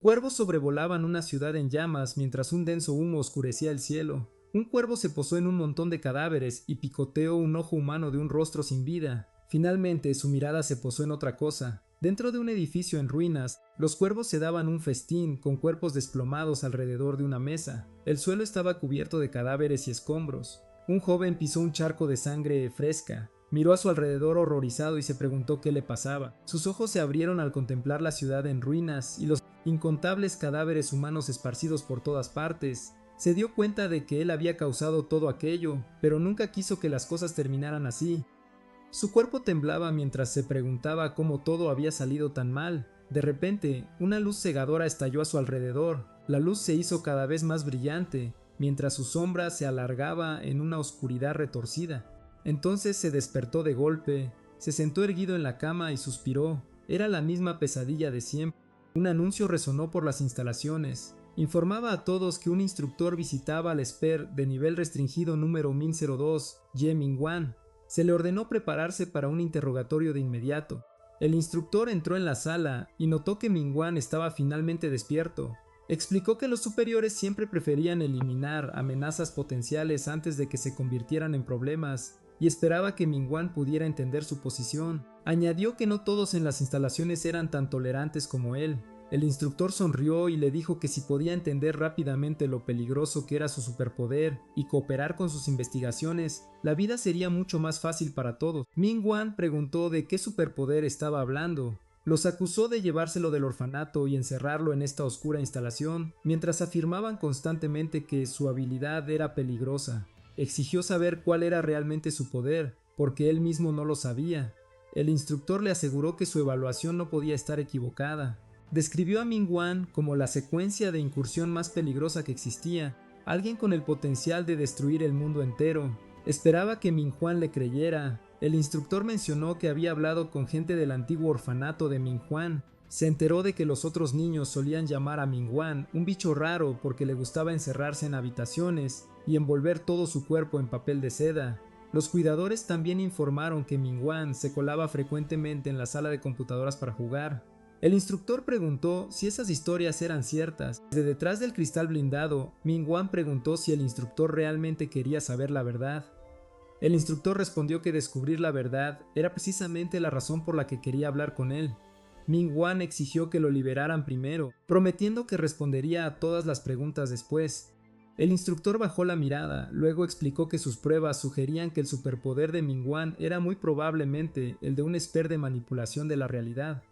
Cuervos sobrevolaban una ciudad en llamas mientras un denso humo oscurecía el cielo. Un cuervo se posó en un montón de cadáveres y picoteó un ojo humano de un rostro sin vida. Finalmente, su mirada se posó en otra cosa. Dentro de un edificio en ruinas, los cuervos se daban un festín con cuerpos desplomados alrededor de una mesa. El suelo estaba cubierto de cadáveres y escombros. Un joven pisó un charco de sangre fresca. Miró a su alrededor horrorizado y se preguntó qué le pasaba. Sus ojos se abrieron al contemplar la ciudad en ruinas y los incontables cadáveres humanos esparcidos por todas partes. Se dio cuenta de que él había causado todo aquello, pero nunca quiso que las cosas terminaran así. Su cuerpo temblaba mientras se preguntaba cómo todo había salido tan mal. De repente, una luz cegadora estalló a su alrededor. La luz se hizo cada vez más brillante, mientras su sombra se alargaba en una oscuridad retorcida. Entonces se despertó de golpe, se sentó erguido en la cama y suspiró. Era la misma pesadilla de siempre. Un anuncio resonó por las instalaciones. Informaba a todos que un instructor visitaba al SPER de nivel restringido número 1002, Ye Mingwan. Se le ordenó prepararse para un interrogatorio de inmediato. El instructor entró en la sala y notó que Mingwan estaba finalmente despierto. Explicó que los superiores siempre preferían eliminar amenazas potenciales antes de que se convirtieran en problemas, y esperaba que Mingwan pudiera entender su posición. Añadió que no todos en las instalaciones eran tan tolerantes como él. El instructor sonrió y le dijo que si podía entender rápidamente lo peligroso que era su superpoder y cooperar con sus investigaciones, la vida sería mucho más fácil para todos. Mingwan preguntó de qué superpoder estaba hablando. Los acusó de llevárselo del orfanato y encerrarlo en esta oscura instalación, mientras afirmaban constantemente que su habilidad era peligrosa. Exigió saber cuál era realmente su poder, porque él mismo no lo sabía. El instructor le aseguró que su evaluación no podía estar equivocada. Describió a Mingwan como la secuencia de incursión más peligrosa que existía, alguien con el potencial de destruir el mundo entero. Esperaba que Mingwan le creyera. El instructor mencionó que había hablado con gente del antiguo orfanato de Mingwan. Se enteró de que los otros niños solían llamar a Mingwan un bicho raro porque le gustaba encerrarse en habitaciones y envolver todo su cuerpo en papel de seda. Los cuidadores también informaron que Mingwan se colaba frecuentemente en la sala de computadoras para jugar. El instructor preguntó si esas historias eran ciertas. Desde detrás del cristal blindado, Mingwan preguntó si el instructor realmente quería saber la verdad. El instructor respondió que descubrir la verdad era precisamente la razón por la que quería hablar con él. Mingwan exigió que lo liberaran primero, prometiendo que respondería a todas las preguntas después. El instructor bajó la mirada, luego explicó que sus pruebas sugerían que el superpoder de Mingwan era muy probablemente el de un expert de manipulación de la realidad.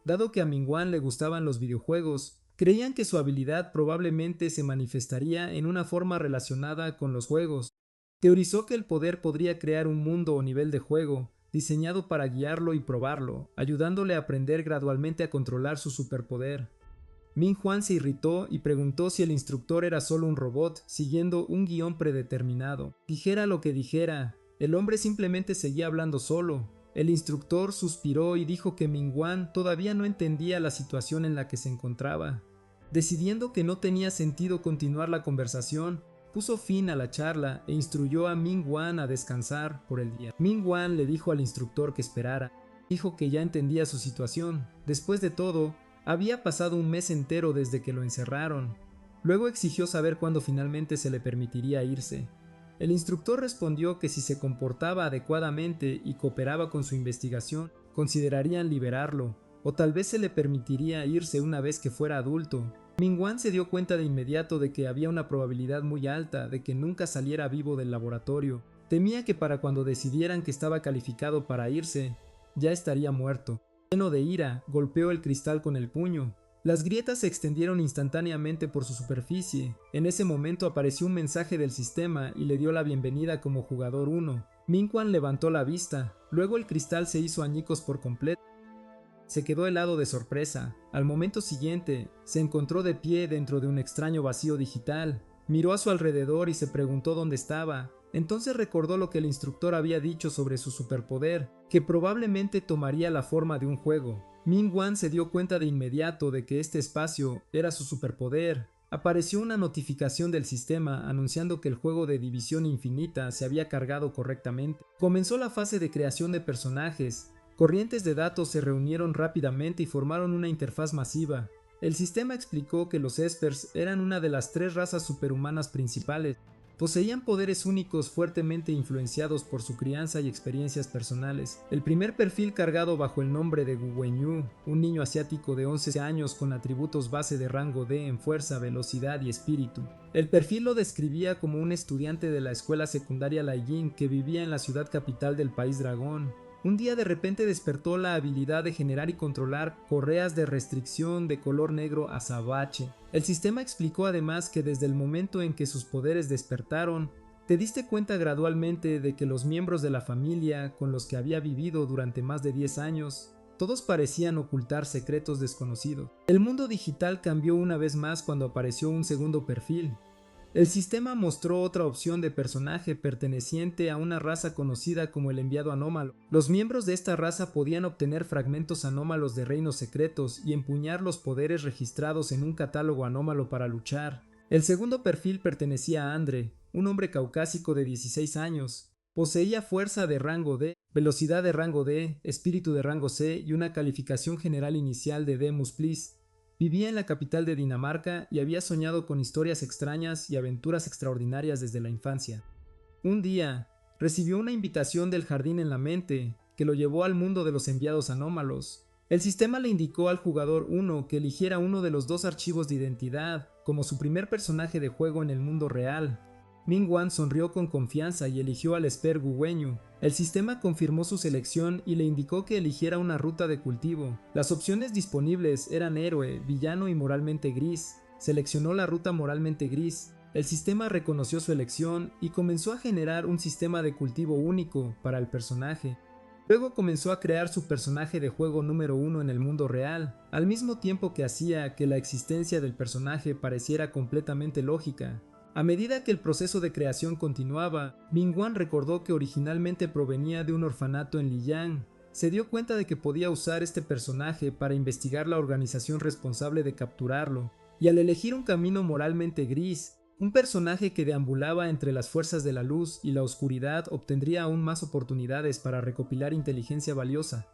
Dado que a Mingwan le gustaban los videojuegos, creían que su habilidad probablemente se manifestaría en una forma relacionada con los juegos. Teorizó que el poder podría crear un mundo o nivel de juego, diseñado para guiarlo y probarlo, ayudándole a aprender gradualmente a controlar su superpoder. Mingwan se irritó y preguntó si el instructor era solo un robot, siguiendo un guión predeterminado. Dijera lo que dijera, el hombre simplemente seguía hablando solo. El instructor suspiró y dijo que Mingwan todavía no entendía la situación en la que se encontraba. Decidiendo que no tenía sentido continuar la conversación, puso fin a la charla e instruyó a Mingwan a descansar por el día. Mingwan le dijo al instructor que esperara. Dijo que ya entendía su situación. Después de todo, había pasado un mes entero desde que lo encerraron. Luego exigió saber cuándo finalmente se le permitiría irse. El instructor respondió que si se comportaba adecuadamente y cooperaba con su investigación, considerarían liberarlo, o tal vez se le permitiría irse una vez que fuera adulto. Mingwan se dio cuenta de inmediato de que había una probabilidad muy alta de que nunca saliera vivo del laboratorio. Temía que para cuando decidieran que estaba calificado para irse, ya estaría muerto. Lleno de ira, golpeó el cristal con el puño. Las grietas se extendieron instantáneamente por su superficie. En ese momento apareció un mensaje del sistema y le dio la bienvenida como jugador 1. Mingwan levantó la vista, luego el cristal se hizo añicos por completo. Se quedó helado de sorpresa. Al momento siguiente, se encontró de pie dentro de un extraño vacío digital. Miró a su alrededor y se preguntó dónde estaba. Entonces recordó lo que el instructor había dicho sobre su superpoder, que probablemente tomaría la forma de un juego. Mingwan se dio cuenta de inmediato de que este espacio era su superpoder. Apareció una notificación del sistema anunciando que el juego de División Infinita se había cargado correctamente. Comenzó la fase de creación de personajes. Corrientes de datos se reunieron rápidamente y formaron una interfaz masiva. El sistema explicó que los Espers eran una de las 3 razas superhumanas principales. Poseían poderes únicos fuertemente influenciados por su crianza y experiencias personales. El primer perfil cargado bajo el nombre de Gu Wenyu, un niño asiático de 11 años con atributos base de rango D en fuerza, velocidad y espíritu. El perfil lo describía como un estudiante de la escuela secundaria Laiying que vivía en la ciudad capital del país dragón. Un día de repente despertó la habilidad de generar y controlar correas de restricción de color negro azabache. El sistema explicó además que desde el momento en que sus poderes despertaron, te diste cuenta gradualmente de que los miembros de la familia con los que había vivido durante más de 10 años, todos parecían ocultar secretos desconocidos. El mundo digital cambió una vez más cuando apareció un segundo perfil. El sistema mostró otra opción de personaje perteneciente a una raza conocida como el enviado anómalo. Los miembros de esta raza podían obtener fragmentos anómalos de reinos secretos y empuñar los poderes registrados en un catálogo anómalo para luchar. El segundo perfil pertenecía a Andre, un hombre caucásico de 16 años. Poseía fuerza de rango D, velocidad de rango D, espíritu de rango C y una calificación general inicial de D++. Vivía en la capital de Dinamarca y había soñado con historias extrañas y aventuras extraordinarias desde la infancia. Un día, recibió una invitación del jardín en la mente, que lo llevó al mundo de los enviados anómalos. El sistema le indicó al jugador 1 que eligiera uno de los 2 archivos de identidad como su primer personaje de juego en el mundo real. Ming-Wan sonrió con confianza y eligió al Esper Gu Wenyu. El sistema confirmó su selección y le indicó que eligiera una ruta de cultivo. Las opciones disponibles eran héroe, villano y moralmente gris. Seleccionó la ruta moralmente gris. El sistema reconoció su elección y comenzó a generar un sistema de cultivo único para el personaje. Luego comenzó a crear su personaje de juego número 1 en el mundo real, al mismo tiempo que hacía que la existencia del personaje pareciera completamente lógica. A medida que el proceso de creación continuaba, Ming-Wan recordó que originalmente provenía de un orfanato en Liyang. Se dio cuenta de que podía usar este personaje para investigar la organización responsable de capturarlo, y al elegir un camino moralmente gris, un personaje que deambulaba entre las fuerzas de la luz y la oscuridad obtendría aún más oportunidades para recopilar inteligencia valiosa.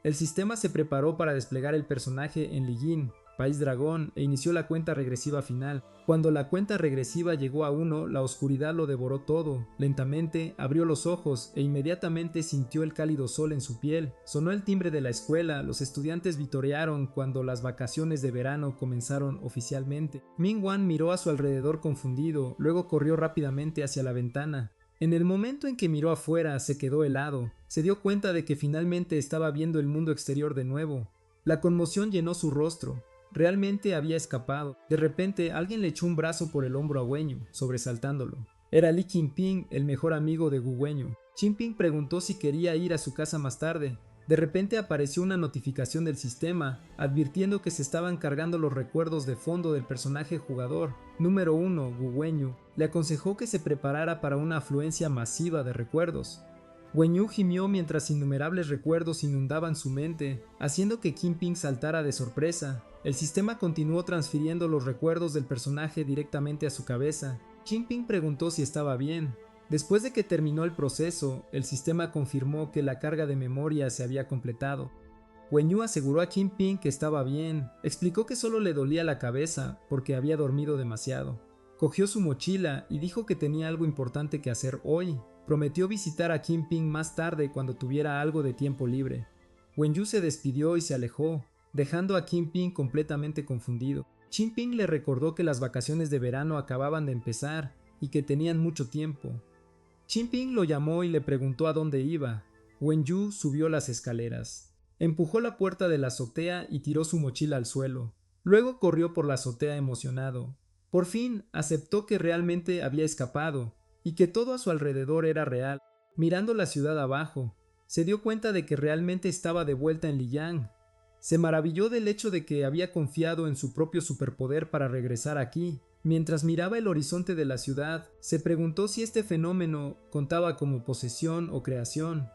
El sistema se preparó para desplegar el personaje en Liying, país dragón, e inició la cuenta regresiva final. Cuando la cuenta regresiva llegó a 1, la oscuridad lo devoró todo. Lentamente abrió los ojos e inmediatamente sintió el cálido sol en su piel. Sonó el timbre de la escuela, los estudiantes vitorearon cuando las vacaciones de verano comenzaron oficialmente. Ming-Wan miró a su alrededor confundido, luego corrió rápidamente hacia la ventana. En el momento en que miró afuera, se quedó helado. Se dio cuenta de que finalmente estaba viendo el mundo exterior de nuevo. La conmoción llenó su rostro. Realmente había escapado. De repente, alguien le echó un brazo por el hombro a Wenyu, sobresaltándolo. Era Li Qingping, el mejor amigo de Gu Wenyu. Qingping preguntó si quería ir a su casa más tarde. De repente apareció una notificación del sistema, advirtiendo que se estaban cargando los recuerdos de fondo del personaje jugador. Número 1, Gu Wenyu, le aconsejó que se preparara para una afluencia masiva de recuerdos. Wenyu gimió mientras innumerables recuerdos inundaban su mente, haciendo que Qingping saltara de sorpresa. El sistema continuó transfiriendo los recuerdos del personaje directamente a su cabeza. Qingping preguntó si estaba bien. Después de que terminó el proceso, el sistema confirmó que la carga de memoria se había completado. Wenyu aseguró a Qingping que estaba bien, explicó que solo le dolía la cabeza porque había dormido demasiado. Cogió su mochila y dijo que tenía algo importante que hacer hoy. Prometió visitar a Qingping más tarde cuando tuviera algo de tiempo libre. Wenyu se despidió y se alejó, dejando a Qingping completamente confundido. Qingping le recordó que las vacaciones de verano acababan de empezar y que tenían mucho tiempo. Qingping lo llamó y le preguntó a dónde iba. Wenyu subió las escaleras. Empujó la puerta de la azotea y tiró su mochila al suelo. Luego corrió por la azotea emocionado. Por fin aceptó que realmente había escapado y que todo a su alrededor era real. Mirando la ciudad abajo, se dio cuenta de que realmente estaba de vuelta en Liyang. Se maravilló del hecho de que había confiado en su propio superpoder para regresar aquí. Mientras miraba el horizonte de la ciudad, se preguntó si este fenómeno contaba como posesión o creación.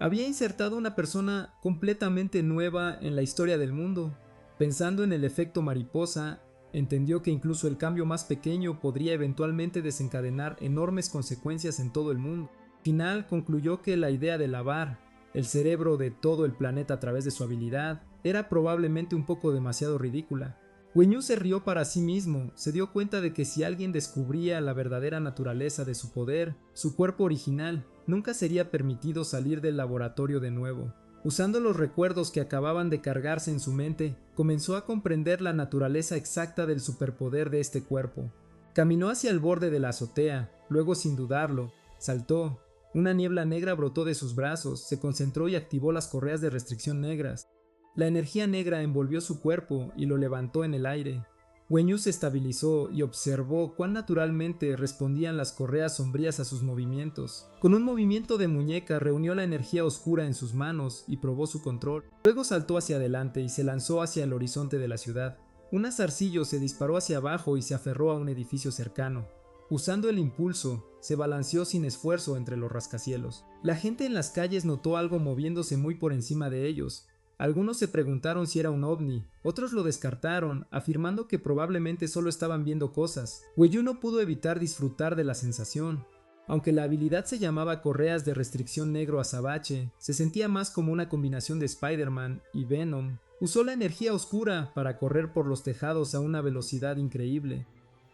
Había insertado una persona completamente nueva en la historia del mundo. Pensando en el efecto mariposa, entendió que incluso el cambio más pequeño podría eventualmente desencadenar enormes consecuencias en todo el mundo. Al final concluyó que la idea de lavar el cerebro de todo el planeta a través de su habilidad era probablemente un poco demasiado ridícula. Wenyu se rió para sí mismo, se dio cuenta de que si alguien descubría la verdadera naturaleza de su poder, su cuerpo original, nunca sería permitido salir del laboratorio de nuevo. Usando los recuerdos que acababan de cargarse en su mente, comenzó a comprender la naturaleza exacta del superpoder de este cuerpo. Caminó hacia el borde de la azotea, luego sin dudarlo, saltó. Una niebla negra brotó de sus brazos, se concentró y activó las correas de restricción negras. La energía negra envolvió su cuerpo y lo levantó en el aire. Wenyu se estabilizó y observó cuán naturalmente respondían las correas sombrías a sus movimientos. Con un movimiento de muñeca reunió la energía oscura en sus manos y probó su control. Luego saltó hacia adelante y se lanzó hacia el horizonte de la ciudad. Un azarcillo se disparó hacia abajo y se aferró a un edificio cercano. Usando el impulso, se balanceó sin esfuerzo entre los rascacielos. La gente en las calles notó algo moviéndose muy por encima de ellos. Algunos se preguntaron si era un ovni, otros lo descartaron, afirmando que probablemente solo estaban viendo cosas. Wenyu no pudo evitar disfrutar de la sensación. Aunque la habilidad se llamaba correas de restricción negro azabache, se sentía más como una combinación de Spider-Man y Venom. Usó la energía oscura para correr por los tejados a una velocidad increíble.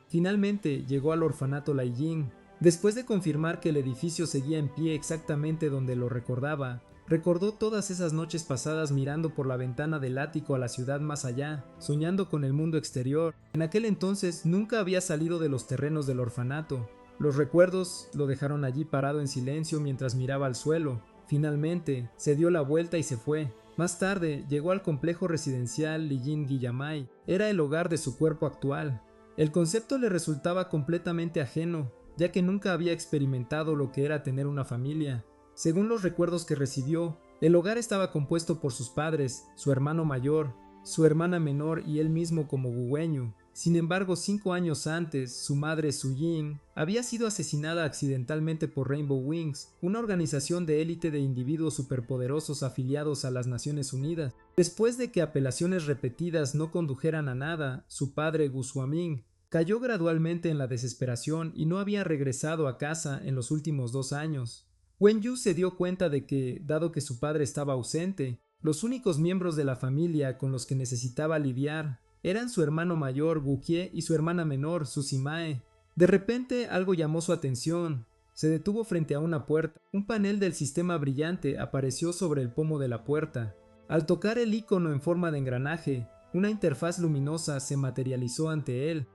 Finalmente llegó al orfanato Laiying. Después de confirmar que el edificio seguía en pie exactamente donde lo recordaba, recordó todas esas noches pasadas mirando por la ventana del ático a la ciudad más allá, soñando con el mundo exterior. En aquel entonces nunca había salido de los terrenos del orfanato. Los recuerdos lo dejaron allí parado en silencio mientras miraba al suelo. Finalmente, se dio la vuelta y se fue. Más tarde, llegó al complejo residencial Lijin Guillamai. Era el hogar de su cuerpo actual. El concepto le resultaba completamente ajeno, ya que nunca había experimentado lo que era tener una familia. Según los recuerdos que recibió, el hogar estaba compuesto por sus padres, su hermano mayor, su hermana menor y él mismo como Gu Wenyu. Sin embargo, 5 años antes, su madre Su Jin había sido asesinada accidentalmente por Rainbow Wings, una organización de élite de individuos superpoderosos afiliados a las Naciones Unidas. Después de que apelaciones repetidas no condujeran a nada, su padre Gu Suaming cayó gradualmente en la desesperación y no había regresado a casa en los últimos 2 años. Wenyu se dio cuenta de que, dado que su padre estaba ausente, los únicos miembros de la familia con los que necesitaba lidiar eran su hermano mayor Gu Kie y su hermana menor Susimae. De repente algo llamó su atención. Se detuvo frente a una puerta. Un panel del sistema brillante apareció sobre el pomo de la puerta. Al tocar el icono en forma de engranaje, una interfaz luminosa se materializó ante él.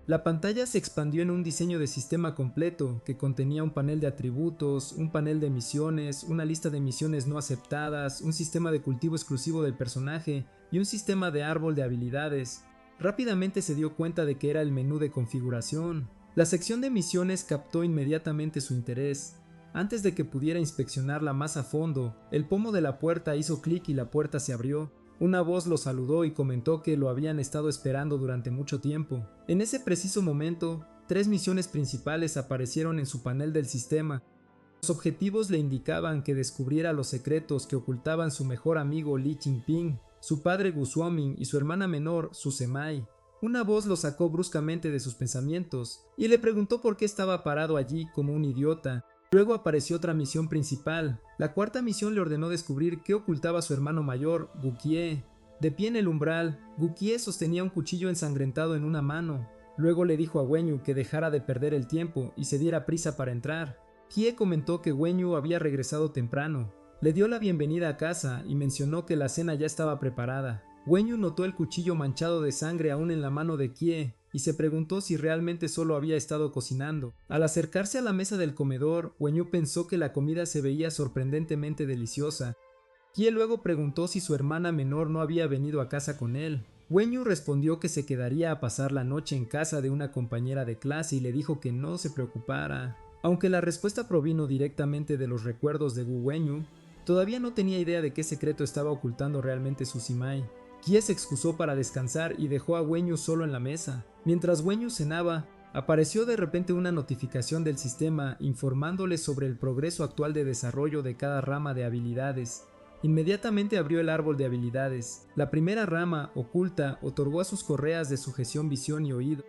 La pantalla se expandió en un diseño de sistema completo que contenía un panel de atributos, un panel de misiones, una lista de misiones no aceptadas, un sistema de cultivo exclusivo del personaje y un sistema de árbol de habilidades. Rápidamente se dio cuenta de que era el menú de configuración. La sección de misiones captó inmediatamente su interés. Antes de que pudiera inspeccionarla más a fondo, el pomo de la puerta hizo clic y la puerta se abrió. Una voz lo saludó y comentó que lo habían estado esperando durante mucho tiempo. En ese preciso momento, 3 misiones principales aparecieron en su panel del sistema. Los objetivos le indicaban que descubriera los secretos que ocultaban su mejor amigo Li Qingping, su padre Gu Suaming y su hermana menor Su Semai. Una voz lo sacó bruscamente de sus pensamientos y le preguntó por qué estaba parado allí como un idiota. Luego apareció otra misión principal. La cuarta misión le ordenó descubrir qué ocultaba su hermano mayor, Gu Kie. De pie en el umbral, Gu Kie sostenía un cuchillo ensangrentado en una mano. Luego le dijo a Wenyu que dejara de perder el tiempo y se diera prisa para entrar. Kie comentó que Wenyu había regresado temprano. Le dio la bienvenida a casa y mencionó que la cena ya estaba preparada. Wenyu notó el cuchillo manchado de sangre aún en la mano de Kie y se preguntó si realmente solo había estado cocinando. Al acercarse a la mesa del comedor, Wenyu pensó que la comida se veía sorprendentemente deliciosa. Kie luego preguntó si su hermana menor no había venido a casa con él. Wenyu respondió que se quedaría a pasar la noche en casa de una compañera de clase y le dijo que no se preocupara. Aunque la respuesta provino directamente de los recuerdos de Gu Wenyu, todavía no tenía idea de qué secreto estaba ocultando realmente Susimai. Kie se excusó para descansar y dejó a Wenyu solo en la mesa. Mientras Wenyu cenaba, apareció de repente una notificación del sistema informándole sobre el progreso actual de desarrollo de cada rama de habilidades. Inmediatamente abrió el árbol de habilidades. La primera rama, oculta, otorgó a sus correas de sujeción, visión y oído.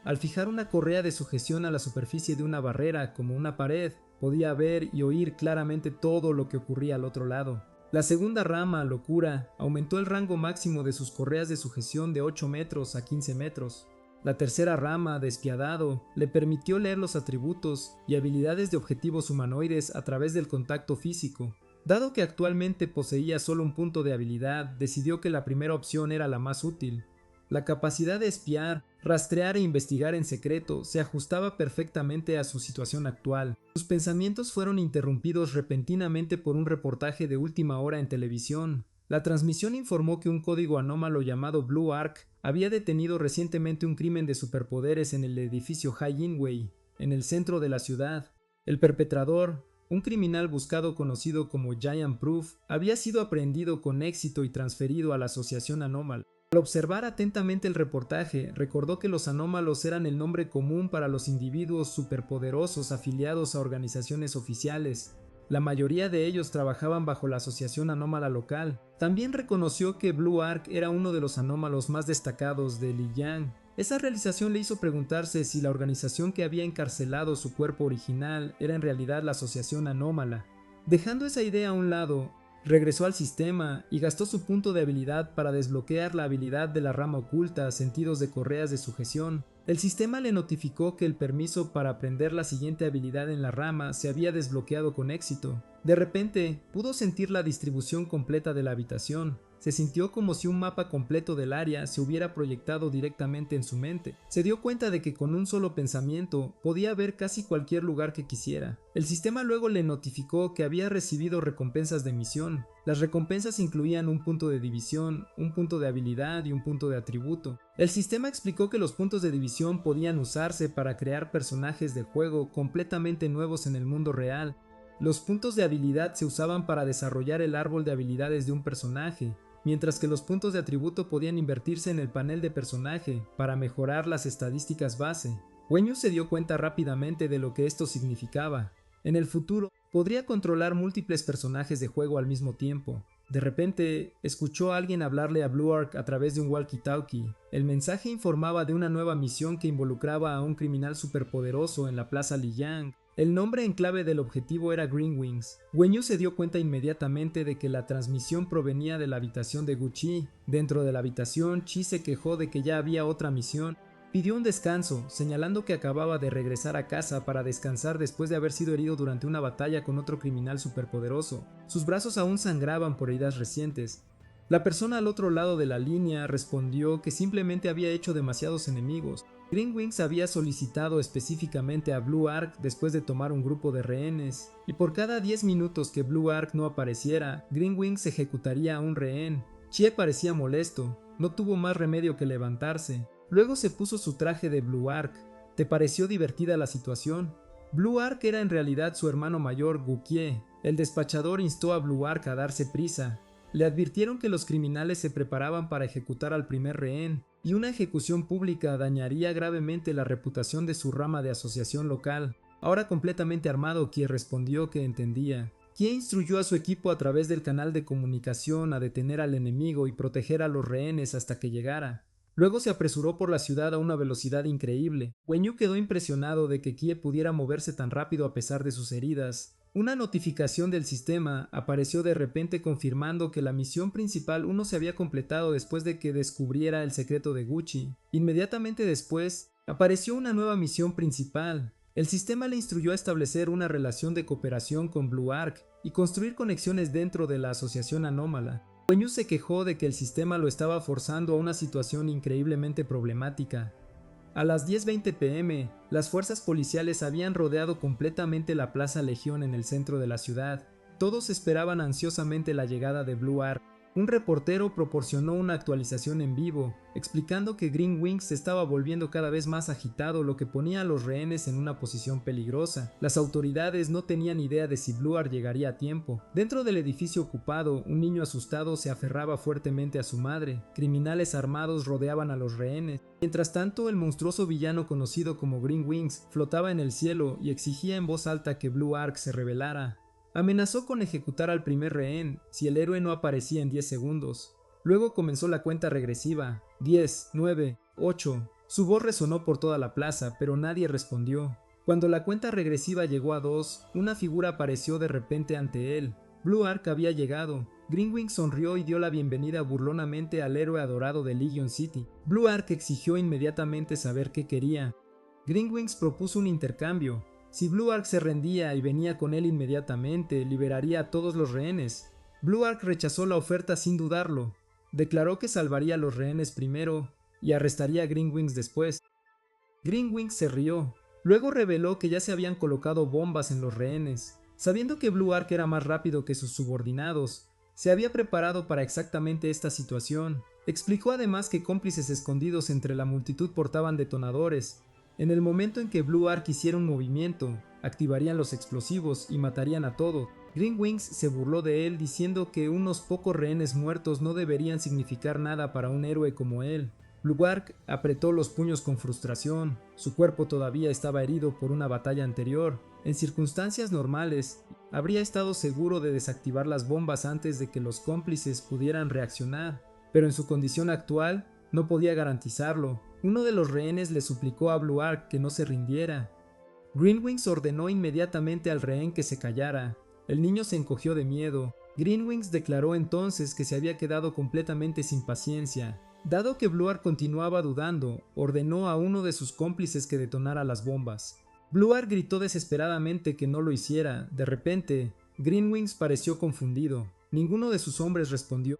Al fijar una correa de sujeción a la superficie de una barrera, como una pared, podía ver y oír claramente todo lo que ocurría al otro lado. La segunda rama, Locura, aumentó el rango máximo de sus correas de sujeción de 8 metros a 15 metros. La tercera rama, Despiadado, le permitió leer los atributos y habilidades de objetivos humanoides a través del contacto físico. Dado que actualmente poseía solo un punto de habilidad, decidió que la primera opción era la más útil. La capacidad de espiar, rastrear e investigar en secreto se ajustaba perfectamente a su situación actual. Sus pensamientos fueron interrumpidos repentinamente por un reportaje de última hora en televisión. La transmisión informó que un código anómalo llamado Blue Ark había detenido recientemente un crimen de superpoderes en el edificio High Inway, en el centro de la ciudad. El perpetrador, un criminal buscado conocido como Giant Proof, había sido aprehendido con éxito y transferido a la Asociación Anómala. Al observar atentamente el reportaje, recordó que los anómalos eran el nombre común para los individuos superpoderosos afiliados a organizaciones oficiales. La mayoría de ellos trabajaban bajo la Asociación Anómala local. También reconoció que Blue Ark era uno de los anómalos más destacados de Lijiang. Esa realización le hizo preguntarse si la organización que había encarcelado su cuerpo original era en realidad la Asociación Anómala. Dejando esa idea a un lado, regresó al sistema y gastó su punto de habilidad para desbloquear la habilidad de la rama oculta, Sentidos de correas de sujeción. El sistema le notificó que el permiso para aprender la siguiente habilidad en la rama se había desbloqueado con éxito. De repente, pudo sentir la distribución completa de la habitación. Se sintió como si un mapa completo del área se hubiera proyectado directamente en su mente. Se dio cuenta de que con un solo pensamiento podía ver casi cualquier lugar que quisiera. El sistema luego le notificó que había recibido recompensas de misión. Las recompensas incluían un punto de división, un punto de habilidad y un punto de atributo. El sistema explicó que los puntos de división podían usarse para crear personajes de juego completamente nuevos en el mundo real. Los puntos de habilidad se usaban para desarrollar el árbol de habilidades de un personaje, mientras que los puntos de atributo podían invertirse en el panel de personaje para mejorar las estadísticas base. Wenyu se dio cuenta rápidamente de lo que esto significaba. En el futuro, podría controlar múltiples personajes de juego al mismo tiempo. De repente, escuchó a alguien hablarle a Blue Ark a través de un walkie-talkie. El mensaje informaba de una nueva misión que involucraba a un criminal superpoderoso en la Plaza Lijiang. El nombre en clave del objetivo era Green Wings. Wenyu se dio cuenta inmediatamente de que la transmisión provenía de la habitación de Gucci. Dentro de la habitación, Chi se quejó de que ya había otra misión. Pidió un descanso, señalando que acababa de regresar a casa para descansar después de haber sido herido durante una batalla con otro criminal superpoderoso. Sus brazos aún sangraban por heridas recientes. La persona al otro lado de la línea respondió que simplemente había hecho demasiados enemigos. Green Wings había solicitado específicamente a Blue Ark después de tomar un grupo de rehenes, y por cada 10 minutos que Blue Ark no apareciera, Green Wings ejecutaría a un rehén. Chie parecía molesto, no tuvo más remedio que levantarse. Luego se puso su traje de Blue Ark. ¿Te pareció divertida la situación? Blue Ark era en realidad su hermano mayor, Gukie. El despachador instó a Blue Ark a darse prisa. Le advirtieron que los criminales se preparaban para ejecutar al primer rehén, y una ejecución pública dañaría gravemente la reputación de su rama de asociación local. Ahora completamente armado, Kie respondió que entendía. Kie instruyó a su equipo a través del canal de comunicación a detener al enemigo y proteger a los rehenes hasta que llegara. Luego se apresuró por la ciudad a una velocidad increíble. Wenyu quedó impresionado de que Kie pudiera moverse tan rápido a pesar de sus heridas. Una notificación del sistema apareció de repente confirmando que la misión principal 1 se había completado después de que descubriera el secreto de Gucci. Inmediatamente después, apareció una nueva misión principal. El sistema le instruyó a establecer una relación de cooperación con Blue Ark y construir conexiones dentro de la Asociación Anómala. Wenyu se quejó de que el sistema lo estaba forzando a una situación increíblemente problemática. A las 10:20 p.m., las fuerzas policiales habían rodeado completamente la Plaza Legión en el centro de la ciudad. Todos esperaban ansiosamente la llegada de Blue Ark. Un reportero proporcionó una actualización en vivo, explicando que Green Wings se estaba volviendo cada vez más agitado, lo que ponía a los rehenes en una posición peligrosa. Las autoridades no tenían idea de si Blue Ark llegaría a tiempo. Dentro del edificio ocupado, un niño asustado se aferraba fuertemente a su madre. Criminales armados rodeaban a los rehenes. Mientras tanto, el monstruoso villano conocido como Green Wings flotaba en el cielo y exigía en voz alta que Blue Ark se rebelara. Amenazó con ejecutar al primer rehén si el héroe no aparecía en 10 segundos. Luego comenzó la cuenta regresiva. 10, 9, 8. Su voz resonó por toda la plaza, pero nadie respondió. Cuando la cuenta regresiva llegó a 2, una figura apareció de repente ante él. Blue Ark había llegado. Greenwing sonrió y dio la bienvenida burlonamente al héroe adorado de Legion City. Blue Ark exigió inmediatamente saber qué quería. Greenwings propuso un intercambio. Si Blue Ark se rendía y venía con él inmediatamente, liberaría a todos los rehenes. Blue Ark rechazó la oferta sin dudarlo. Declaró que salvaría a los rehenes primero y arrestaría a Greenwings después. Greenwings se rió. Luego reveló que ya se habían colocado bombas en los rehenes. Sabiendo que Blue Ark era más rápido que sus subordinados, se había preparado para exactamente esta situación. Explicó además que cómplices escondidos entre la multitud portaban detonadores. En el momento en que Blue Ark hiciera un movimiento, activarían los explosivos y matarían a todos. Greenwings se burló de él diciendo que unos pocos rehenes muertos no deberían significar nada para un héroe como él. Blue Ark apretó los puños con frustración. Su cuerpo todavía estaba herido por una batalla anterior. En circunstancias normales, habría estado seguro de desactivar las bombas antes de que los cómplices pudieran reaccionar, pero en su condición actual no podía garantizarlo. Uno de los rehenes le suplicó a Blue Ark que no se rindiera. Greenwings ordenó inmediatamente al rehén que se callara. El niño se encogió de miedo. Greenwings declaró entonces que se había quedado completamente sin paciencia. Dado que Blue Ark continuaba dudando, ordenó a uno de sus cómplices que detonara las bombas. Blue Ark gritó desesperadamente que no lo hiciera. De repente, Greenwings pareció confundido. Ninguno de sus hombres respondió.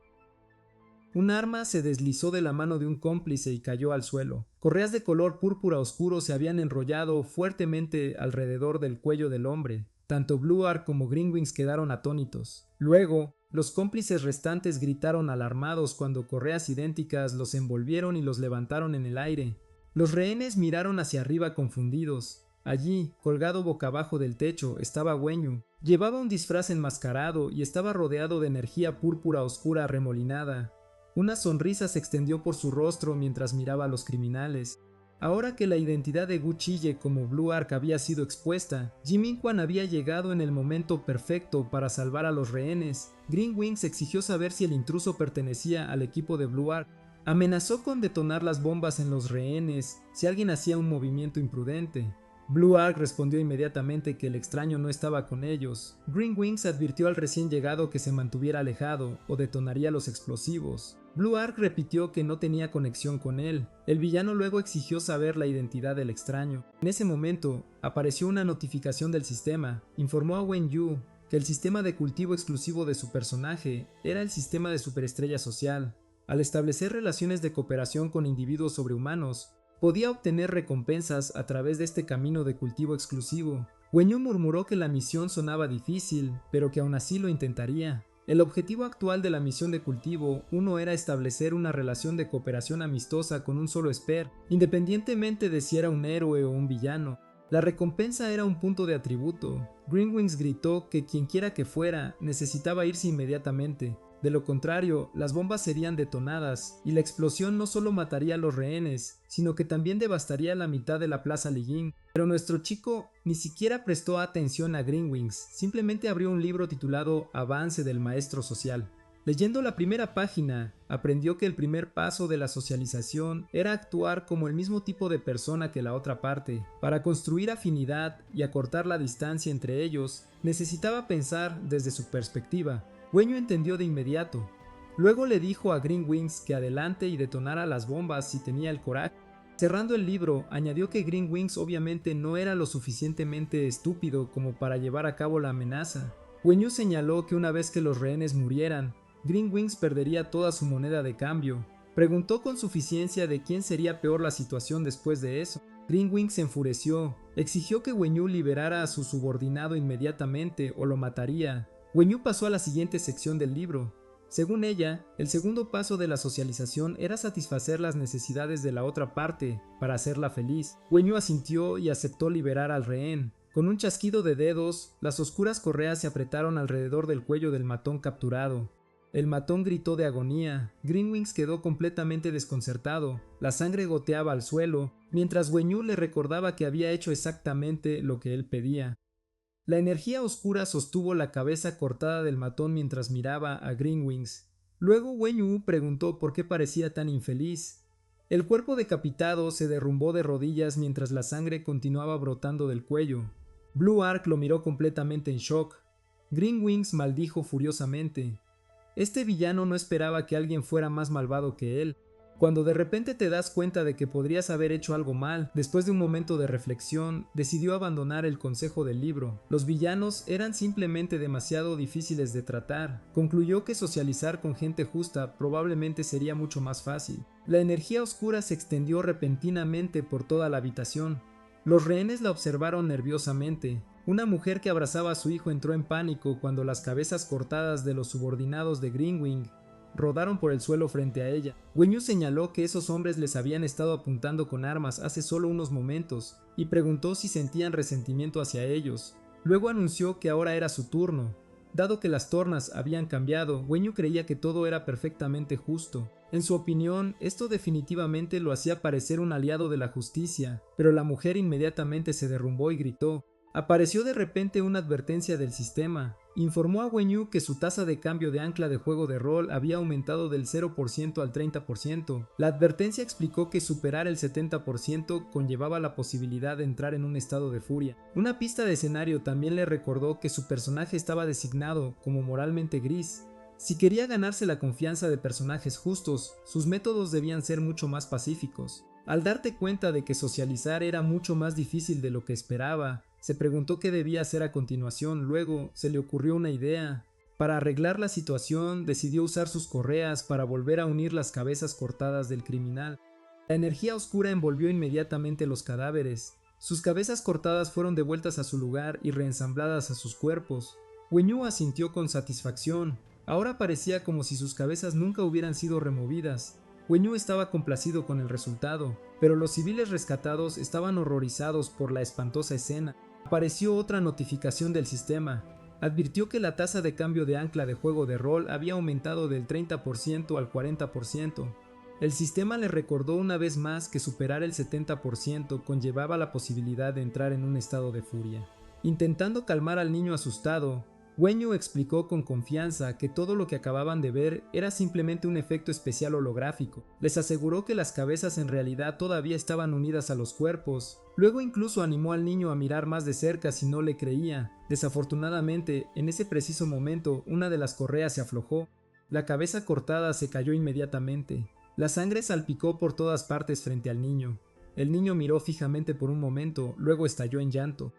Un arma se deslizó de la mano de un cómplice y cayó al suelo. Correas de color púrpura oscuro se habían enrollado fuertemente alrededor del cuello del hombre. Tanto Blue Ark como Greenwings quedaron atónitos. Luego, los cómplices restantes gritaron alarmados cuando correas idénticas los envolvieron y los levantaron en el aire. Los rehenes miraron hacia arriba confundidos. Allí, colgado boca abajo del techo, estaba Wenyu. Llevaba un disfraz enmascarado y estaba rodeado de energía púrpura oscura arremolinada. Una sonrisa se extendió por su rostro mientras miraba a los criminales. Ahora que la identidad de Gu Chille como Blue Ark había sido expuesta, Jiminquan había llegado en el momento perfecto para salvar a los rehenes. Greenwings exigió saber si el intruso pertenecía al equipo de Blue Ark. Amenazó con detonar las bombas en los rehenes si alguien hacía un movimiento imprudente. Blue Ark respondió inmediatamente que el extraño no estaba con ellos. Greenwings advirtió al recién llegado que se mantuviera alejado o detonaría los explosivos. Blue Ark repitió que no tenía conexión con él. El villano luego exigió saber la identidad del extraño. En ese momento, apareció una notificación del sistema. Informó a Wenyu que el sistema de cultivo exclusivo de su personaje era el sistema de superestrella social. Al establecer relaciones de cooperación con individuos sobrehumanos, podía obtener recompensas a través de este camino de cultivo exclusivo. Wenyu murmuró que la misión sonaba difícil, pero que aún así lo intentaría. El objetivo actual de la misión de cultivo 1 era establecer una relación de cooperación amistosa con un solo Esper, independientemente de si era un héroe o un villano. La recompensa era un punto de atributo. Greenwings gritó que quienquiera que fuera necesitaba irse inmediatamente. De lo contrario, las bombas serían detonadas, y la explosión no solo mataría a los rehenes, sino que también devastaría la mitad de la Plaza Ligin. Pero nuestro chico ni siquiera prestó atención a Greenwings, simplemente abrió un libro titulado Avance del Maestro Social. Leyendo la primera página, aprendió que el primer paso de la socialización era actuar como el mismo tipo de persona que la otra parte. Para construir afinidad y acortar la distancia entre ellos, necesitaba pensar desde su perspectiva. Wenyu entendió de inmediato. Luego le dijo a Greenwings que adelante y detonara las bombas si tenía el coraje. Cerrando el libro, añadió que Greenwings obviamente no era lo suficientemente estúpido como para llevar a cabo la amenaza. Wenyu señaló que una vez que los rehenes murieran, Greenwings perdería toda su moneda de cambio. Preguntó con suficiencia de quién sería peor la situación después de eso. Greenwings se enfureció. Exigió que Wenyu liberara a su subordinado inmediatamente o lo mataría. Wenyu pasó a la siguiente sección del libro. Según ella, el segundo paso de la socialización era satisfacer las necesidades de la otra parte para hacerla feliz. Wenyu asintió y aceptó liberar al rehén. Con un chasquido de dedos, las oscuras correas se apretaron alrededor del cuello del matón capturado. El matón gritó de agonía. Greenwings quedó completamente desconcertado. La sangre goteaba al suelo, mientras Wenyu le recordaba que había hecho exactamente lo que él pedía. La energía oscura sostuvo la cabeza cortada del matón mientras miraba a Greenwings. Luego Wenyu preguntó por qué parecía tan infeliz. El cuerpo decapitado se derrumbó de rodillas mientras la sangre continuaba brotando del cuello. Blue Ark lo miró completamente en shock. Greenwings maldijo furiosamente. Este villano no esperaba que alguien fuera más malvado que él. Cuando de repente te das cuenta de que podrías haber hecho algo mal, después de un momento de reflexión, decidió abandonar el consejo del libro. Los villanos eran simplemente demasiado difíciles de tratar. Concluyó que socializar con gente justa probablemente sería mucho más fácil. La energía oscura se extendió repentinamente por toda la habitación. Los rehenes la observaron nerviosamente. Una mujer que abrazaba a su hijo entró en pánico cuando las cabezas cortadas de los subordinados de Greenwing rodaron por el suelo frente a ella. Wenyu señaló que esos hombres les habían estado apuntando con armas hace solo unos momentos y preguntó si sentían resentimiento hacia ellos. Luego anunció que ahora era su turno. Dado que las tornas habían cambiado, Wenyu creía que todo era perfectamente justo. En su opinión, esto definitivamente lo hacía parecer un aliado de la justicia, pero la mujer inmediatamente se derrumbó y gritó. Apareció de repente una advertencia del sistema. Informó a Wenyu que su tasa de cambio de ancla de juego de rol había aumentado del 0% al 30%. La advertencia explicó que superar el 70% conllevaba la posibilidad de entrar en un estado de furia. Una pista de escenario también le recordó que su personaje estaba designado como moralmente gris. Si quería ganarse la confianza de personajes justos, sus métodos debían ser mucho más pacíficos. Al darte cuenta de que socializar era mucho más difícil de lo que esperaba, se preguntó qué debía hacer a continuación. Luego se le ocurrió una idea. Para arreglar la situación, decidió usar sus correas para volver a unir las cabezas cortadas del criminal. La energía oscura envolvió inmediatamente los cadáveres. Sus cabezas cortadas fueron devueltas a su lugar y reensambladas a sus cuerpos. Wenyu asintió con satisfacción. Ahora parecía como si sus cabezas nunca hubieran sido removidas. Wenyu estaba complacido con el resultado, pero los civiles rescatados estaban horrorizados por la espantosa escena. Apareció otra notificación del sistema. Advirtió que la tasa de cambio de ancla de juego de rol había aumentado del 30% al 40%. El sistema le recordó una vez más que superar el 70% conllevaba la posibilidad de entrar en un estado de furia. Intentando calmar al niño asustado, Wenyu explicó con confianza que todo lo que acababan de ver era simplemente un efecto especial holográfico. Les aseguró que las cabezas en realidad todavía estaban unidas a los cuerpos. Luego incluso animó al niño a mirar más de cerca si no le creía. Desafortunadamente, en ese preciso momento, una de las correas se aflojó. La cabeza cortada se cayó inmediatamente. La sangre salpicó por todas partes frente al niño. El niño miró fijamente por un momento, luego estalló en llanto.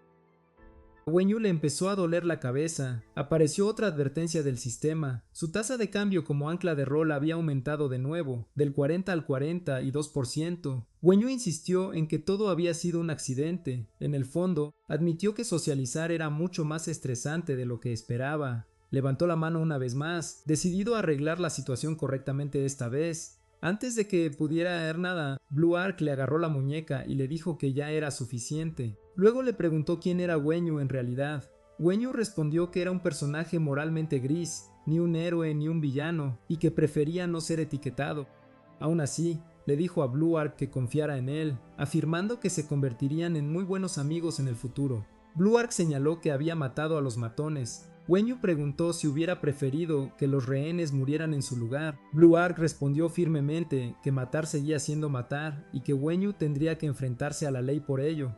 A Wenyu le empezó a doler la cabeza. Apareció otra advertencia del sistema. Su tasa de cambio como ancla de rol había aumentado de nuevo, del 40 al 42%. Wenyu insistió en que todo había sido un accidente. En el fondo, admitió que socializar era mucho más estresante de lo que esperaba. Levantó la mano una vez más, decidido a arreglar la situación correctamente esta vez. Antes de que pudiera hacer nada, Blue Ark le agarró la muñeca y le dijo que ya era suficiente. Luego le preguntó quién era Wenyu en realidad. Wenyu respondió que era un personaje moralmente gris, ni un héroe ni un villano, y que prefería no ser etiquetado. Aún así, le dijo a Blue Ark que confiara en él, afirmando que se convertirían en muy buenos amigos en el futuro. Blue Ark señaló que había matado a los matones. Wenyu preguntó si hubiera preferido que los rehenes murieran en su lugar. Blue Ark respondió firmemente que matar seguía siendo matar y que Wenyu tendría que enfrentarse a la ley por ello.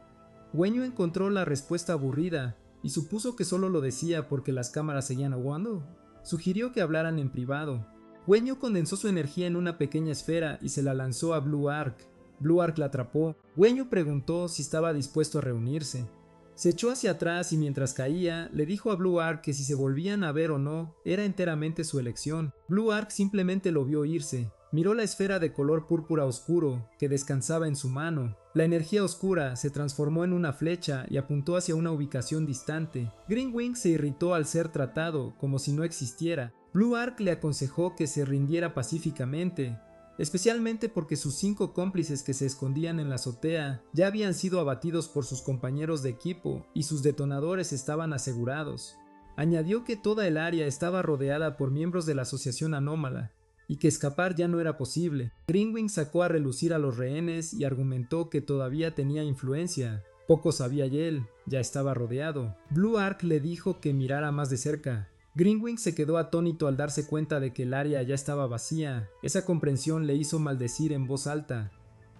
Wenyu encontró la respuesta aburrida y supuso que solo lo decía porque las cámaras seguían aguando. Sugirió que hablaran en privado. Wenyu condensó su energía en una pequeña esfera y se la lanzó a Blue Ark. Blue Ark la atrapó. Wenyu preguntó si estaba dispuesto a reunirse. Se echó hacia atrás y mientras caía, le dijo a Blue Ark que si se volvían a ver o no, era enteramente su elección. Blue Ark simplemente lo vio irse. Miró la esfera de color púrpura oscuro que descansaba en su mano. La energía oscura se transformó en una flecha y apuntó hacia una ubicación distante. Greenwing se irritó al ser tratado como si no existiera. Blue Ark le aconsejó que se rindiera pacíficamente, especialmente porque sus 5 cómplices que se escondían en la azotea ya habían sido abatidos por sus compañeros de equipo y sus detonadores estaban asegurados. Añadió que toda el área estaba rodeada por miembros de la Asociación Anómala y que escapar ya no era posible. Greenwing sacó a relucir a los rehenes y argumentó que todavía tenía influencia. Poco sabía él, ya estaba rodeado. Blue Ark le dijo que mirara más de cerca. Greenwing se quedó atónito al darse cuenta de que el área ya estaba vacía. Esa comprensión le hizo maldecir en voz alta.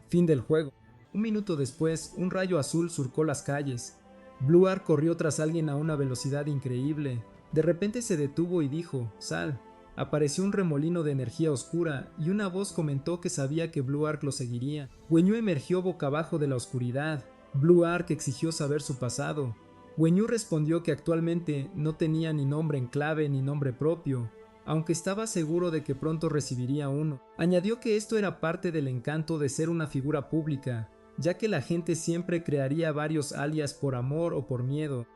Fin del juego. Un minuto después, un rayo azul surcó las calles. Blue Ark corrió tras alguien a una velocidad increíble. De repente se detuvo y dijo, «Sal». apareció un remolino de energía oscura y una voz comentó que sabía que Blue Ark lo seguiría. Wenyu emergió boca abajo de la oscuridad. Blue Ark exigió saber su pasado. Wenyu respondió que actualmente no tenía ni nombre en clave ni nombre propio, aunque estaba seguro de que pronto recibiría uno. Añadió que esto era parte del encanto de ser una figura pública, ya que la gente siempre crearía varios alias por amor o por miedo.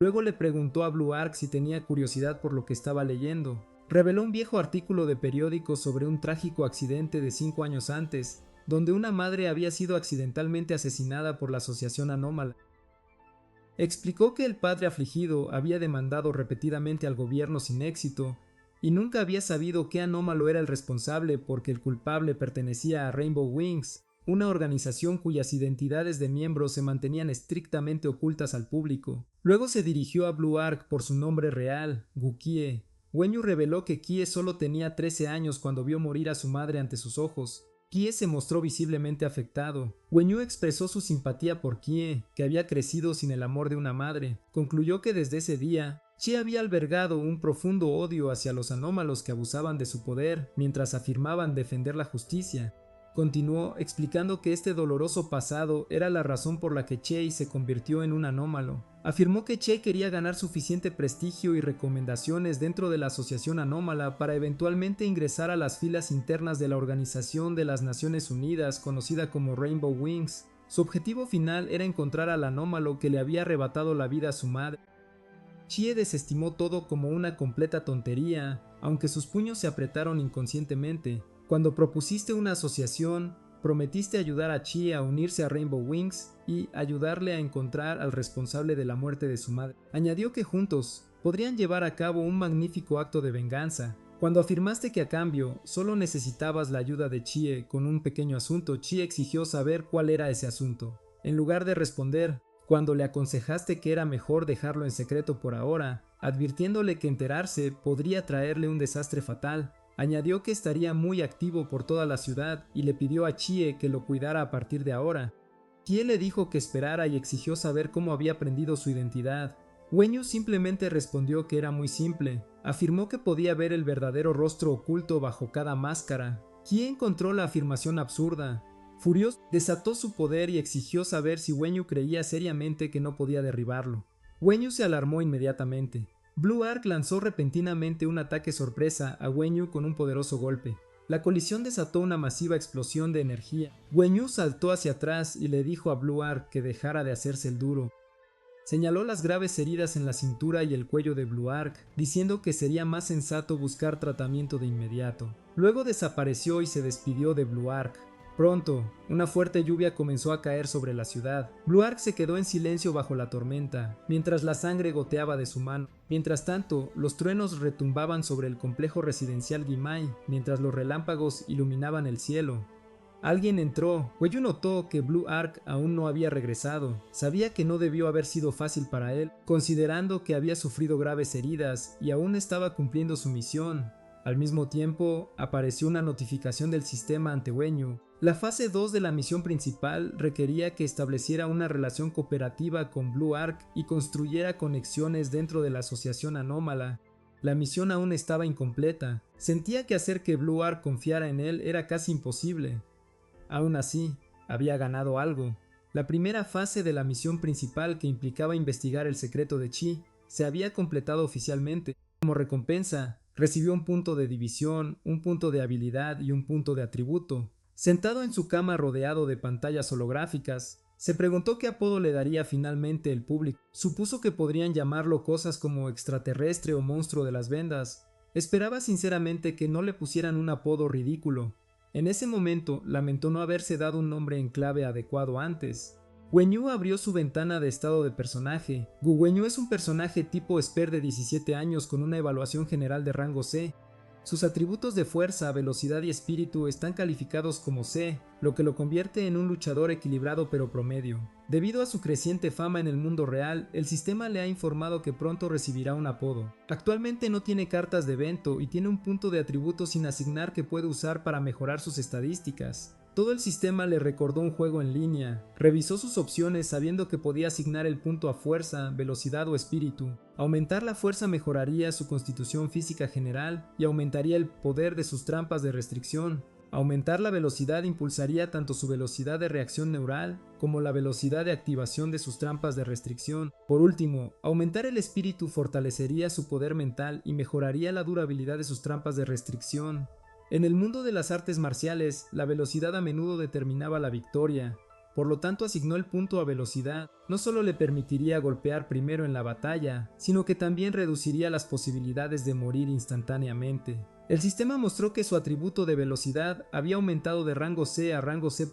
Luego le preguntó a Blue Ark si tenía curiosidad por lo que estaba leyendo. Reveló un viejo artículo de periódico sobre un trágico accidente de 5 años antes, donde una madre había sido accidentalmente asesinada por la Asociación Anómala. Explicó que el padre afligido había demandado repetidamente al gobierno sin éxito, y nunca había sabido qué anómalo era el responsable porque el culpable pertenecía a Rainbow Wings, una organización cuyas identidades de miembros se mantenían estrictamente ocultas al público. Luego se dirigió a Blue Ark por su nombre real, Gukie. Wenyu reveló que Kie solo tenía 13 años cuando vio morir a su madre ante sus ojos. Kie se mostró visiblemente afectado. Wenyu expresó su simpatía por Kie, que había crecido sin el amor de una madre. Concluyó que desde ese día, Chie había albergado un profundo odio hacia los anómalos que abusaban de su poder mientras afirmaban defender la justicia. Continuó explicando que este doloroso pasado era la razón por la que Chie se convirtió en un anómalo. Afirmó que Chie quería ganar suficiente prestigio y recomendaciones dentro de la Asociación Anómala para eventualmente ingresar a las filas internas de la Organización de las Naciones Unidas, conocida como Rainbow Wings. Su objetivo final era encontrar al anómalo que le había arrebatado la vida a su madre. Chie desestimó todo como una completa tontería, aunque sus puños se apretaron inconscientemente. Cuando propusiste una asociación, prometiste ayudar a Chie a unirse a Rainbow Wings y ayudarle a encontrar al responsable de la muerte de su madre. Añadió que juntos podrían llevar a cabo un magnífico acto de venganza. Cuando afirmaste que a cambio solo necesitabas la ayuda de Chie con un pequeño asunto, Chie exigió saber cuál era ese asunto. En lugar de responder, cuando le aconsejaste que era mejor dejarlo en secreto por ahora, advirtiéndole que enterarse podría traerle un desastre fatal, añadió que estaría muy activo por toda la ciudad y le pidió a Chie que lo cuidara a partir de ahora. Chie le dijo que esperara y exigió saber cómo había aprendido su identidad. Wenyu simplemente respondió que era muy simple. Afirmó que podía ver el verdadero rostro oculto bajo cada máscara. Chie encontró la afirmación absurda. Furioso, desató su poder y exigió saber si Wenyu creía seriamente que no podía derribarlo. Wenyu se alarmó inmediatamente. Blue Ark lanzó repentinamente un ataque sorpresa a Wenyu con un poderoso golpe. La colisión desató una masiva explosión de energía. Wenyu saltó hacia atrás y le dijo a Blue Ark que dejara de hacerse el duro. Señaló las graves heridas en la cintura y el cuello de Blue Ark, diciendo que sería más sensato buscar tratamiento de inmediato. Luego desapareció y se despidió de Blue Ark. Pronto, una fuerte lluvia comenzó a caer sobre la ciudad. Blue Ark se quedó en silencio bajo la tormenta, mientras la sangre goteaba de su mano. Mientras tanto, los truenos retumbaban sobre el complejo residencial Gimai, mientras los relámpagos iluminaban el cielo. Alguien entró. Wenyu notó que Blue Ark aún no había regresado. Sabía que no debió haber sido fácil para él, considerando que había sufrido graves heridas y aún estaba cumpliendo su misión. Al mismo tiempo, apareció una notificación del sistema ante Wenyu. La fase 2 de la misión principal requería que estableciera una relación cooperativa con Blue Ark y construyera conexiones dentro de la Asociación Anómala. La misión aún estaba incompleta. Sentía que hacer que Blue Ark confiara en él era casi imposible. Aún así, había ganado algo. La primera fase de la misión principal, que implicaba investigar el secreto de Chi, se había completado oficialmente. Como recompensa, recibió un punto de división, un punto de habilidad y un punto de atributo. Sentado en su cama rodeado de pantallas holográficas, se preguntó qué apodo le daría finalmente el público. Supuso que podrían llamarlo cosas como extraterrestre o monstruo de las vendas. Esperaba sinceramente que no le pusieran un apodo ridículo. En ese momento lamentó no haberse dado un nombre en clave adecuado antes. Wenyu abrió su ventana de estado de personaje. Wenyu es un personaje tipo Esper de 17 años con una evaluación general de rango C. Sus atributos de fuerza, velocidad y espíritu están calificados como C, lo que lo convierte en un luchador equilibrado pero promedio. Debido a su creciente fama en el mundo real, el sistema le ha informado que pronto recibirá un apodo. Actualmente no tiene cartas de evento y tiene un punto de atributo sin asignar que puede usar para mejorar sus estadísticas. Todo el sistema le recordó un juego en línea. Revisó sus opciones sabiendo que podía asignar el punto a fuerza, velocidad o espíritu. Aumentar la fuerza mejoraría su constitución física general y aumentaría el poder de sus trampas de restricción. Aumentar la velocidad impulsaría tanto su velocidad de reacción neural como la velocidad de activación de sus trampas de restricción. Por último, aumentar el espíritu fortalecería su poder mental y mejoraría la durabilidad de sus trampas de restricción. En el mundo de las artes marciales, la velocidad a menudo determinaba la victoria. Por lo tanto, asignó el punto a velocidad. No solo le permitiría golpear primero en la batalla, sino que también reduciría las posibilidades de morir instantáneamente. El sistema mostró que su atributo de velocidad había aumentado de rango C a rango C+,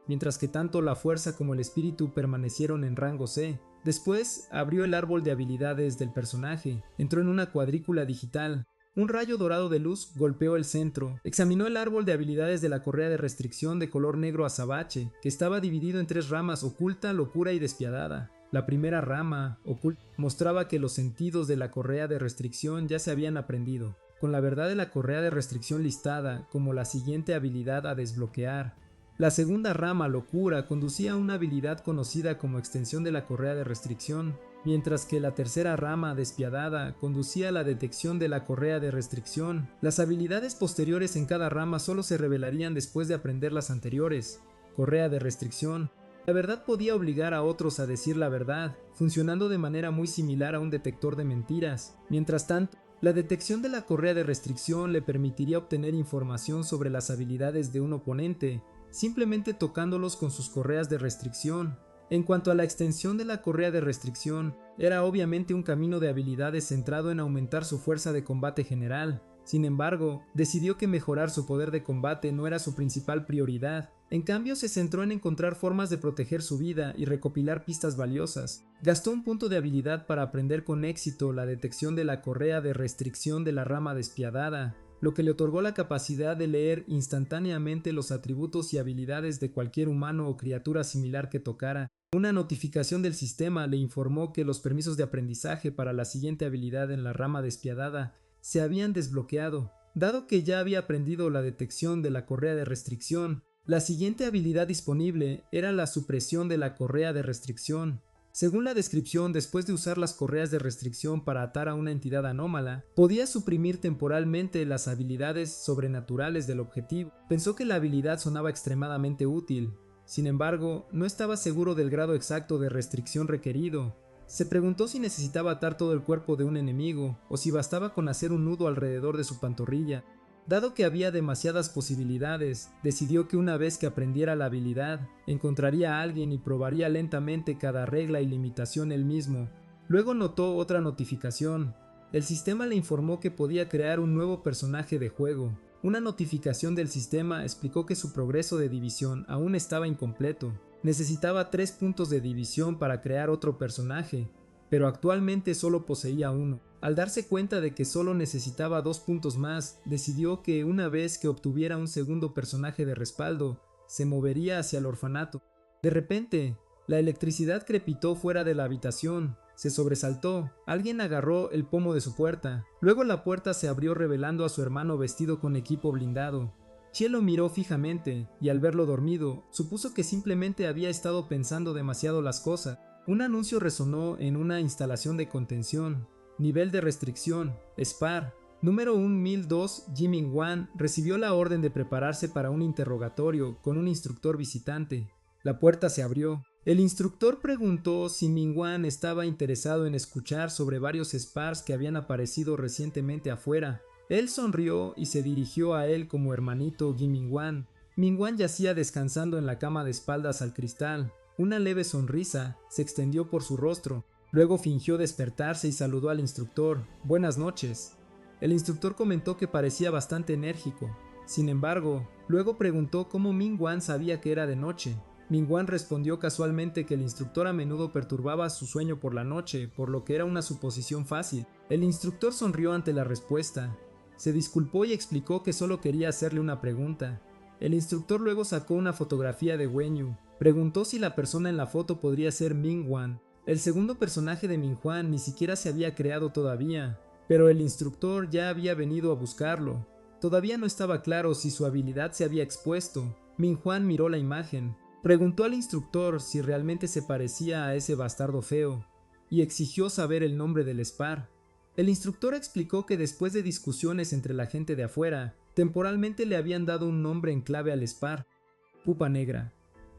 mientras que tanto la fuerza como el espíritu permanecieron en rango C. Después, abrió el árbol de habilidades del personaje. Entró en una cuadrícula digital. Un rayo dorado de luz golpeó el centro. Examinó el árbol de habilidades de la correa de restricción de color negro azabache, que estaba dividido en 3 ramas: oculta, locura y despiadada. La primera rama, oculta, mostraba que los sentidos de la correa de restricción ya se habían aprendido, con la verdad de la correa de restricción listada como la siguiente habilidad a desbloquear. La segunda rama, locura, conducía a una habilidad conocida como extensión de la correa de restricción, mientras que la tercera rama, despiadada, conducía a la detección de la correa de restricción. Las habilidades posteriores en cada rama solo se revelarían después de aprender las anteriores. Correa de restricción. La verdad podía obligar a otros a decir la verdad, funcionando de manera muy similar a un detector de mentiras. Mientras tanto, la detección de la correa de restricción le permitiría obtener información sobre las habilidades de un oponente, simplemente tocándolos con sus correas de restricción. En cuanto a la extensión de la correa de restricción, era obviamente un camino de habilidades centrado en aumentar su fuerza de combate general. Sin embargo, decidió que mejorar su poder de combate no era su principal prioridad. En cambio, se centró en encontrar formas de proteger su vida y recopilar pistas valiosas. Gastó un punto de habilidad para aprender con éxito la detección de la correa de restricción de la rama despiadada, lo que le otorgó la capacidad de leer instantáneamente los atributos y habilidades de cualquier humano o criatura similar que tocara. Una notificación del sistema le informó que los permisos de aprendizaje para la siguiente habilidad en la rama despiadada se habían desbloqueado. Dado que ya había aprendido la detección de la correa de restricción, la siguiente habilidad disponible era la supresión de la correa de restricción. Según la descripción, después de usar las correas de restricción para atar a una entidad anómala, podía suprimir temporalmente las habilidades sobrenaturales del objetivo. Pensó que la habilidad sonaba extremadamente útil. Sin embargo, no estaba seguro del grado exacto de restricción requerido. Se preguntó si necesitaba atar todo el cuerpo de un enemigo, o si bastaba con hacer un nudo alrededor de su pantorrilla. Dado que había demasiadas posibilidades, decidió que una vez que aprendiera la habilidad, encontraría a alguien y probaría lentamente cada regla y limitación él mismo. Luego notó otra notificación. El sistema le informó que podía crear un nuevo personaje de juego. Una notificación del sistema explicó que su progreso de división aún estaba incompleto. Necesitaba 3 puntos de división para crear otro personaje, pero actualmente solo poseía uno. Al darse cuenta de que solo necesitaba 2 puntos más, decidió que una vez que obtuviera un segundo personaje de respaldo, se movería hacia el orfanato. De repente, la electricidad crepitó fuera de la habitación. Se sobresaltó. Alguien agarró el pomo de su puerta. Luego la puerta se abrió revelando a su hermano vestido con equipo blindado. Chie lo miró fijamente, y al verlo dormido, supuso que simplemente había estado pensando demasiado las cosas. Un anuncio resonó en una instalación de contención. Nivel de restricción, SPAR. Número 1002, Jimin-Wan recibió la orden de prepararse para un interrogatorio con un instructor visitante. La puerta se abrió. El instructor preguntó si Min-Wan estaba interesado en escuchar sobre varios SPARs que habían aparecido recientemente afuera. Él sonrió y se dirigió a él como hermanito Jimin-Wan. Min-Wan yacía descansando en la cama de espaldas al cristal. Una leve sonrisa se extendió por su rostro. Luego fingió despertarse y saludó al instructor. Buenas noches. El instructor comentó que parecía bastante enérgico. Sin embargo, luego preguntó cómo Min-Wan sabía que era de noche. Min-Wan respondió casualmente que el instructor a menudo perturbaba su sueño por la noche, por lo que era una suposición fácil. El instructor sonrió ante la respuesta. Se disculpó y explicó que solo quería hacerle una pregunta. El instructor luego sacó una fotografía de Wenyu. Preguntó si la persona en la foto podría ser Min-Wan. El segundo personaje de Min-Wan ni siquiera se había creado todavía, pero el instructor ya había venido a buscarlo. Todavía no estaba claro si su habilidad se había expuesto. Ming-Huan miró la imagen, preguntó al instructor si realmente se parecía a ese bastardo feo, y exigió saber el nombre del Spar. El instructor explicó que después de discusiones entre la gente de afuera, temporalmente le habían dado un nombre en clave al Spar, Pupa Negra.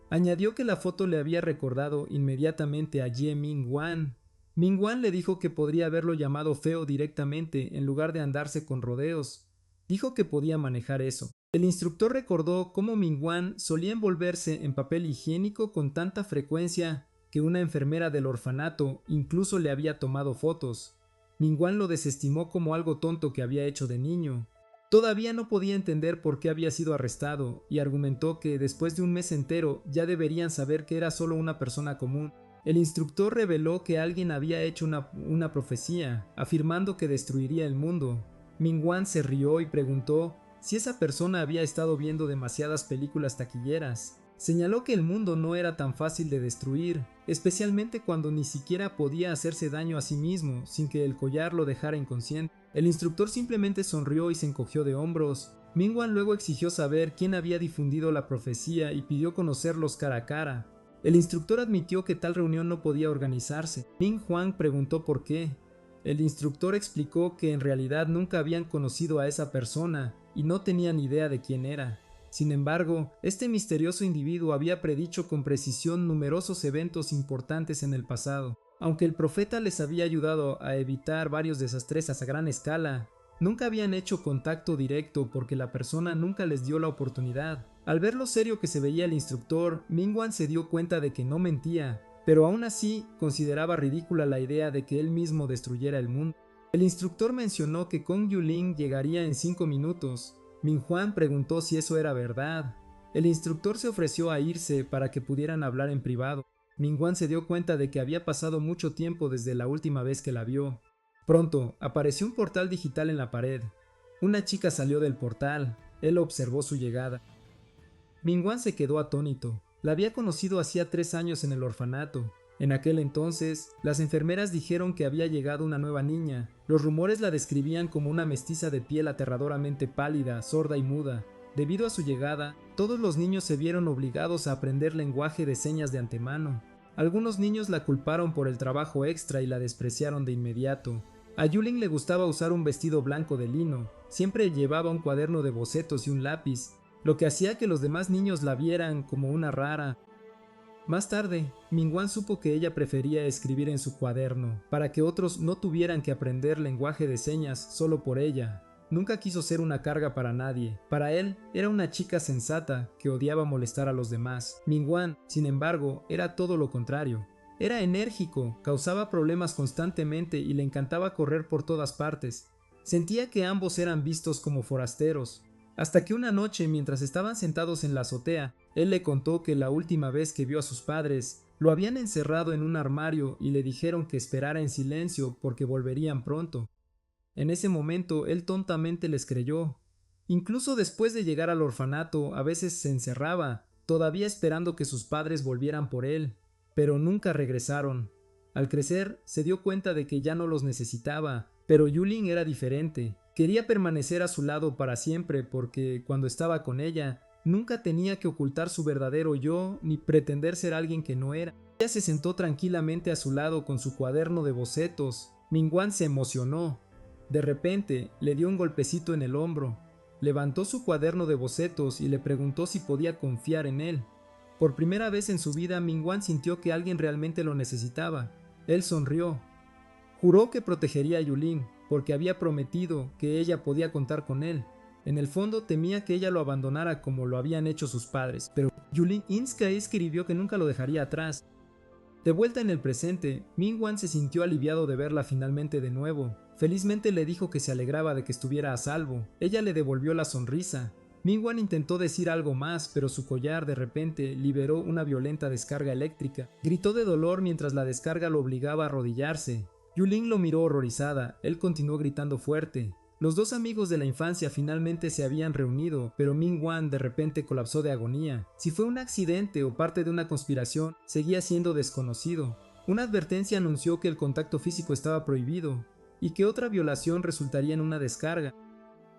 Añadió que la foto le había recordado inmediatamente a Ye Ming-Wan. Ming-Wan le dijo que podría haberlo llamado feo directamente en lugar de andarse con rodeos. Dijo que podía manejar eso. El instructor recordó cómo Ming-Wan solía envolverse en papel higiénico con tanta frecuencia que una enfermera del orfanato incluso le había tomado fotos. Ming-Wan lo desestimó como algo tonto que había hecho de niño. Todavía no podía entender por qué había sido arrestado y argumentó que después de un mes entero ya deberían saber que era solo una persona común. El instructor reveló que alguien había hecho una profecía, afirmando que destruiría el mundo. Ming-Wan se rió y preguntó si esa persona había estado viendo demasiadas películas taquilleras. Señaló que el mundo no era tan fácil de destruir, especialmente cuando ni siquiera podía hacerse daño a sí mismo sin que el collar lo dejara inconsciente. El instructor simplemente sonrió y se encogió de hombros. Ming-Wan luego exigió saber quién había difundido la profecía y pidió conocerlos cara a cara. El instructor admitió que tal reunión no podía organizarse. Ming-Wan preguntó por qué. El instructor explicó que en realidad nunca habían conocido a esa persona y no tenían idea de quién era. Sin embargo, este misterioso individuo había predicho con precisión numerosos eventos importantes en el pasado. Aunque el profeta les había ayudado a evitar varios desastres a gran escala, nunca habían hecho contacto directo porque la persona nunca les dio la oportunidad. Al ver lo serio que se veía el instructor, Ming-Wan se dio cuenta de que no mentía, pero aún así consideraba ridícula la idea de que él mismo destruyera el mundo. El instructor mencionó que Kong Yuling llegaría en 5 minutos. Ming-Wan preguntó si eso era verdad. El instructor se ofreció a irse para que pudieran hablar en privado. Ming-Wan se dio cuenta de que había pasado mucho tiempo desde la última vez que la vio. Pronto, apareció un portal digital en la pared. Una chica salió del portal. Él observó su llegada. Ming-Wan se quedó atónito. La había conocido hacía 3 años en el orfanato. En aquel entonces, las enfermeras dijeron que había llegado una nueva niña. Los rumores la describían como una mestiza de piel aterradoramente pálida, sorda y muda. Debido a su llegada, todos los niños se vieron obligados a aprender lenguaje de señas de antemano. Algunos niños la culparon por el trabajo extra y la despreciaron de inmediato. A Yuling le gustaba usar un vestido blanco de lino. Siempre llevaba un cuaderno de bocetos y un lápiz, lo que hacía que los demás niños la vieran como una rara. Más tarde, Ming-Wan supo que ella prefería escribir en su cuaderno, para que otros no tuvieran que aprender lenguaje de señas solo por ella. Nunca quiso ser una carga para nadie. Para él, era una chica sensata que odiaba molestar a los demás. Ming-Wan, sin embargo, era todo lo contrario. Era enérgico, causaba problemas constantemente y le encantaba correr por todas partes. Sentía que ambos eran vistos como forasteros. Hasta que una noche, mientras estaban sentados en la azotea, él le contó que la última vez que vio a sus padres, lo habían encerrado en un armario y le dijeron que esperara en silencio porque volverían pronto. En ese momento, él tontamente les creyó. Incluso después de llegar al orfanato, a veces se encerraba, todavía esperando que sus padres volvieran por él, pero nunca regresaron. Al crecer, se dio cuenta de que ya no los necesitaba, pero Yuling era diferente. Quería permanecer a su lado para siempre porque cuando estaba con ella, nunca tenía que ocultar su verdadero yo ni pretender ser alguien que no era. Ella se sentó tranquilamente a su lado con su cuaderno de bocetos. Ming-Wan se emocionó. De repente, le dio un golpecito en el hombro. Levantó su cuaderno de bocetos y le preguntó si podía confiar en él. Por primera vez en su vida, Ming-Wan sintió que alguien realmente lo necesitaba. Él sonrió. Juró que protegería a Yuling, porque había prometido que ella podía contar con él. En el fondo temía que ella lo abandonara como lo habían hecho sus padres, pero Yuling Inska escribió que nunca lo dejaría atrás. De vuelta en el presente, Ming-Wan se sintió aliviado de verla finalmente de nuevo. Felizmente le dijo que se alegraba de que estuviera a salvo. Ella le devolvió la sonrisa. Ming-Wan intentó decir algo más, pero su collar de repente liberó una violenta descarga eléctrica. Gritó de dolor mientras la descarga lo obligaba a arrodillarse. Yuling lo miró horrorizada. Él continuó gritando fuerte. Los dos amigos de la infancia finalmente se habían reunido, pero Ming-Wan de repente colapsó de agonía. Si fue un accidente o parte de una conspiración, seguía siendo desconocido. Una advertencia anunció que el contacto físico estaba prohibido, y que otra violación resultaría en una descarga.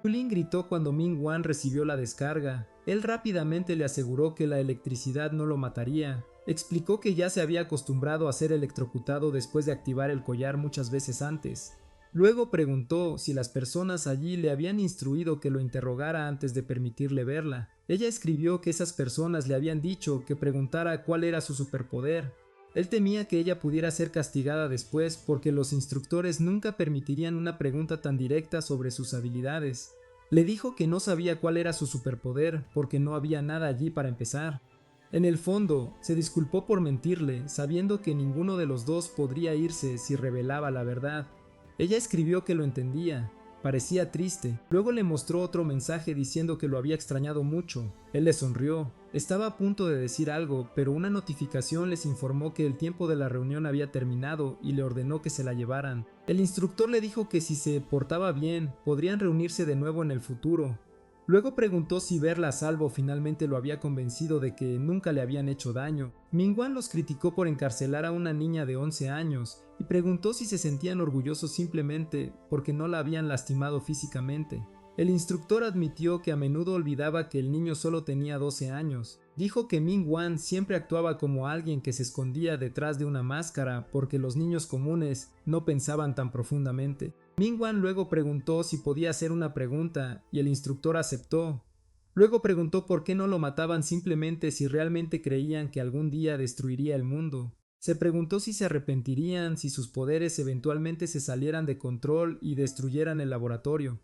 Yuling gritó cuando Ming-Wan recibió la descarga. Él rápidamente le aseguró que la electricidad no lo mataría. Explicó que ya se había acostumbrado a ser electrocutado después de activar el collar muchas veces antes. Luego preguntó si las personas allí le habían instruido que lo interrogara antes de permitirle verla. Ella escribió que esas personas le habían dicho que preguntara cuál era su superpoder. Él temía que ella pudiera ser castigada después porque los instructores nunca permitirían una pregunta tan directa sobre sus habilidades. Le dijo que no sabía cuál era su superpoder porque no había nada allí para empezar. En el fondo, se disculpó por mentirle, sabiendo que ninguno de los dos podría irse si revelaba la verdad. Ella escribió que lo entendía. Parecía triste. Luego le mostró otro mensaje diciendo que lo había extrañado mucho. Él le sonrió. Estaba a punto de decir algo, pero una notificación les informó que el tiempo de la reunión había terminado y le ordenó que se la llevaran. El instructor le dijo que si se portaba bien, podrían reunirse de nuevo en el futuro. Luego preguntó si verla a salvo finalmente lo había convencido de que nunca le habían hecho daño. Ming-Wan los criticó por encarcelar a una niña de 11 años y preguntó si se sentían orgullosos simplemente porque no la habían lastimado físicamente. El instructor admitió que a menudo olvidaba que el niño solo tenía 12 años. Dijo que Ming-Wan siempre actuaba como alguien que se escondía detrás de una máscara porque los niños comunes no pensaban tan profundamente. Ming-Wan luego preguntó si podía hacer una pregunta y el instructor aceptó. Luego preguntó por qué no lo mataban simplemente si realmente creían que algún día destruiría el mundo. Se preguntó si se arrepentirían si sus poderes eventualmente se salieran de control y destruyeran el laboratorio.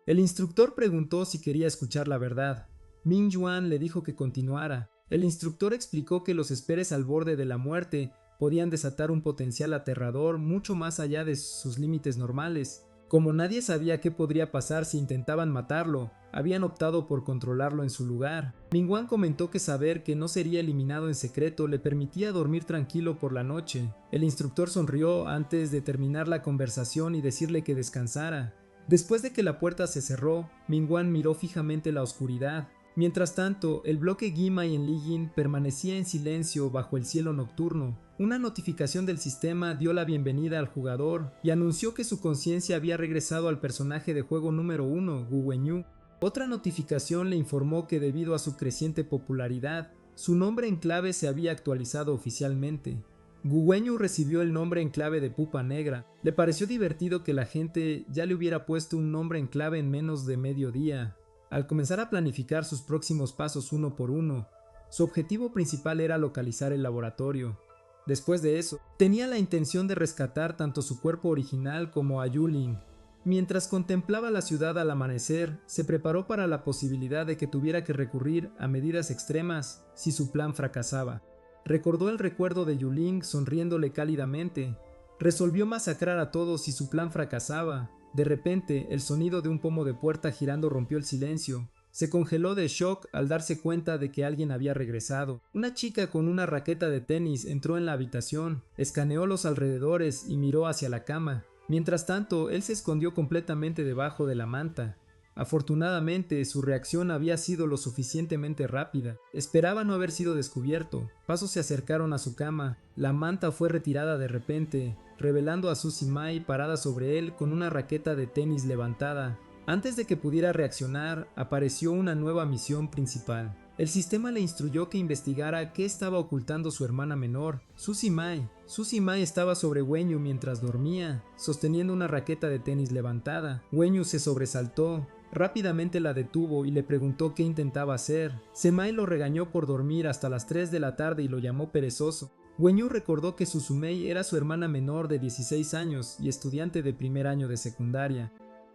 El instructor preguntó si quería escuchar la verdad. Ming-Yuan le dijo que continuara. El instructor explicó que los esperes al borde de la muerte podían desatar un potencial aterrador mucho más allá de sus límites normales. Como nadie sabía qué podría pasar si intentaban matarlo, habían optado por controlarlo en su lugar. Ming-Wan comentó que saber que no sería eliminado en secreto le permitía dormir tranquilo por la noche. El instructor sonrió antes de terminar la conversación y decirle que descansara. Después de que la puerta se cerró, Ming-Wan miró fijamente la oscuridad. Mientras tanto, el bloque Gimai en Lijin permanecía en silencio bajo el cielo nocturno. Una notificación del sistema dio la bienvenida al jugador y anunció que su conciencia había regresado al personaje de juego número 1, Gu Wenyu. Otra notificación le informó que debido a su creciente popularidad, su nombre en clave se había actualizado oficialmente. Gu Wenyu recibió el nombre en clave de Pupa Negra. Le pareció divertido que la gente ya le hubiera puesto un nombre en clave en menos de medio día. Al comenzar a planificar sus próximos pasos uno por uno, su objetivo principal era localizar el laboratorio. Después de eso, tenía la intención de rescatar tanto su cuerpo original como a Yuling. Mientras contemplaba la ciudad al amanecer, se preparó para la posibilidad de que tuviera que recurrir a medidas extremas si su plan fracasaba. Recordó el recuerdo de Yuling sonriéndole cálidamente. Resolvió masacrar a todos si su plan fracasaba. De repente, el sonido de un pomo de puerta girando rompió el silencio. Se congeló de shock al darse cuenta de que alguien había regresado. Una chica con una raqueta de tenis entró en la habitación, escaneó los alrededores y miró hacia la cama. Mientras tanto, él se escondió completamente debajo de la manta. Afortunadamente, su reacción había sido lo suficientemente rápida. Esperaba no haber sido descubierto. Pasos se acercaron a su cama. La manta fue retirada de repente, revelando a Susie Mai parada sobre él con una raqueta de tenis levantada. Antes de que pudiera reaccionar, apareció una nueva misión principal. El sistema le instruyó que investigara qué estaba ocultando su hermana menor, Susie Mai. Susie Mai estaba sobre Wenyu mientras dormía, sosteniendo una raqueta de tenis levantada. Wenyu se sobresaltó. Rápidamente la detuvo y le preguntó qué intentaba hacer. Semai lo regañó por dormir hasta las 3 de la tarde y lo llamó perezoso. Wenyu recordó que Susumei era su hermana menor de 16 años y estudiante de primer año de secundaria.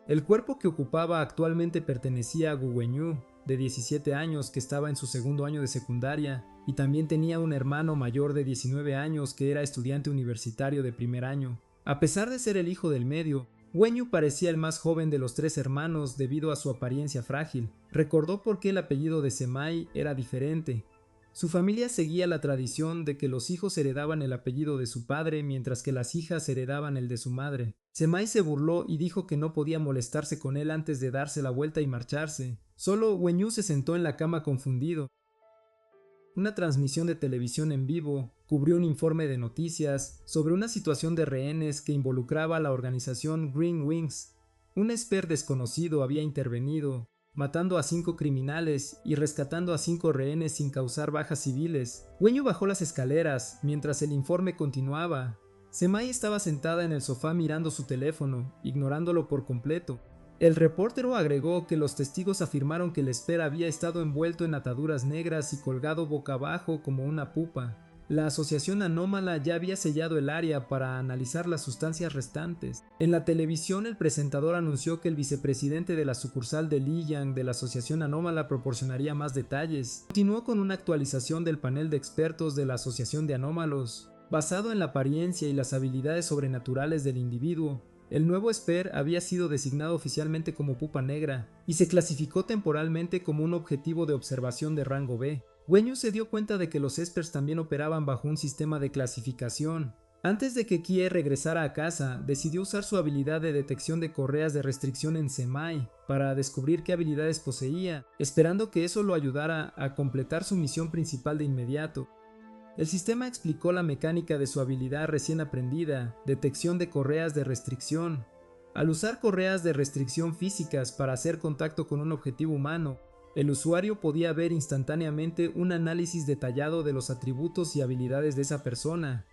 El cuerpo que ocupaba actualmente pertenecía a Gu Wenyu, de 17 años, que estaba en su segundo año de secundaria, y también tenía un hermano mayor de 19 años que era estudiante universitario de primer año. A pesar de ser el hijo del medio, Wenyu parecía el más joven de los 3 hermanos debido a su apariencia frágil. Recordó por qué el apellido de Semai era diferente. Su familia seguía la tradición de que los hijos heredaban el apellido de su padre mientras que las hijas heredaban el de su madre. Semai se burló y dijo que no podía molestarse con él antes de darse la vuelta y marcharse. Solo Wenyu se sentó en la cama confundido. Una transmisión de televisión en vivo cubrió un informe de noticias sobre una situación de rehenes que involucraba a la organización Green Wings. Un expert desconocido había intervenido matando a 5 criminales y rescatando a 5 rehenes sin causar bajas civiles. Wenyu bajó las escaleras mientras el informe continuaba. Semai estaba sentada en el sofá mirando su teléfono, ignorándolo por completo. El reportero agregó que los testigos afirmaron que el Esper había estado envuelto en ataduras negras y colgado boca abajo como una pupa. La asociación anómala ya había sellado el área para analizar las sustancias restantes. En la televisión, el presentador anunció que el vicepresidente de la sucursal de Liyang de la asociación anómala proporcionaría más detalles. Continuó con una actualización del panel de expertos de la asociación de anómalos. Basado en la apariencia y las habilidades sobrenaturales del individuo, el nuevo Esper había sido designado oficialmente como pupa negra y se clasificó temporalmente como un objetivo de observación de rango B. Wenyu se dio cuenta de que los Espers también operaban bajo un sistema de clasificación. Antes de que Kie regresara a casa, decidió usar su habilidad de detección de correas de restricción en Semai para descubrir qué habilidades poseía, esperando que eso lo ayudara a completar su misión principal de inmediato. El sistema explicó la mecánica de su habilidad recién aprendida, detección de correas de restricción. Al usar correas de restricción físicas para hacer contacto con un objetivo humano, el usuario podía ver instantáneamente un análisis detallado de los atributos y habilidades de esa persona.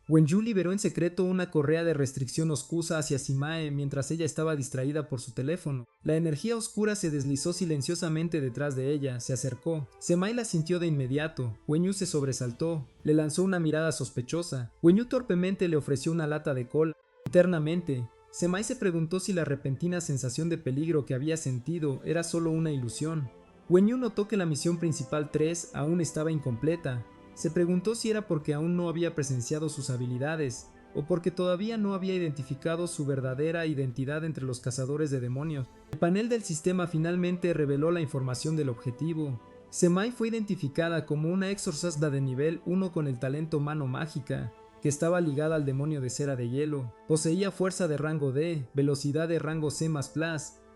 Wenyu liberó en secreto una correa de restricción oscura hacia Simae mientras ella estaba distraída por su teléfono. La energía oscura se deslizó silenciosamente detrás de ella, se acercó. Semai la sintió de inmediato. Wenyu se sobresaltó, le lanzó una mirada sospechosa. Wenyu torpemente le ofreció una lata de cola. Internamente, Semai se preguntó si la repentina sensación de peligro que había sentido era solo una ilusión. Wenyu notó que la misión principal 3 aún estaba incompleta. Se preguntó si era porque aún no había presenciado sus habilidades, o porque todavía no había identificado su verdadera identidad entre los cazadores de demonios. El panel del sistema finalmente reveló la información del objetivo. Semai fue identificada como una exorcisda de nivel 1 con el talento mano mágica, que estaba ligada al demonio de cera de hielo. Poseía fuerza de rango D, velocidad de rango C++,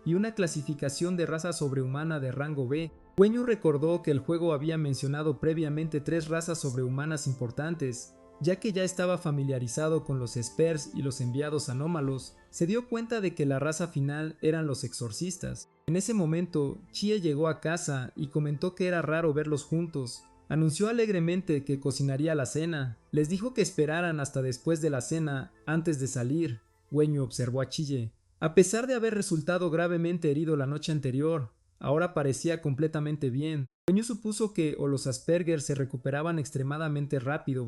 y una clasificación de raza sobrehumana de rango B. Wenyu recordó que el juego había mencionado previamente 3 razas sobrehumanas importantes. Ya que ya estaba familiarizado con los Espers y los enviados anómalos, se dio cuenta de que la raza final eran los exorcistas. En ese momento, Chie llegó a casa y comentó que era raro verlos juntos. Anunció alegremente que cocinaría la cena. Les dijo que esperaran hasta después de la cena antes de salir. Wenyu observó a Chie. A pesar de haber resultado gravemente herido la noche anterior, ahora parecía completamente bien. Wenyu supuso que o los Asperger se recuperaban extremadamente rápido,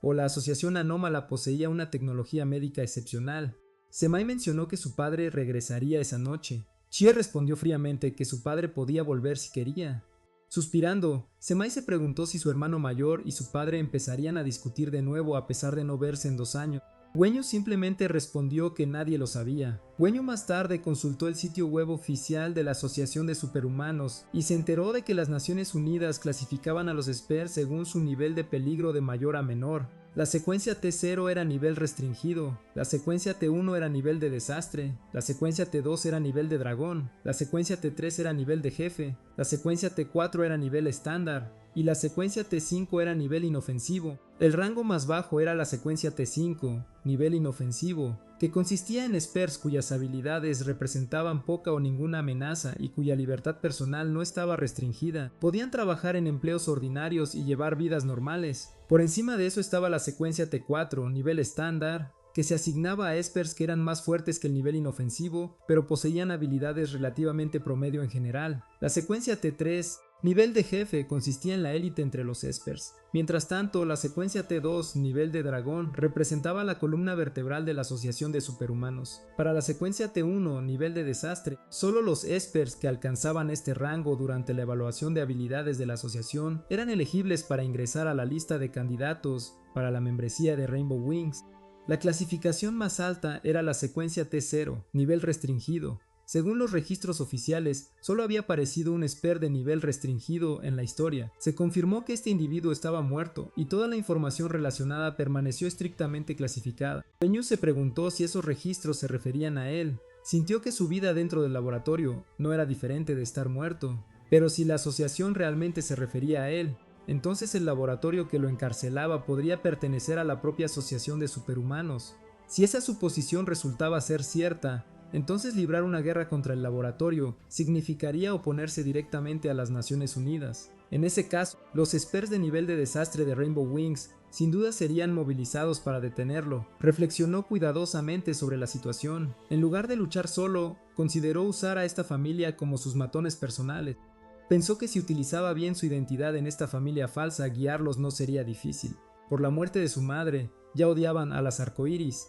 o la asociación anómala poseía una tecnología médica excepcional. Semai mencionó que su padre regresaría esa noche. Chie respondió fríamente que su padre podía volver si quería. Suspirando, Semai se preguntó si su hermano mayor y su padre empezarían a discutir de nuevo a pesar de no verse en 2 años. Wenyu simplemente respondió que nadie lo sabía. Wenyu más tarde consultó el sitio web oficial de la Asociación de Superhumanos y se enteró de que las Naciones Unidas clasificaban a los Spers según su nivel de peligro de mayor a menor. La secuencia T0 era nivel restringido, la secuencia T1 era nivel de desastre, la secuencia T2 era nivel de dragón, la secuencia T3 era nivel de jefe, la secuencia T4 era nivel estándar y la secuencia T5 era nivel inofensivo. El rango más bajo era la secuencia T5, nivel inofensivo, que consistía en Spers cuyas habilidades representaban poca o ninguna amenaza y cuya libertad personal no estaba restringida. Podían trabajar en empleos ordinarios y llevar vidas normales. Por encima de eso estaba la secuencia T4, nivel estándar, que se asignaba a Espers que eran más fuertes que el nivel inofensivo, pero poseían habilidades relativamente promedio en general. La secuencia T3, nivel de jefe, consistía en la élite entre los Espers. Mientras tanto, la secuencia T2, nivel de dragón, representaba la columna vertebral de la Asociación de Superhumanos. Para la secuencia T1, nivel de desastre, solo los Espers que alcanzaban este rango durante la evaluación de habilidades de la asociación eran elegibles para ingresar a la lista de candidatos para la membresía de Rainbow Wings. La clasificación más alta era la secuencia T0, nivel restringido. Según los registros oficiales, solo había aparecido un Esper de nivel restringido en la historia. Se confirmó que este individuo estaba muerto y toda la información relacionada permaneció estrictamente clasificada. Wenyu se preguntó si esos registros se referían a él. Sintió que su vida dentro del laboratorio no era diferente de estar muerto. Pero si la asociación realmente se refería a él, entonces el laboratorio que lo encarcelaba podría pertenecer a la propia asociación de superhumanos. Si esa suposición resultaba ser cierta, Entonces librar una guerra contra el laboratorio significaría oponerse directamente a las Naciones Unidas. En ese caso, los experts de nivel de desastre de Rainbow Wings sin duda serían movilizados para detenerlo. Reflexionó cuidadosamente sobre la situación. En lugar de luchar solo, consideró usar a esta familia como sus matones personales. Pensó que si utilizaba bien su identidad en esta familia falsa, guiarlos no sería difícil. Por la muerte de su madre, ya odiaban a las arcoíris.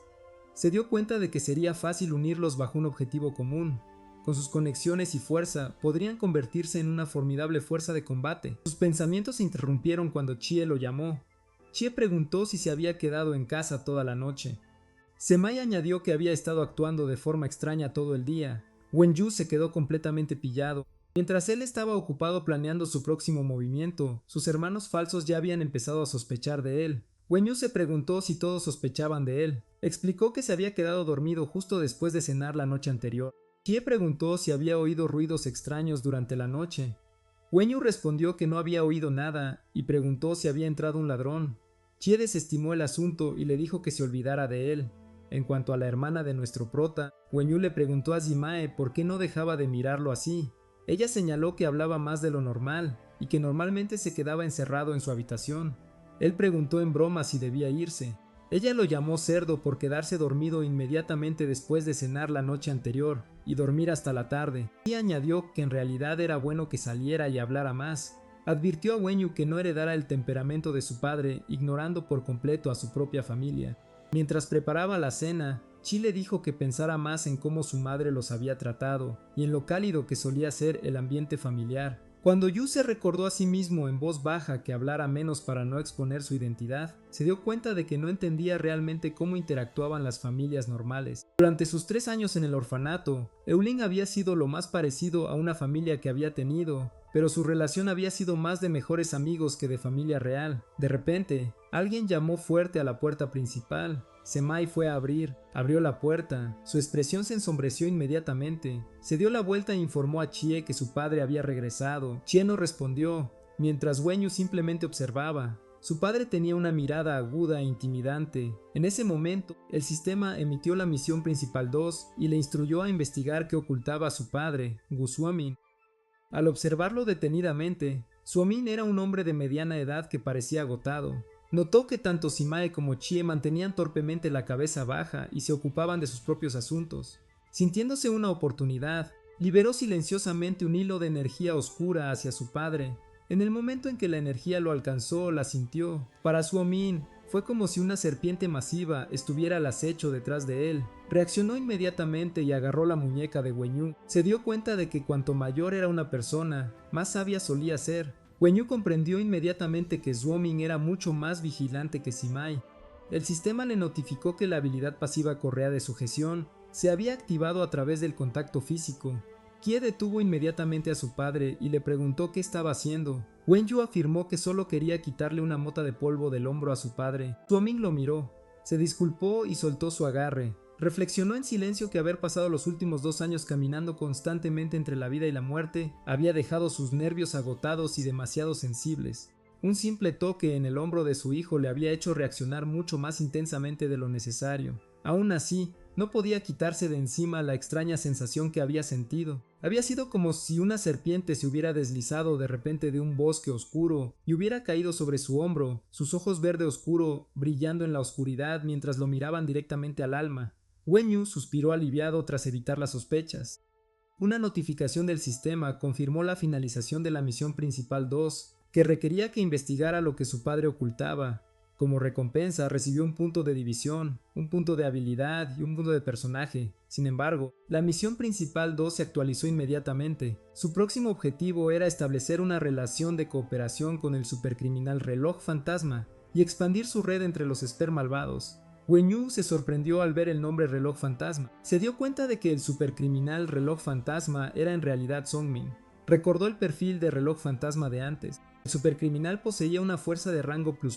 Se dio cuenta de que sería fácil unirlos bajo un objetivo común. Con sus conexiones y fuerza, podrían convertirse en una formidable fuerza de combate. Sus pensamientos se interrumpieron cuando Chie lo llamó. Chie preguntó si se había quedado en casa toda la noche. Semai añadió que había estado actuando de forma extraña todo el día. Wenyu se quedó completamente pillado. Mientras él estaba ocupado planeando su próximo movimiento, sus hermanos falsos ya habían empezado a sospechar de él. Wenyu se preguntó si todos sospechaban de él. Explicó que se había quedado dormido justo después de cenar la noche anterior. Chie preguntó si había oído ruidos extraños durante la noche. Wenyu respondió que no había oído nada y preguntó si había entrado un ladrón. Chie desestimó el asunto y le dijo que se olvidara de él. En cuanto a la hermana de nuestro prota, Wenyu le preguntó a Zimae por qué no dejaba de mirarlo así. Ella señaló que hablaba más de lo normal y que normalmente se quedaba encerrado en su habitación. Él preguntó en broma si debía irse. Ella lo llamó cerdo por quedarse dormido inmediatamente después de cenar la noche anterior y dormir hasta la tarde, y añadió que en realidad era bueno que saliera y hablara más. Advirtió a Wenyu que no heredara el temperamento de su padre, ignorando por completo a su propia familia. Mientras preparaba la cena, Chi le dijo que pensara más en cómo su madre los había tratado y en lo cálido que solía ser el ambiente familiar. Cuando Yu se recordó a sí mismo en voz baja que hablara menos para no exponer su identidad, se dio cuenta de que no entendía realmente cómo interactuaban las familias normales. Durante sus 3 años en el orfanato, Eulin había sido lo más parecido a una familia que había tenido, pero su relación había sido más de mejores amigos que de familia real. De repente, alguien llamó fuerte a la puerta principal. Semai fue a abrir, abrió la puerta, su expresión se ensombreció inmediatamente. Se dio la vuelta e informó a Chie que su padre había regresado. Chie no respondió, mientras Wenyu simplemente observaba. Su padre tenía una mirada aguda e intimidante. En ese momento, el sistema emitió la misión principal 2 y le instruyó a investigar qué ocultaba a su padre, Gu Suomin. Al observarlo detenidamente, Suomin era un hombre de mediana edad que parecía agotado. Notó que tanto Zimae como Chie mantenían torpemente la cabeza baja y se ocupaban de sus propios asuntos. Sintiéndose una oportunidad, liberó silenciosamente un hilo de energía oscura hacia su padre. En el momento en que la energía lo alcanzó, la sintió. Para Suomin, fue como si una serpiente masiva estuviera al acecho detrás de él. Reaccionó inmediatamente y agarró la muñeca de Wenyu. Se dio cuenta de que cuanto mayor era una persona, más sabia solía ser. Wenyu comprendió inmediatamente que Suomin era mucho más vigilante que Zimae. El sistema le notificó que la habilidad pasiva correa de sujeción se había activado a través del contacto físico. Kie detuvo inmediatamente a su padre y le preguntó qué estaba haciendo. Wenyu afirmó que solo quería quitarle una mota de polvo del hombro a su padre. Suomin lo miró, se disculpó y soltó su agarre. Reflexionó en silencio que haber pasado los últimos 2 años caminando constantemente entre la vida y la muerte había dejado sus nervios agotados y demasiado sensibles. Un simple toque en el hombro de su hijo le había hecho reaccionar mucho más intensamente de lo necesario. Aún así, no podía quitarse de encima la extraña sensación que había sentido. Había sido como si una serpiente se hubiera deslizado de repente de un bosque oscuro y hubiera caído sobre su hombro, sus ojos verde oscuro brillando en la oscuridad mientras lo miraban directamente al alma. Wenyu suspiró aliviado tras evitar las sospechas. Una notificación del sistema confirmó la finalización de la misión principal 2, que requería que investigara lo que su padre ocultaba. Como recompensa recibió un punto de división, un punto de habilidad y un punto de personaje. Sin embargo, la misión principal 2 se actualizó inmediatamente. Su próximo objetivo era establecer una relación de cooperación con el supercriminal Reloj Fantasma y expandir su red entre los Esper malvados. Wenyu se sorprendió al ver el nombre Reloj Fantasma. Se dio cuenta de que el supercriminal Reloj Fantasma era en realidad Songmin. Recordó el perfil de Reloj Fantasma de antes. El supercriminal poseía una fuerza de rango ++,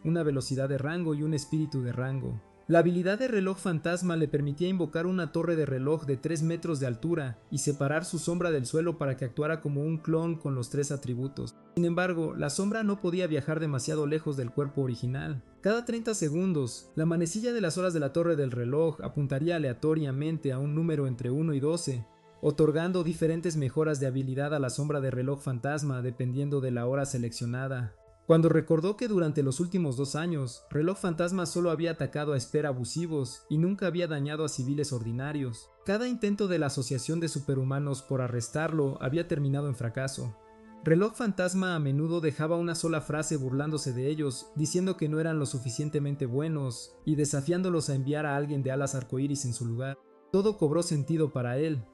una velocidad de rango y un espíritu de rango. La habilidad de reloj fantasma le permitía invocar una torre de reloj de 3 metros de altura y separar su sombra del suelo para que actuara como un clon con los 3 atributos. Sin embargo, la sombra no podía viajar demasiado lejos del cuerpo original. Cada 30 segundos, la manecilla de las horas de la torre del reloj apuntaría aleatoriamente a un número entre 1 y 12, otorgando diferentes mejoras de habilidad a la sombra de reloj fantasma dependiendo de la hora seleccionada. Cuando recordó que durante los últimos 2 años, Reloj Fantasma solo había atacado a Esper abusivos y nunca había dañado a civiles ordinarios, cada intento de la Asociación de Superhumanos por arrestarlo había terminado en fracaso. Reloj Fantasma a menudo dejaba una sola frase burlándose de ellos, diciendo que no eran lo suficientemente buenos y desafiándolos a enviar a alguien de alas arcoíris en su lugar. Todo cobró sentido para él.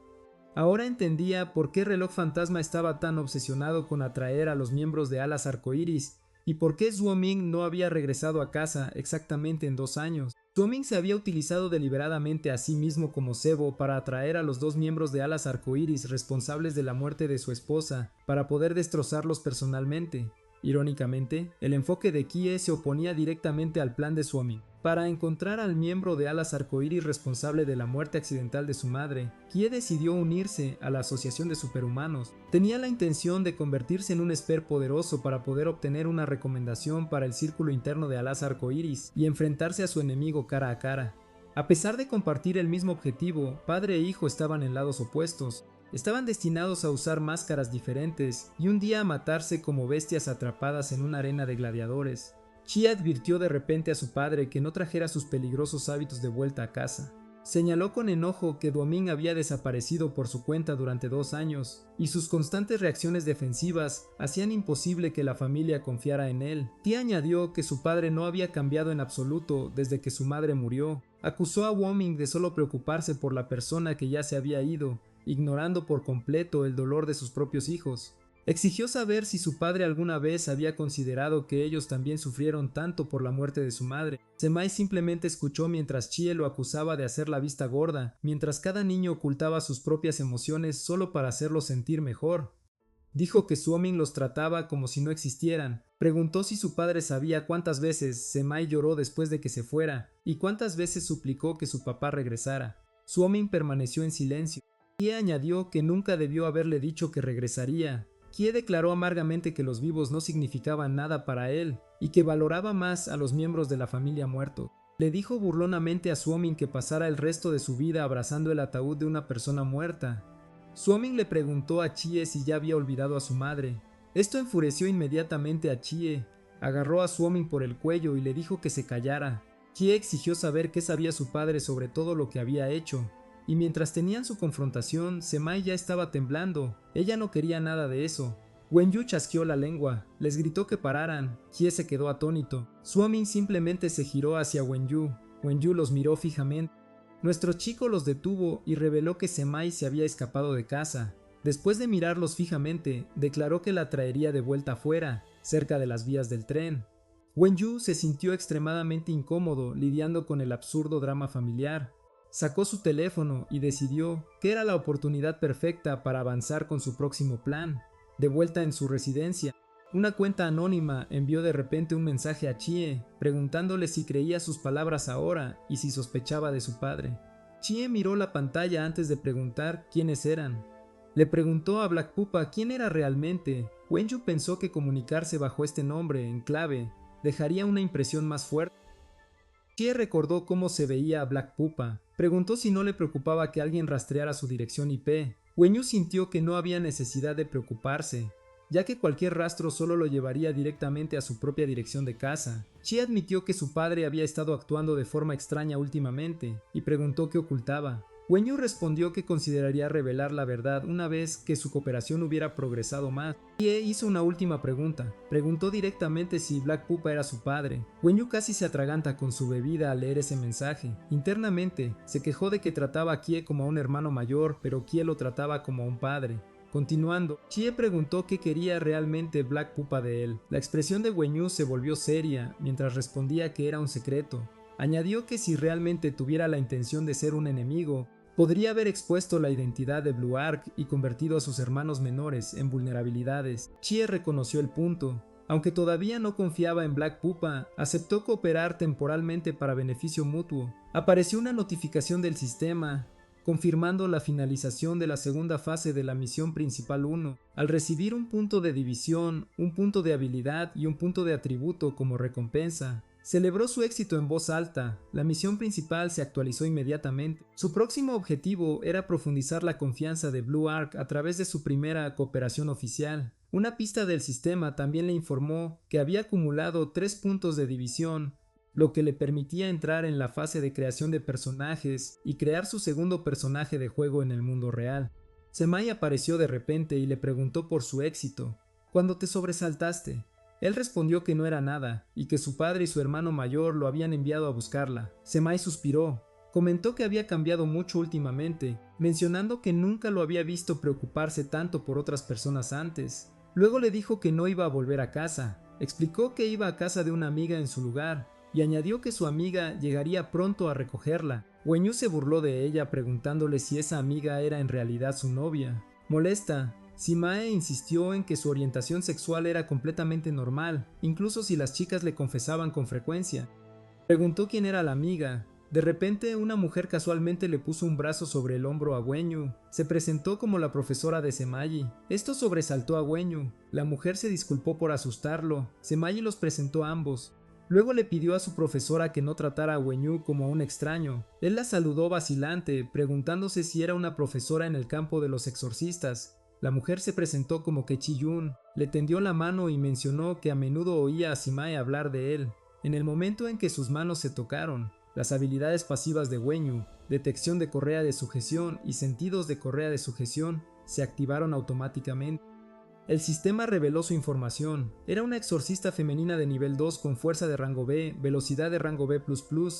Ahora entendía por qué Reloj Fantasma estaba tan obsesionado con atraer a los miembros de Alas Arcoíris y por qué Suoming no había regresado a casa exactamente en 2 años. Suoming se había utilizado deliberadamente a sí mismo como cebo para atraer a los 2 miembros de Alas Arcoíris responsables de la muerte de su esposa para poder destrozarlos personalmente. Irónicamente, el enfoque de Kie se oponía directamente al plan de Suoming. Para encontrar al miembro de Alas Arcoíris responsable de la muerte accidental de su madre, Kie decidió unirse a la Asociación de Superhumanos. Tenía la intención de convertirse en un Esper poderoso para poder obtener una recomendación para el círculo interno de Alas Arcoíris y enfrentarse a su enemigo cara a cara. A pesar de compartir el mismo objetivo, padre e hijo estaban en lados opuestos. Estaban destinados a usar máscaras diferentes y un día a matarse como bestias atrapadas en una arena de gladiadores. Chie advirtió de repente a su padre que no trajera sus peligrosos hábitos de vuelta a casa. Señaló con enojo que Duoming había desaparecido por su cuenta durante 2 años, y sus constantes reacciones defensivas hacían imposible que la familia confiara en él. Tia añadió que su padre no había cambiado en absoluto desde que su madre murió. Acusó a Duoming de solo preocuparse por la persona que ya se había ido, ignorando por completo el dolor de sus propios hijos. Exigió saber si su padre alguna vez había considerado que ellos también sufrieron tanto por la muerte de su madre. Semai simplemente escuchó mientras Chie lo acusaba de hacer la vista gorda, mientras cada niño ocultaba sus propias emociones solo para hacerlos sentir mejor. Dijo que Suoming los trataba como si no existieran. Preguntó si su padre sabía cuántas veces Semai lloró después de que se fuera, y cuántas veces suplicó que su papá regresara. Suoming permaneció en silencio. Chie añadió que nunca debió haberle dicho que regresaría. Kie declaró amargamente que los vivos no significaban nada para él y que valoraba más a los miembros de la familia muertos. Le dijo burlonamente a Suoming que pasara el resto de su vida abrazando el ataúd de una persona muerta. Suoming le preguntó a Chie si ya había olvidado a su madre. Esto enfureció inmediatamente a Chie. Agarró a Suoming por el cuello y le dijo que se callara. Chie exigió saber qué sabía su padre sobre todo lo que había hecho. Y mientras tenían su confrontación, Semai ya estaba temblando. Ella no quería nada de eso. Wenyu chasqueó la lengua, les gritó que pararan. Kie se quedó atónito. Suoming simplemente se giró hacia Wenyu. Wenyu los miró fijamente. Nuestro chico los detuvo y reveló que Semai se había escapado de casa. Después de mirarlos fijamente, declaró que la traería de vuelta afuera, cerca de las vías del tren. Wenyu se sintió extremadamente incómodo lidiando con el absurdo drama familiar. Sacó su teléfono y decidió que era la oportunidad perfecta para avanzar con su próximo plan. De vuelta en su residencia, una cuenta anónima envió de repente un mensaje a Chie, preguntándole si creía sus palabras ahora y si sospechaba de su padre. Chie miró la pantalla antes de preguntar quiénes eran. Le preguntó a Black Pupa quién era realmente. Wenyu pensó que comunicarse bajo este nombre, en clave, dejaría una impresión más fuerte. Chie recordó cómo se veía a Black Pupa. Preguntó si no le preocupaba que alguien rastreara su dirección IP. Wenyu sintió que no había necesidad de preocuparse, ya que cualquier rastro solo lo llevaría directamente a su propia dirección de casa. Chie admitió que su padre había estado actuando de forma extraña últimamente, y preguntó qué ocultaba. Wenyu respondió que consideraría revelar la verdad una vez que su cooperación hubiera progresado más. Chie hizo una última pregunta. Preguntó directamente si Black Pupa era su padre. Wenyu casi se atraganta con su bebida al leer ese mensaje. Internamente, se quejó de que trataba a Kie como a un hermano mayor, pero Kie lo trataba como a un padre. Continuando, Chie preguntó qué quería realmente Black Pupa de él. La expresión de Wenyu se volvió seria mientras respondía que era un secreto. Añadió que si realmente tuviera la intención de ser un enemigo, podría haber expuesto la identidad de Blue Ark y convertido a sus hermanos menores en vulnerabilidades. Chie reconoció el punto. Aunque todavía no confiaba en Black Pupa, aceptó cooperar temporalmente para beneficio mutuo. Apareció una notificación del sistema, confirmando la finalización de la segunda fase de la misión principal 1, al recibir un punto de división, un punto de habilidad y un punto de atributo como recompensa. Celebró su éxito en voz alta. La misión principal se actualizó inmediatamente. Su próximo objetivo era profundizar la confianza de Blue Ark a través de su primera cooperación oficial. Una pista del sistema también le informó que había acumulado 3 puntos de división, lo que le permitía entrar en la fase de creación de personajes y crear su segundo personaje de juego en el mundo real. Semai apareció de repente y le preguntó por su éxito. ¿Cuándo te sobresaltaste? Él respondió que no era nada, y que su padre y su hermano mayor lo habían enviado a buscarla. Semai suspiró. Comentó que había cambiado mucho últimamente, mencionando que nunca lo había visto preocuparse tanto por otras personas antes. Luego le dijo que no iba a volver a casa. Explicó que iba a casa de una amiga en su lugar, y añadió que su amiga llegaría pronto a recogerla. Wenyu se burló de ella preguntándole si esa amiga era en realidad su novia. Molesta, Simae insistió en que su orientación sexual era completamente normal, incluso si las chicas le confesaban con frecuencia. Preguntó quién era la amiga. De repente, una mujer casualmente le puso un brazo sobre el hombro a Wenyu. Se presentó como la profesora de Semayi. Esto sobresaltó a Wenyu. La mujer se disculpó por asustarlo. Semayi los presentó a ambos. Luego le pidió a su profesora que no tratara a Wenyu como a un extraño. Él la saludó vacilante, preguntándose si era una profesora en el campo de los exorcistas. La mujer se presentó como Kechi-yun, le tendió la mano y mencionó que a menudo oía a Simae hablar de él. En el momento en que sus manos se tocaron, las habilidades pasivas de Wenyu, detección de correa de sujeción y sentidos de correa de sujeción, se activaron automáticamente. El sistema reveló su información. Era una exorcista femenina de nivel 2 con fuerza de rango B, velocidad de rango B++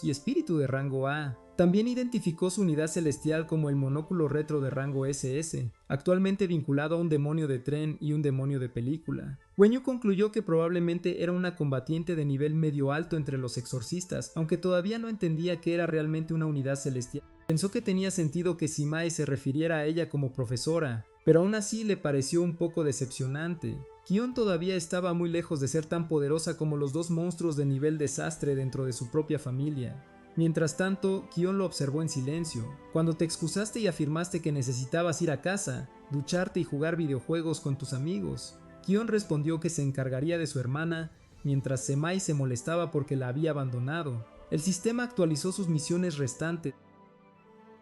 y espíritu de rango A. También identificó su unidad celestial como el monóculo retro de rango SS, actualmente vinculado a un demonio de tren y un demonio de película. Wenyu concluyó que probablemente era una combatiente de nivel medio alto entre los exorcistas, aunque todavía no entendía que era realmente una unidad celestial. Pensó que tenía sentido que Simae se refiriera a ella como profesora, pero aún así le pareció un poco decepcionante. Kion todavía estaba muy lejos de ser tan poderosa como los dos monstruos de nivel desastre dentro de su propia familia. Mientras tanto, Kion lo observó en silencio. Cuando te excusaste y afirmaste que necesitabas ir a casa, ducharte y jugar videojuegos con tus amigos, Kion respondió que se encargaría de su hermana, mientras Semai se molestaba porque la había abandonado. El sistema actualizó sus misiones restantes.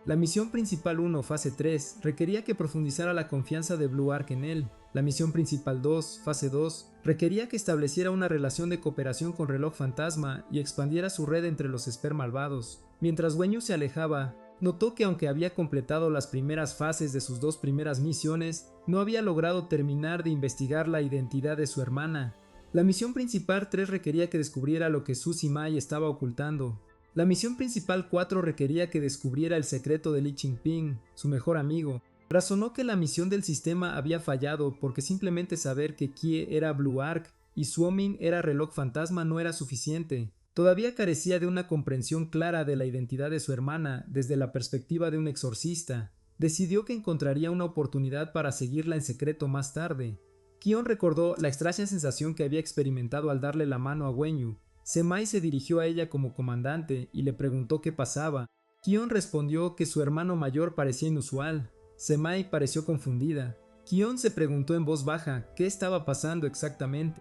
La misión principal 1, fase 3, requería que profundizara la confianza de Blue Ark en él. La misión principal 2, fase 2, requería que estableciera una relación de cooperación con Reloj Fantasma y expandiera su red entre los Esper malvados. Mientras Wenyu se alejaba, notó que aunque había completado las primeras fases de sus 2 primeras misiones, no había logrado terminar de investigar la identidad de su hermana. La misión principal 3 requería que descubriera lo que Su Simai estaba ocultando. La misión principal 4 requería que descubriera el secreto de Li Qingping, su mejor amigo. Razonó que la misión del sistema había fallado porque simplemente saber que Kie era Blue Ark y Suomin era Reloj Fantasma no era suficiente. Todavía carecía de una comprensión clara de la identidad de su hermana desde la perspectiva de un exorcista. Decidió que encontraría una oportunidad para seguirla en secreto más tarde. Kion recordó la extraña sensación que había experimentado al darle la mano a Wenyu. Semai se dirigió a ella como comandante y le preguntó qué pasaba. Kion respondió que su hermano mayor parecía inusual. Semai pareció confundida. Kion se preguntó en voz baja qué estaba pasando exactamente.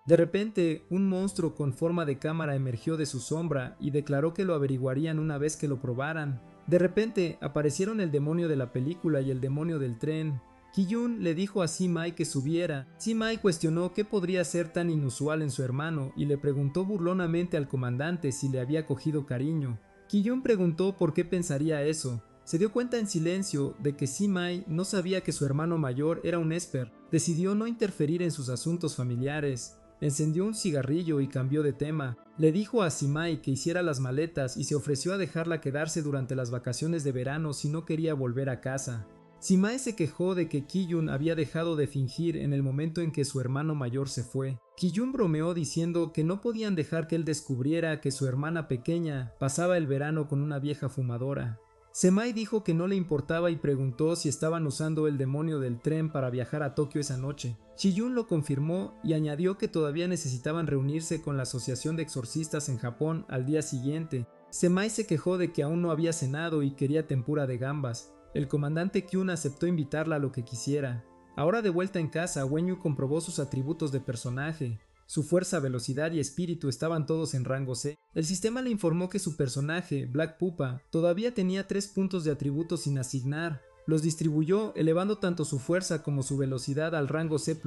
De repente, un monstruo con forma de cámara emergió de su sombra y declaró que lo averiguarían una vez que lo probaran. De repente, aparecieron el demonio de la película y el demonio del tren. Ki-yun le dijo a Simai que subiera. Simai cuestionó qué podría ser tan inusual en su hermano y le preguntó burlonamente al comandante si le había cogido cariño. Ki-yun preguntó por qué pensaría eso. Se dio cuenta en silencio de que Simai no sabía que su hermano mayor era un Esper. Decidió no interferir en sus asuntos familiares. Encendió un cigarrillo y cambió de tema. Le dijo a Simai que hiciera las maletas y se ofreció a dejarla quedarse durante las vacaciones de verano si no quería volver a casa. Simae se quejó de que Ki-yun había dejado de fingir en el momento en que su hermano mayor se fue. Ki-yun bromeó diciendo que no podían dejar que él descubriera que su hermana pequeña pasaba el verano con una vieja fumadora. Semai dijo que no le importaba y preguntó si estaban usando el demonio del tren para viajar a Tokio esa noche. Chiyun lo confirmó y añadió que todavía necesitaban reunirse con la Asociación de Exorcistas en Japón al día siguiente. Semai se quejó de que aún no había cenado y quería tempura de gambas. El comandante Kyun aceptó invitarla a lo que quisiera. Ahora de vuelta en casa, Wenyu comprobó sus atributos de personaje. Su fuerza, velocidad y espíritu estaban todos en rango C. El sistema le informó que su personaje, Black Pupa, todavía tenía 3 puntos de atributos sin asignar. Los distribuyó, elevando tanto su fuerza como su velocidad al rango C++.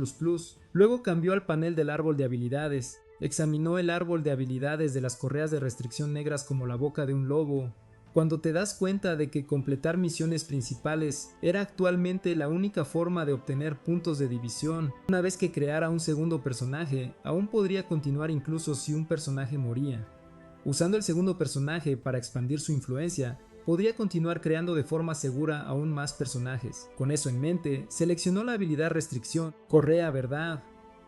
Luego cambió al panel del árbol de habilidades. Examinó el árbol de habilidades de las correas de restricción negras como la boca de un lobo. Cuando te das cuenta de que completar misiones principales era actualmente la única forma de obtener puntos de división, una vez que creara un segundo personaje, aún podría continuar incluso si un personaje moría. Usando el segundo personaje para expandir su influencia, podría continuar creando de forma segura aún más personajes. Con eso en mente, seleccionó la habilidad Restricción, Correa Verdad.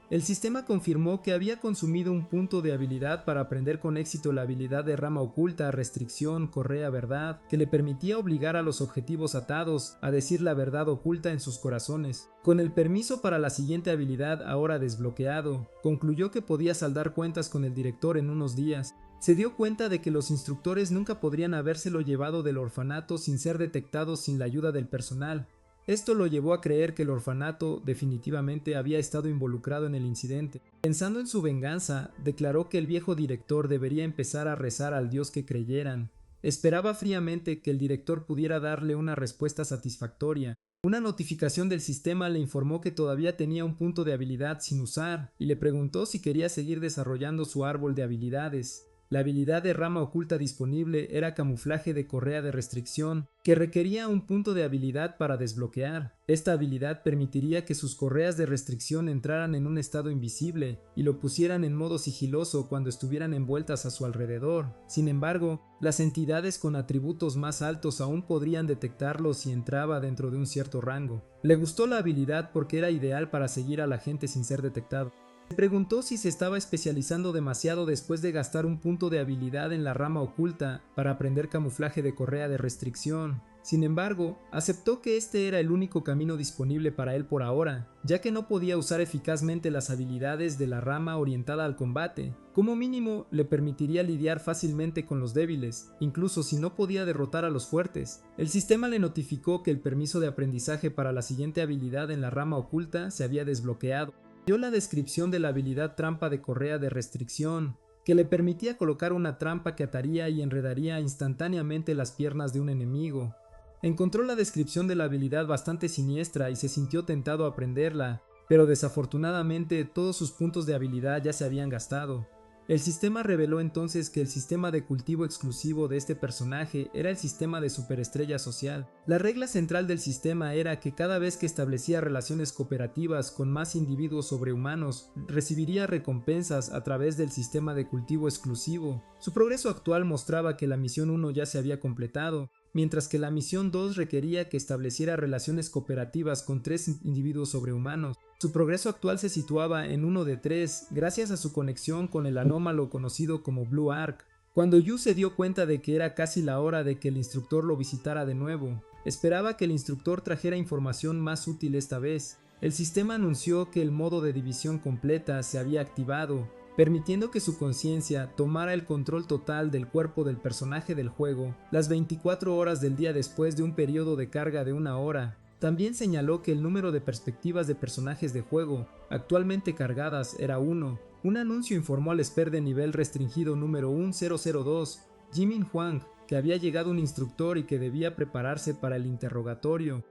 El sistema confirmó que había consumido un punto de habilidad para aprender con éxito la habilidad de Rama Oculta, Restricción, Correa Verdad, que le permitía obligar a los objetivos atados a decir la verdad oculta en sus corazones. Con el permiso para la siguiente habilidad ahora desbloqueado, concluyó que podía saldar cuentas con el director en unos días. Se dio cuenta de que los instructores nunca podrían habérselo llevado del orfanato sin ser detectados sin la ayuda del personal. Esto lo llevó a creer que el orfanato definitivamente había estado involucrado en el incidente. Pensando en su venganza, declaró que el viejo director debería empezar a rezar al dios que creyeran. Esperaba fríamente que el director pudiera darle una respuesta satisfactoria. Una notificación del sistema le informó que todavía tenía un punto de habilidad sin usar y le preguntó si quería seguir desarrollando su árbol de habilidades. La habilidad de Rama Oculta disponible era Camuflaje de Correa de Restricción, que requería un punto de habilidad para desbloquear. Esta habilidad permitiría que sus correas de restricción entraran en un estado invisible y lo pusieran en modo sigiloso cuando estuvieran envueltas a su alrededor. Sin embargo, las entidades con atributos más altos aún podrían detectarlo si entraba dentro de un cierto rango. Le gustó la habilidad porque era ideal para seguir a la gente sin ser detectado. Se preguntó si se estaba especializando demasiado después de gastar un punto de habilidad en la Rama Oculta para aprender camuflaje de correa de restricción. Sin embargo, aceptó que este era el único camino disponible para él por ahora, ya que no podía usar eficazmente las habilidades de la rama orientada al combate. Como mínimo, le permitiría lidiar fácilmente con los débiles, incluso si no podía derrotar a los fuertes. El sistema le notificó que el permiso de aprendizaje para la siguiente habilidad en la Rama Oculta se había desbloqueado. Dio la descripción de la habilidad Trampa de Correa de Restricción, que le permitía colocar una trampa que ataría y enredaría instantáneamente las piernas de un enemigo. Encontró la descripción de la habilidad bastante siniestra y se sintió tentado a aprenderla, pero desafortunadamente todos sus puntos de habilidad ya se habían gastado. El sistema reveló entonces que el sistema de cultivo exclusivo de este personaje era el sistema de superestrella social. La regla central del sistema era que cada vez que establecía relaciones cooperativas con más individuos sobrehumanos, recibiría recompensas a través del sistema de cultivo exclusivo. Su progreso actual mostraba que la misión 1 ya se había completado, mientras que la misión 2 requería que estableciera relaciones cooperativas con 3 individuos sobrehumanos. Su progreso actual se situaba en 1 de 3, gracias a su conexión con el anómalo conocido como Blue Ark. Cuando Yu se dio cuenta de que era casi la hora de que el instructor lo visitara de nuevo, esperaba que el instructor trajera información más útil esta vez. El sistema anunció que el modo de división completa se había activado, permitiendo que su conciencia tomara el control total del cuerpo del personaje del juego las 24 horas del día después de un periodo de carga de 1 hora. También señaló que el número de perspectivas de personajes de juego actualmente cargadas era 1. Un anuncio informó al Esper de nivel restringido número 1002, Jimin Huang, que había llegado un instructor y que debía prepararse para el interrogatorio.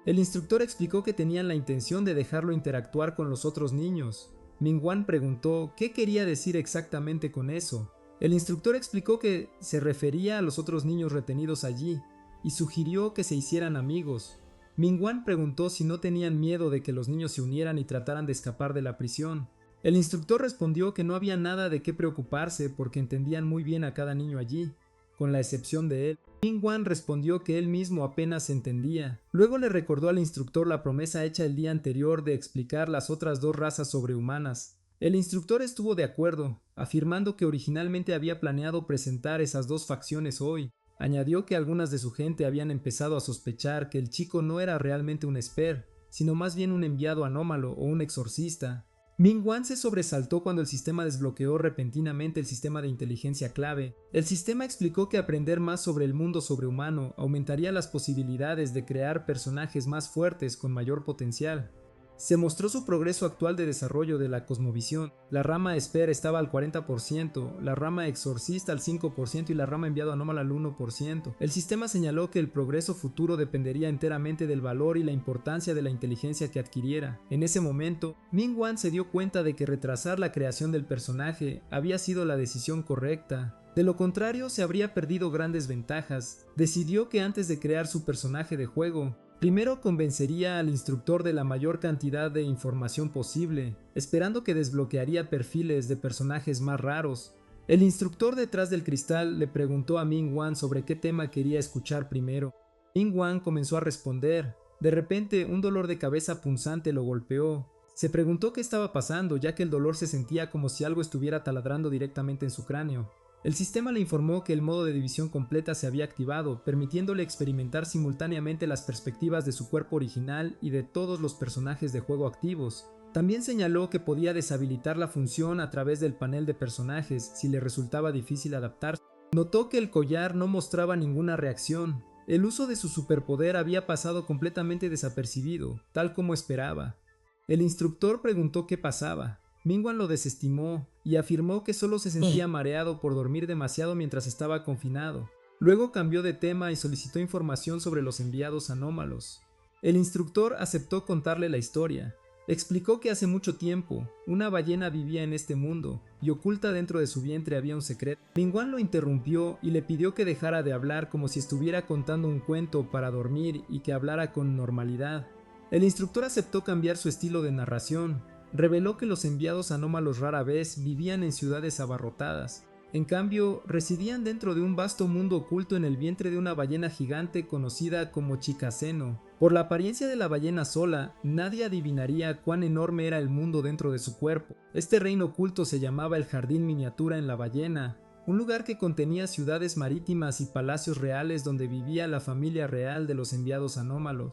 El instructor explicó que tenían la intención de dejarlo interactuar con los otros niños. Mingwan preguntó qué quería decir exactamente con eso. El instructor explicó que se refería a los otros niños retenidos allí y sugirió que se hicieran amigos. Mingwan preguntó si no tenían miedo de que los niños se unieran y trataran de escapar de la prisión. El instructor respondió que no había nada de qué preocuparse porque entendían muy bien a cada niño allí, con la excepción de él. Mingwan respondió que él mismo apenas entendía. Luego le recordó al instructor la promesa hecha el día anterior de explicar las otras 2 razas sobrehumanas. El instructor estuvo de acuerdo, afirmando que originalmente había planeado presentar esas 2 facciones hoy. Añadió que algunas de su gente habían empezado a sospechar que el chico no era realmente un esper, sino más bien un enviado anómalo o un exorcista. Ming-Wan se sobresaltó cuando el sistema desbloqueó repentinamente el sistema de inteligencia clave. El sistema explicó que aprender más sobre el mundo sobrehumano aumentaría las posibilidades de crear personajes más fuertes con mayor potencial. Se mostró su progreso actual de desarrollo de la cosmovisión. La rama Esper estaba al 40%, la rama Exorcista al 5% y la rama Enviado Anómalo al 1%. El sistema señaló que el progreso futuro dependería enteramente del valor y la importancia de la inteligencia que adquiriera. En ese momento, Ming-Wan se dio cuenta de que retrasar la creación del personaje había sido la decisión correcta. De lo contrario, se habría perdido grandes ventajas. Decidió que antes de crear su personaje de juego, primero convencería al instructor de la mayor cantidad de información posible, esperando que desbloquearía perfiles de personajes más raros. El instructor detrás del cristal le preguntó a Ming-Wan sobre qué tema quería escuchar primero. Ming-Wan comenzó a responder. De repente, un dolor de cabeza punzante lo golpeó. Se preguntó qué estaba pasando, ya que el dolor se sentía como si algo estuviera taladrando directamente en su cráneo. El sistema le informó que el modo de división completa se había activado, permitiéndole experimentar simultáneamente las perspectivas de su cuerpo original y de todos los personajes de juego activos. También señaló que podía deshabilitar la función a través del panel de personajes si le resultaba difícil adaptarse. Notó que el collar no mostraba ninguna reacción. El uso de su superpoder había pasado completamente desapercibido, tal como esperaba. El instructor preguntó qué pasaba. Ming-Wan lo desestimó y afirmó que solo se sentía mareado por dormir demasiado mientras estaba confinado. Luego cambió de tema y solicitó información sobre los enviados anómalos. El instructor aceptó contarle la historia. Explicó que hace mucho tiempo, una ballena vivía en este mundo, y oculta dentro de su vientre había un secreto. Ming-Wan lo interrumpió y le pidió que dejara de hablar como si estuviera contando un cuento para dormir y que hablara con normalidad. El instructor aceptó cambiar su estilo de narración. Reveló que los enviados anómalos rara vez vivían en ciudades abarrotadas. En cambio, residían dentro de un vasto mundo oculto en el vientre de una ballena gigante conocida como Chikaseno. Por la apariencia de la ballena sola, nadie adivinaría cuán enorme era el mundo dentro de su cuerpo. Este reino oculto se llamaba el Jardín Miniatura en la Ballena, un lugar que contenía ciudades marítimas y palacios reales donde vivía la familia real de los enviados anómalos.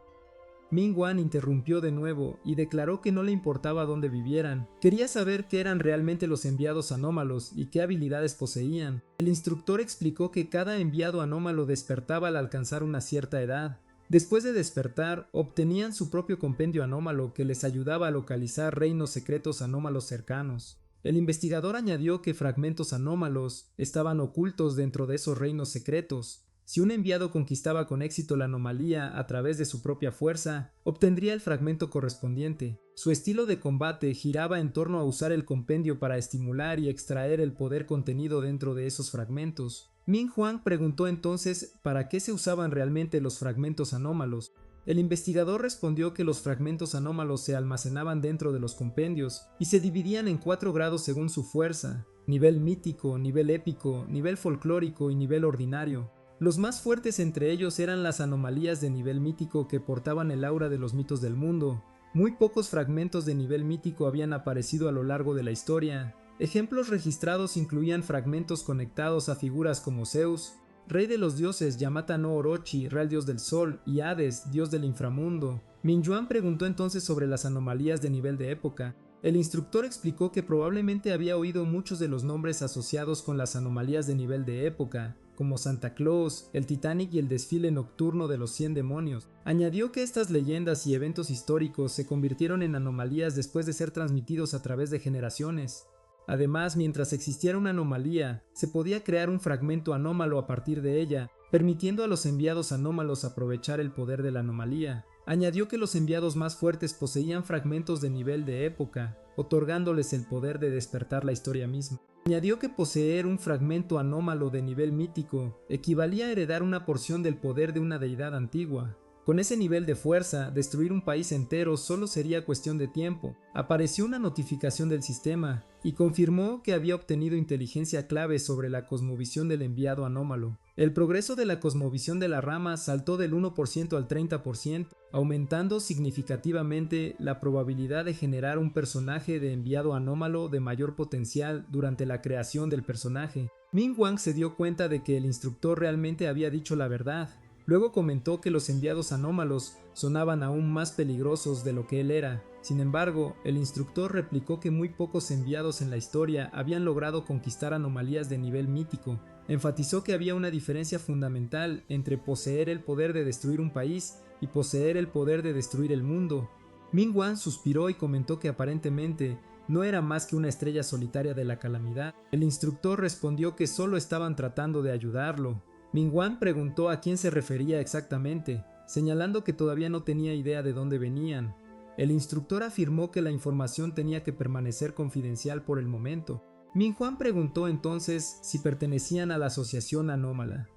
Ming-Wan interrumpió de nuevo y declaró que no le importaba dónde vivieran. Quería saber qué eran realmente los enviados anómalos y qué habilidades poseían. El instructor explicó que cada enviado anómalo despertaba al alcanzar una cierta edad. Después de despertar, obtenían su propio compendio anómalo que les ayudaba a localizar reinos secretos anómalos cercanos. El investigador añadió que fragmentos anómalos estaban ocultos dentro de esos reinos secretos. Si un enviado conquistaba con éxito la anomalía a través de su propia fuerza, obtendría el fragmento correspondiente. Su estilo de combate giraba en torno a usar el compendio para estimular y extraer el poder contenido dentro de esos fragmentos. Ming-Wan preguntó entonces para qué se usaban realmente los fragmentos anómalos. El investigador respondió que los fragmentos anómalos se almacenaban dentro de los compendios y se dividían en 4 grados según su fuerza: nivel mítico, nivel épico, nivel folclórico y nivel ordinario. Los más fuertes entre ellos eran las anomalías de nivel mítico que portaban el aura de los mitos del mundo. Muy pocos fragmentos de nivel mítico habían aparecido a lo largo de la historia. Ejemplos registrados incluían fragmentos conectados a figuras como Zeus, rey de los dioses, Yamata no Orochi, real dios del sol, y Hades, dios del inframundo. Ming-Wan preguntó entonces sobre las anomalías de nivel de época. El instructor explicó que probablemente había oído muchos de los nombres asociados con las anomalías de nivel de época, como Santa Claus, el Titanic y el desfile nocturno de los 100 demonios. Añadió que estas leyendas y eventos históricos se convirtieron en anomalías después de ser transmitidos a través de generaciones. Además, mientras existiera una anomalía, se podía crear un fragmento anómalo a partir de ella, permitiendo a los enviados anómalos aprovechar el poder de la anomalía. Añadió que los enviados más fuertes poseían fragmentos de nivel de época, otorgándoles el poder de despertar la historia misma. Añadió que poseer un fragmento anómalo de nivel mítico equivalía a heredar una porción del poder de una deidad antigua. Con ese nivel de fuerza, destruir un país entero solo sería cuestión de tiempo. Apareció una notificación del sistema y confirmó que había obtenido inteligencia clave sobre la cosmovisión del enviado anómalo. El progreso de la cosmovisión de la rama saltó del 1% al 30%, aumentando significativamente la probabilidad de generar un personaje de enviado anómalo de mayor potencial durante la creación del personaje. Ming Wang se dio cuenta de que el instructor realmente había dicho la verdad. Luego comentó que los enviados anómalos sonaban aún más peligrosos de lo que él era. Sin embargo, el instructor replicó que muy pocos enviados en la historia habían logrado conquistar anomalías de nivel mítico. Enfatizó que había una diferencia fundamental entre poseer el poder de destruir un país y poseer el poder de destruir el mundo. Ming Wang suspiró y comentó que aparentemente no era más que una estrella solitaria de la calamidad. El instructor respondió que solo estaban tratando de ayudarlo. Ming Wang preguntó a quién se refería exactamente, señalando que todavía no tenía idea de dónde venían. El instructor afirmó que la información tenía que permanecer confidencial por el momento. Ming Wang preguntó entonces si pertenecían a la Asociación Anómala.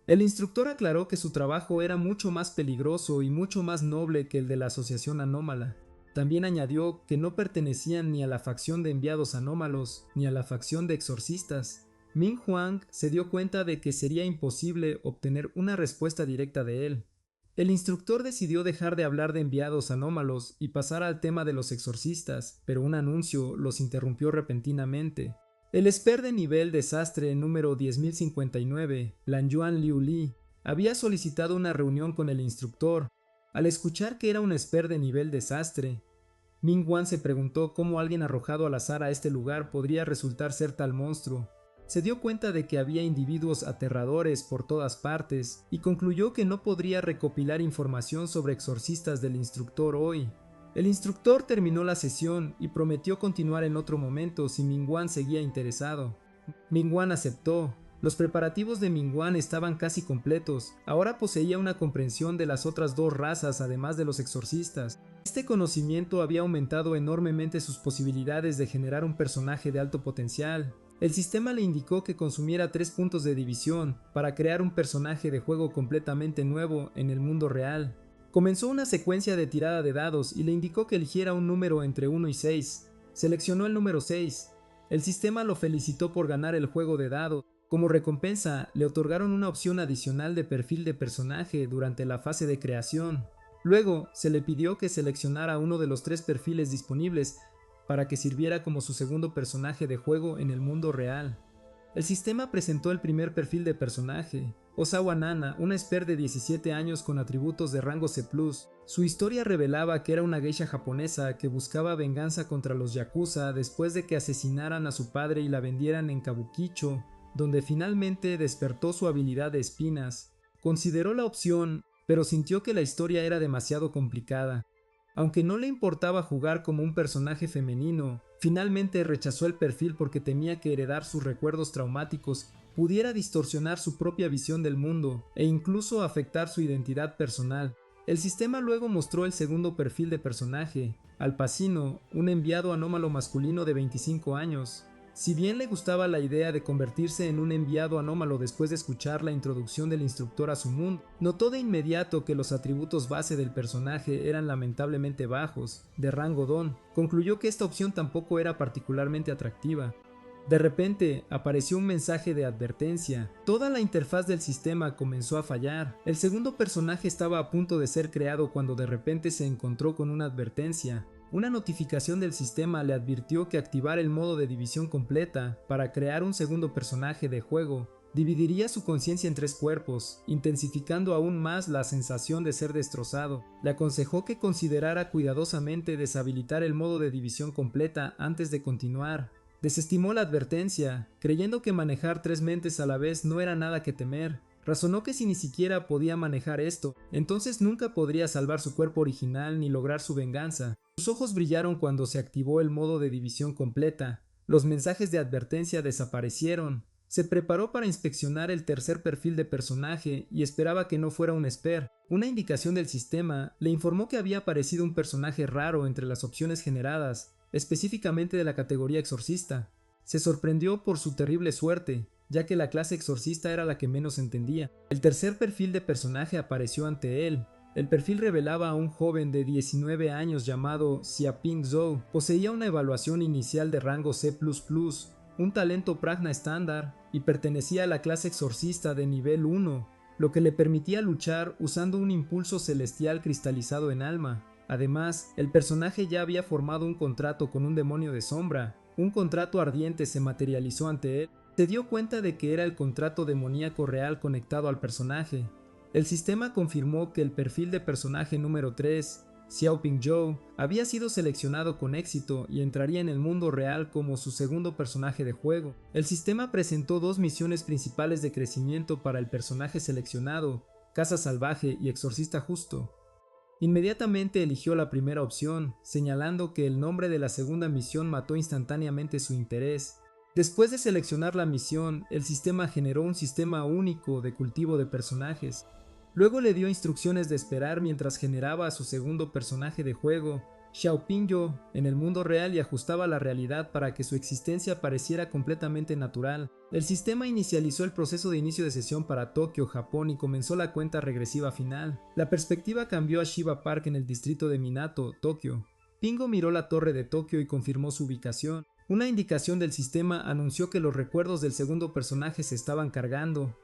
El instructor aclaró que su trabajo era mucho más peligroso y mucho más noble que el de la Asociación Anómala. También añadió que no pertenecían ni a la facción de enviados anómalos ni a la facción de exorcistas. Ming Wang se dio cuenta de que sería imposible obtener una respuesta directa de él. El instructor decidió dejar de hablar de enviados anómalos y pasar al tema de los exorcistas, pero un anuncio los interrumpió repentinamente. El esper de nivel desastre número 10.059, Lanyuan Liu Li, había solicitado una reunión con el instructor. Al escuchar que era un esper de nivel desastre, Ming Wang se preguntó cómo alguien arrojado al azar a este lugar podría resultar ser tal monstruo. Se dio cuenta de que había individuos aterradores por todas partes y concluyó que no podría recopilar información sobre exorcistas del instructor hoy. El instructor terminó la sesión y prometió continuar en otro momento si Ming Wang seguía interesado. Ming Wang aceptó. Los preparativos de Ming Wang estaban casi completos. Ahora poseía una comprensión de las otras dos razas además de los exorcistas. Este conocimiento había aumentado enormemente sus posibilidades de generar un personaje de alto potencial. El sistema le indicó que consumiera 3 puntos de división para crear un personaje de juego completamente nuevo en el mundo real. Comenzó una secuencia de tirada de dados y le indicó que eligiera un número entre 1 y 6. Seleccionó el número 6. El sistema lo felicitó por ganar el juego de dados. Como recompensa, le otorgaron una opción adicional de perfil de personaje durante la fase de creación. Luego, se le pidió que seleccionara uno de los 3 perfiles disponibles para que sirviera como su segundo personaje de juego en el mundo real. El sistema presentó el primer perfil de personaje, Osawa Nana, una esper de 17 años con atributos de rango C+. Su historia revelaba que era una geisha japonesa que buscaba venganza contra los yakuza después de que asesinaran a su padre y la vendieran en Kabukicho, donde finalmente despertó su habilidad de espinas. Consideró la opción, pero sintió que la historia era demasiado complicada. Aunque no le importaba jugar como un personaje femenino, finalmente rechazó el perfil porque temía que heredar sus recuerdos traumáticos pudiera distorsionar su propia visión del mundo e incluso afectar su identidad personal. El sistema luego mostró el segundo perfil de personaje, Al Pacino, un enviado anómalo masculino de 25 años. Si bien le gustaba la idea de convertirse en un enviado anómalo después de escuchar la introducción del instructor a su mundo, notó de inmediato que los atributos base del personaje eran lamentablemente bajos, de rango Don. Concluyó que esta opción tampoco era particularmente atractiva. De repente, apareció un mensaje de advertencia. Toda la interfaz del sistema comenzó a fallar. El segundo personaje estaba a punto de ser creado cuando de repente se encontró con una advertencia. Una notificación del sistema le advirtió que activar el modo de división completa para crear un segundo personaje de juego dividiría su conciencia en 3 cuerpos, intensificando aún más la sensación de ser destrozado. Le aconsejó que considerara cuidadosamente deshabilitar el modo de división completa antes de continuar. Desestimó la advertencia, creyendo que manejar 3 mentes a la vez no era nada que temer. Razonó que si ni siquiera podía manejar esto, entonces nunca podría salvar su cuerpo original ni lograr su venganza. Sus ojos brillaron cuando se activó el modo de división completa. Los mensajes de advertencia desaparecieron. Se preparó para inspeccionar el tercer perfil de personaje y esperaba que no fuera un esper. Una indicación del sistema le informó que había aparecido un personaje raro entre las opciones generadas, específicamente de la categoría exorcista. Se sorprendió por su terrible suerte, ya que la clase exorcista era la que menos entendía. El tercer perfil de personaje apareció ante él. El perfil revelaba a un joven de 19 años llamado Xiaoping Zhou. Poseía una evaluación inicial de rango C++, un talento pragna estándar y pertenecía a la clase exorcista de nivel 1, lo que le permitía luchar usando un impulso celestial cristalizado en alma. Además, el personaje ya había formado un contrato con un demonio de sombra. Un contrato ardiente se materializó ante él. Se dio cuenta de que era el contrato demoníaco real conectado al personaje. El sistema confirmó que el perfil de personaje número 3, Xiaoping Zhou, había sido seleccionado con éxito y entraría en el mundo real como su segundo personaje de juego. El sistema presentó dos misiones principales de crecimiento para el personaje seleccionado, Caza Salvaje y Exorcista Justo. Inmediatamente eligió la primera opción, señalando que el nombre de la segunda misión mató instantáneamente su interés. Después de seleccionar la misión, el sistema generó un sistema único de cultivo de personajes. Luego le dio instrucciones de esperar mientras generaba a su segundo personaje de juego, Xiaoping Zhou, en el mundo real y ajustaba la realidad para que su existencia pareciera completamente natural. El sistema inicializó el proceso de inicio de sesión para Tokio, Japón y comenzó la cuenta regresiva final. La perspectiva cambió a Shiba Park en el distrito de Minato, Tokio. Pingo miró la torre de Tokio y confirmó su ubicación. Una indicación del sistema anunció que los recuerdos del segundo personaje se estaban cargando.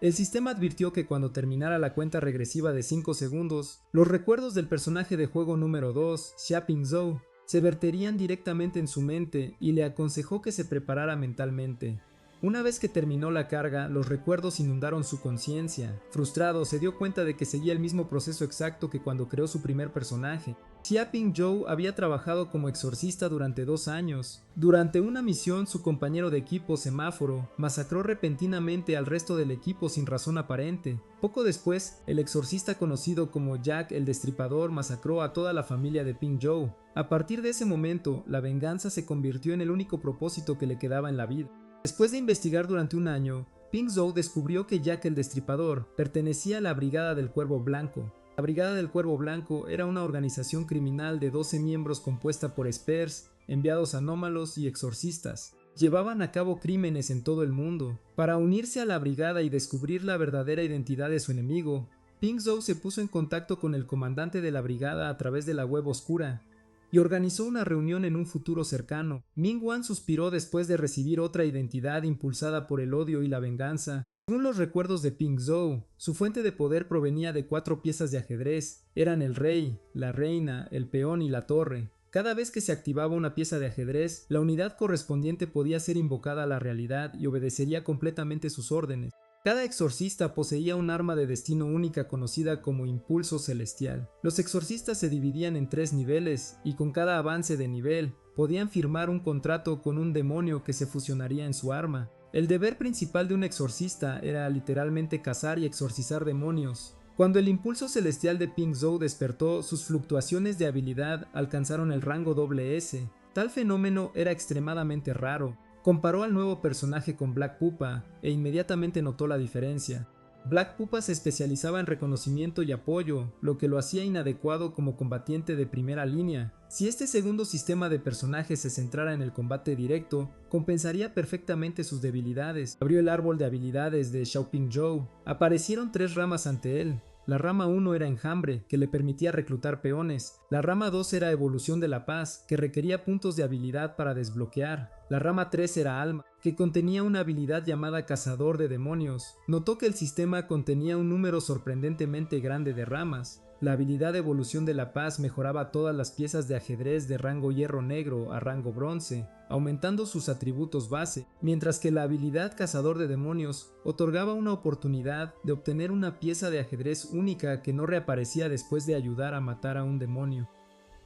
El sistema advirtió que cuando terminara la cuenta regresiva de 5 segundos, los recuerdos del personaje de juego número 2, Xiaoping Zhou, se verterían directamente en su mente y le aconsejó que se preparara mentalmente. Una vez que terminó la carga, los recuerdos inundaron su conciencia. Frustrado, se dio cuenta de que seguía el mismo proceso exacto que cuando creó su primer personaje. Xiaoping Zhou había trabajado como exorcista durante 2 años. Durante una misión, su compañero de equipo, Semáforo, masacró repentinamente al resto del equipo sin razón aparente. Poco después, el exorcista conocido como Jack el Destripador masacró a toda la familia de Ping Zhou. A partir de ese momento, la venganza se convirtió en el único propósito que le quedaba en la vida. Después de investigar durante un año, Ping Zhou descubrió que Jack el Destripador pertenecía a la Brigada del Cuervo Blanco. La Brigada del Cuervo Blanco era una organización criminal de 12 miembros compuesta por espers, enviados anómalos y exorcistas. Llevaban a cabo crímenes en todo el mundo. Para unirse a la brigada y descubrir la verdadera identidad de su enemigo, Ping Zhou se puso en contacto con el comandante de la brigada a través de la web oscura y organizó una reunión en un futuro cercano. Ming-Wan suspiró después de recibir otra identidad impulsada por el odio y la venganza. Según los recuerdos de Ping Zhou, su fuente de poder provenía de 4 piezas de ajedrez. Eran el rey, la reina, el peón y la torre. Cada vez que se activaba una pieza de ajedrez, la unidad correspondiente podía ser invocada a la realidad y obedecería completamente sus órdenes. Cada exorcista poseía un arma de destino única conocida como Impulso Celestial. Los exorcistas se dividían en 3 niveles y con cada avance de nivel podían firmar un contrato con un demonio que se fusionaría en su arma. El deber principal de un exorcista era literalmente cazar y exorcizar demonios. Cuando el impulso celestial de Ping Zhou despertó, sus fluctuaciones de habilidad alcanzaron el rango SS. Tal fenómeno era extremadamente raro. Comparó al nuevo personaje con Black Pupa e inmediatamente notó la diferencia. Black Pupa se especializaba en reconocimiento y apoyo, lo que lo hacía inadecuado como combatiente de primera línea. Si este segundo sistema de personajes se centrara en el combate directo, compensaría perfectamente sus debilidades. Abrió el árbol de habilidades de Xiaoping Zhou. Aparecieron 3 ramas ante él. La rama 1 era Enjambre, que le permitía reclutar peones. La rama 2 era Evolución de la Paz, que requería puntos de habilidad para desbloquear. La rama 3 era Alma, que contenía una habilidad llamada Cazador de Demonios. Notó que el sistema contenía un número sorprendentemente grande de ramas. La habilidad de Evolución de la Paz mejoraba todas las piezas de ajedrez de rango hierro negro a rango bronce, aumentando sus atributos base, mientras que la habilidad Cazador de Demonios otorgaba una oportunidad de obtener una pieza de ajedrez única que no reaparecía después de ayudar a matar a un demonio.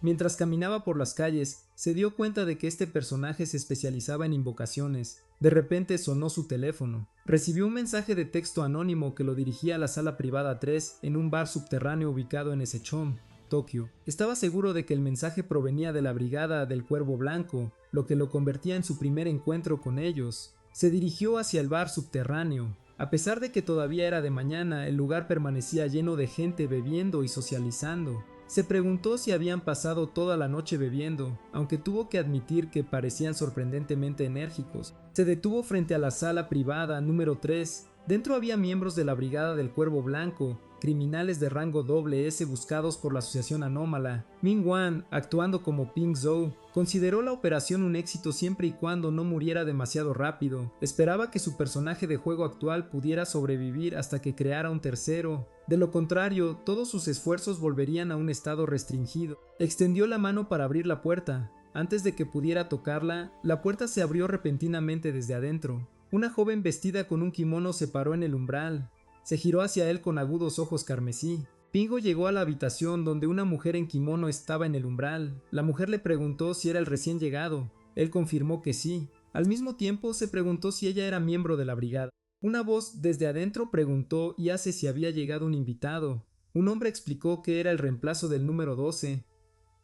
Mientras caminaba por las calles, se dio cuenta de que este personaje se especializaba en invocaciones. De repente sonó su teléfono. Recibió un mensaje de texto anónimo que lo dirigía a la sala privada 3 en un bar subterráneo ubicado en Esechon, Tokio. Estaba seguro de que el mensaje provenía de la Brigada del Cuervo Blanco, lo que lo convertía en su primer encuentro con ellos. Se dirigió hacia el bar subterráneo. A pesar de que todavía era de mañana, el lugar permanecía lleno de gente bebiendo y socializando. Se preguntó si habían pasado toda la noche bebiendo, aunque tuvo que admitir que parecían sorprendentemente enérgicos. Se detuvo frente a la sala privada número 3. Dentro había miembros de la Brigada del Cuervo Blanco, criminales de rango SS buscados por la Asociación Anómala. Ming-Wan, actuando como Ping Zhou, consideró la operación un éxito siempre y cuando no muriera demasiado rápido. Esperaba que su personaje de juego actual pudiera sobrevivir hasta que creara un tercero. De lo contrario, todos sus esfuerzos volverían a un estado restringido. Extendió la mano para abrir la puerta. Antes de que pudiera tocarla, la puerta se abrió repentinamente desde adentro. Una joven vestida con un kimono se paró en el umbral. Se giró hacia él con agudos ojos carmesí. Pingo llegó a la habitación donde una mujer en kimono estaba en el umbral. La mujer le preguntó si era el recién llegado. Él confirmó que sí. Al mismo tiempo se preguntó si ella era miembro de la brigada. Una voz desde adentro preguntó y hace si había llegado un invitado. Un hombre explicó que era el reemplazo del número 12.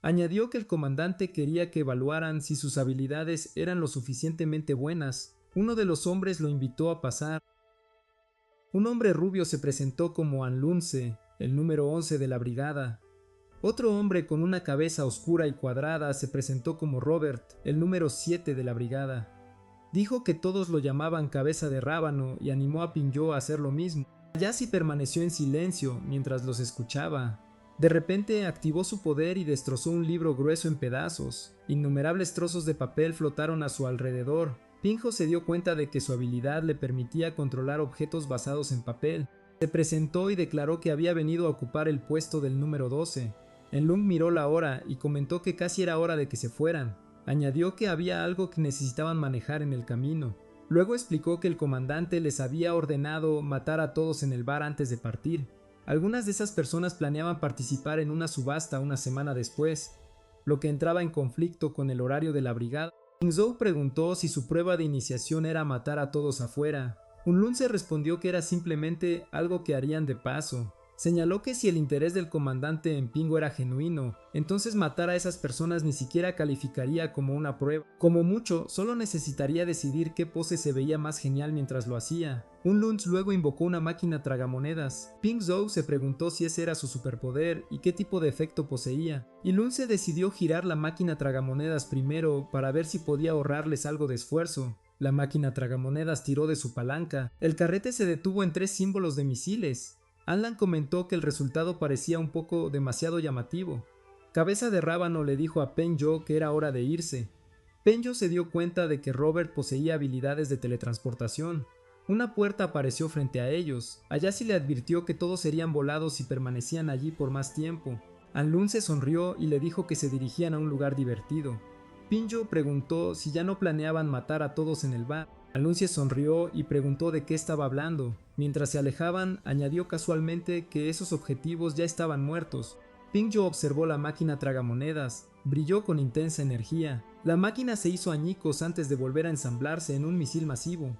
Añadió que el comandante quería que evaluaran si sus habilidades eran lo suficientemente buenas. Uno de los hombres lo invitó a pasar. Un hombre rubio se presentó como Anlunce, el número 11 de la brigada. Otro hombre con una cabeza oscura y cuadrada se presentó como Robert, el número 7 de la brigada. Dijo que todos lo llamaban cabeza de rábano y animó a Pinjo a hacer lo mismo. Ayasi permaneció en silencio mientras los escuchaba. De repente activó su poder y destrozó un libro grueso en pedazos. Innumerables trozos de papel flotaron a su alrededor. Pinjo se dio cuenta de que su habilidad le permitía controlar objetos basados en papel. Se presentó y declaró que había venido a ocupar el puesto del número 12. Enlund miró la hora y comentó que casi era hora de que se fueran. Añadió que había algo que necesitaban manejar en el camino. Luego explicó que el comandante les había ordenado matar a todos en el bar antes de partir. Algunas de esas personas planeaban participar en una subasta una semana después, lo que entraba en conflicto con el horario de la brigada. Pingzhou preguntó si su prueba de iniciación era matar a todos afuera. Unlun respondió que era simplemente algo que harían de paso. Señaló que si el interés del comandante en Pingo era genuino, entonces matar a esas personas ni siquiera calificaría como una prueba. Como mucho, solo necesitaría decidir qué pose se veía más genial mientras lo hacía. Unlun luego invocó una máquina tragamonedas. Pingzhou se preguntó si ese era su superpoder y qué tipo de efecto poseía. Y Lun decidió girar la máquina tragamonedas primero para ver si podía ahorrarles algo de esfuerzo. La máquina tragamonedas tiró de su palanca. El carrete se detuvo en 3 símbolos de misiles. Anlan comentó que el resultado parecía un poco demasiado llamativo. Cabeza de rábano le dijo a Penjo que era hora de irse. Penjo se dio cuenta de que Robert poseía habilidades de teletransportación. Una puerta apareció frente a ellos. Ayasi le advirtió que todos serían volados si permanecían allí por más tiempo. Anlun sonrió y le dijo que se dirigían a un lugar divertido. Pinjo preguntó si ya no planeaban matar a todos en el bar. Anlun sonrió y preguntó de qué estaba hablando. Mientras se alejaban, añadió casualmente que esos objetivos ya estaban muertos. Pinjo observó la máquina tragamonedas. Brilló con intensa energía. La máquina se hizo añicos antes de volver a ensamblarse en un misil masivo.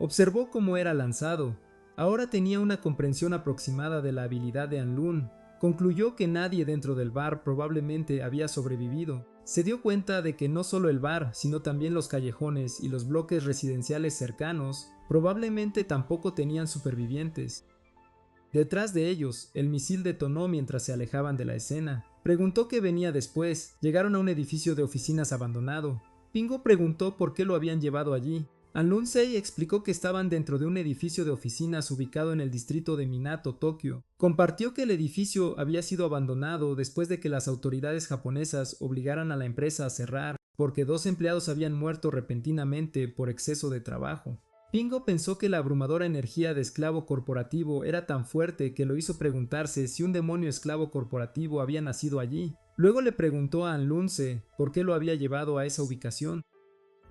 Observó cómo era lanzado. Ahora tenía una comprensión aproximada de la habilidad de Anlun. Concluyó que nadie dentro del bar probablemente había sobrevivido. Se dio cuenta de que no solo el bar, sino también los callejones y los bloques residenciales cercanos probablemente tampoco tenían supervivientes. Detrás de ellos, el misil detonó mientras se alejaban de la escena. Preguntó qué venía después. Llegaron a un edificio de oficinas abandonado. Pingo preguntó por qué lo habían llevado allí. Anlun explicó que estaban dentro de un edificio de oficinas ubicado en el distrito de Minato, Tokio. Compartió que el edificio había sido abandonado después de que las autoridades japonesas obligaran a la empresa a cerrar, porque 2 empleados habían muerto repentinamente por exceso de trabajo. Pingo pensó que la abrumadora energía de esclavo corporativo era tan fuerte que lo hizo preguntarse si un demonio esclavo corporativo había nacido allí. Luego le preguntó a Anlun por qué lo había llevado a esa ubicación.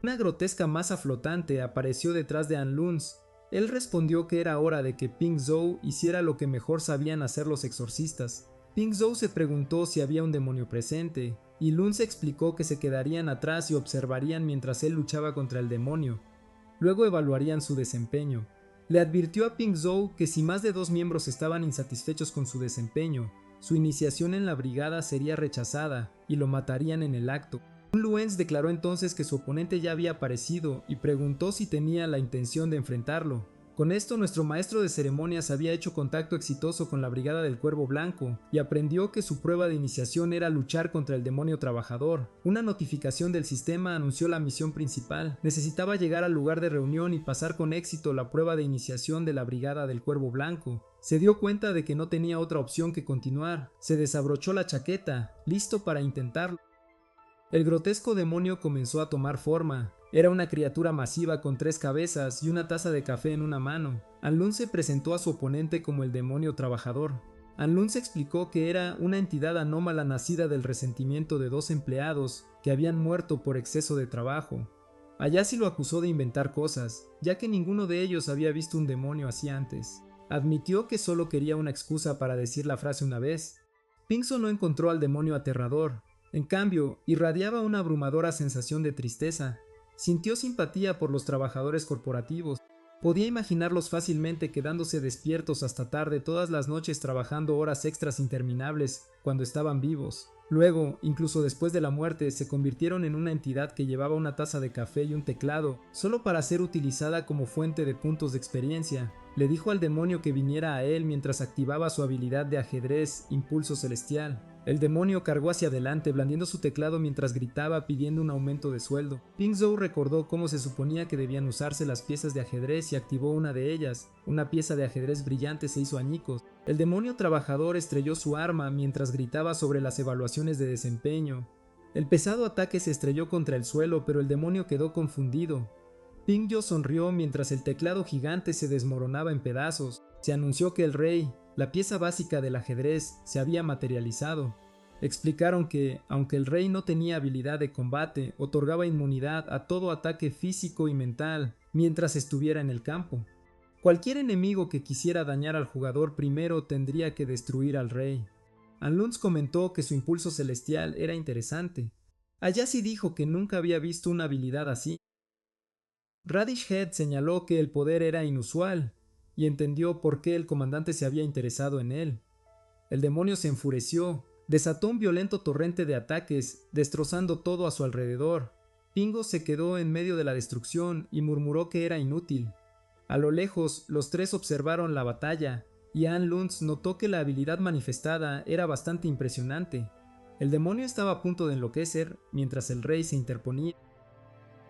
Una grotesca masa flotante apareció detrás de Anlun. Él respondió que era hora de que Pingzhou hiciera lo que mejor sabían hacer los exorcistas. Pingzhou se preguntó si había un demonio presente, y Lun explicó que se quedarían atrás y observarían mientras él luchaba contra el demonio. Luego evaluarían su desempeño. Le advirtió a Pingzhou que si más de 2 miembros estaban insatisfechos con su desempeño, su iniciación en la brigada sería rechazada y lo matarían en el acto. Luens declaró entonces que su oponente ya había aparecido y preguntó si tenía la intención de enfrentarlo. Con esto, nuestro maestro de ceremonias había hecho contacto exitoso con la Brigada del Cuervo Blanco y aprendió que su prueba de iniciación era luchar contra el demonio trabajador. Una notificación del sistema anunció la misión principal. Necesitaba llegar al lugar de reunión y pasar con éxito la prueba de iniciación de la Brigada del Cuervo Blanco. Se dio cuenta de que no tenía otra opción que continuar. Se desabrochó la chaqueta, listo para intentarlo. El grotesco demonio comenzó a tomar forma. Era una criatura masiva con 3 cabezas y una taza de café en una mano. Anlun presentó a su oponente como el demonio trabajador. Anlun explicó que era una entidad anómala nacida del resentimiento de 2 empleados que habían muerto por exceso de trabajo. Ayase lo acusó de inventar cosas, ya que ninguno de ellos había visto un demonio así antes. Admitió que solo quería una excusa para decir la frase una vez. Pinkston no encontró al demonio aterrador. En cambio, irradiaba una abrumadora sensación de tristeza. Sintió simpatía por los trabajadores corporativos. Podía imaginarlos fácilmente quedándose despiertos hasta tarde todas las noches trabajando horas extras interminables cuando estaban vivos. Luego, incluso después de la muerte, se convirtieron en una entidad que llevaba una taza de café y un teclado, solo para ser utilizada como fuente de puntos de experiencia. Le dijo al demonio que viniera a él mientras activaba su habilidad de ajedrez Impulso Celestial. El demonio cargó hacia adelante blandiendo su teclado mientras gritaba pidiendo un aumento de sueldo. Pingzhou recordó cómo se suponía que debían usarse las piezas de ajedrez y activó una de ellas. Una pieza de ajedrez brillante se hizo añicos. El demonio trabajador estrelló su arma mientras gritaba sobre las evaluaciones de desempeño. El pesado ataque se estrelló contra el suelo, pero el demonio quedó confundido. Pingzhou sonrió mientras el teclado gigante se desmoronaba en pedazos. Se anunció que el rey, la pieza básica del ajedrez, se había materializado. Explicaron que, aunque el rey no tenía habilidad de combate, otorgaba inmunidad a todo ataque físico y mental mientras estuviera en el campo. Cualquier enemigo que quisiera dañar al jugador primero tendría que destruir al rey. Anlunz comentó que su impulso celestial era interesante. Ayase dijo que nunca había visto una habilidad así. Radish Head señaló que el poder era inusual y entendió por qué el comandante se había interesado en él. El demonio se enfureció, desató un violento torrente de ataques, destrozando todo a su alrededor. Pingo se quedó en medio de la destrucción y murmuró que era inútil. A lo lejos, los tres observaron la batalla, y Anlunz notó que la habilidad manifestada era bastante impresionante. El demonio estaba a punto de enloquecer mientras el rey se interponía.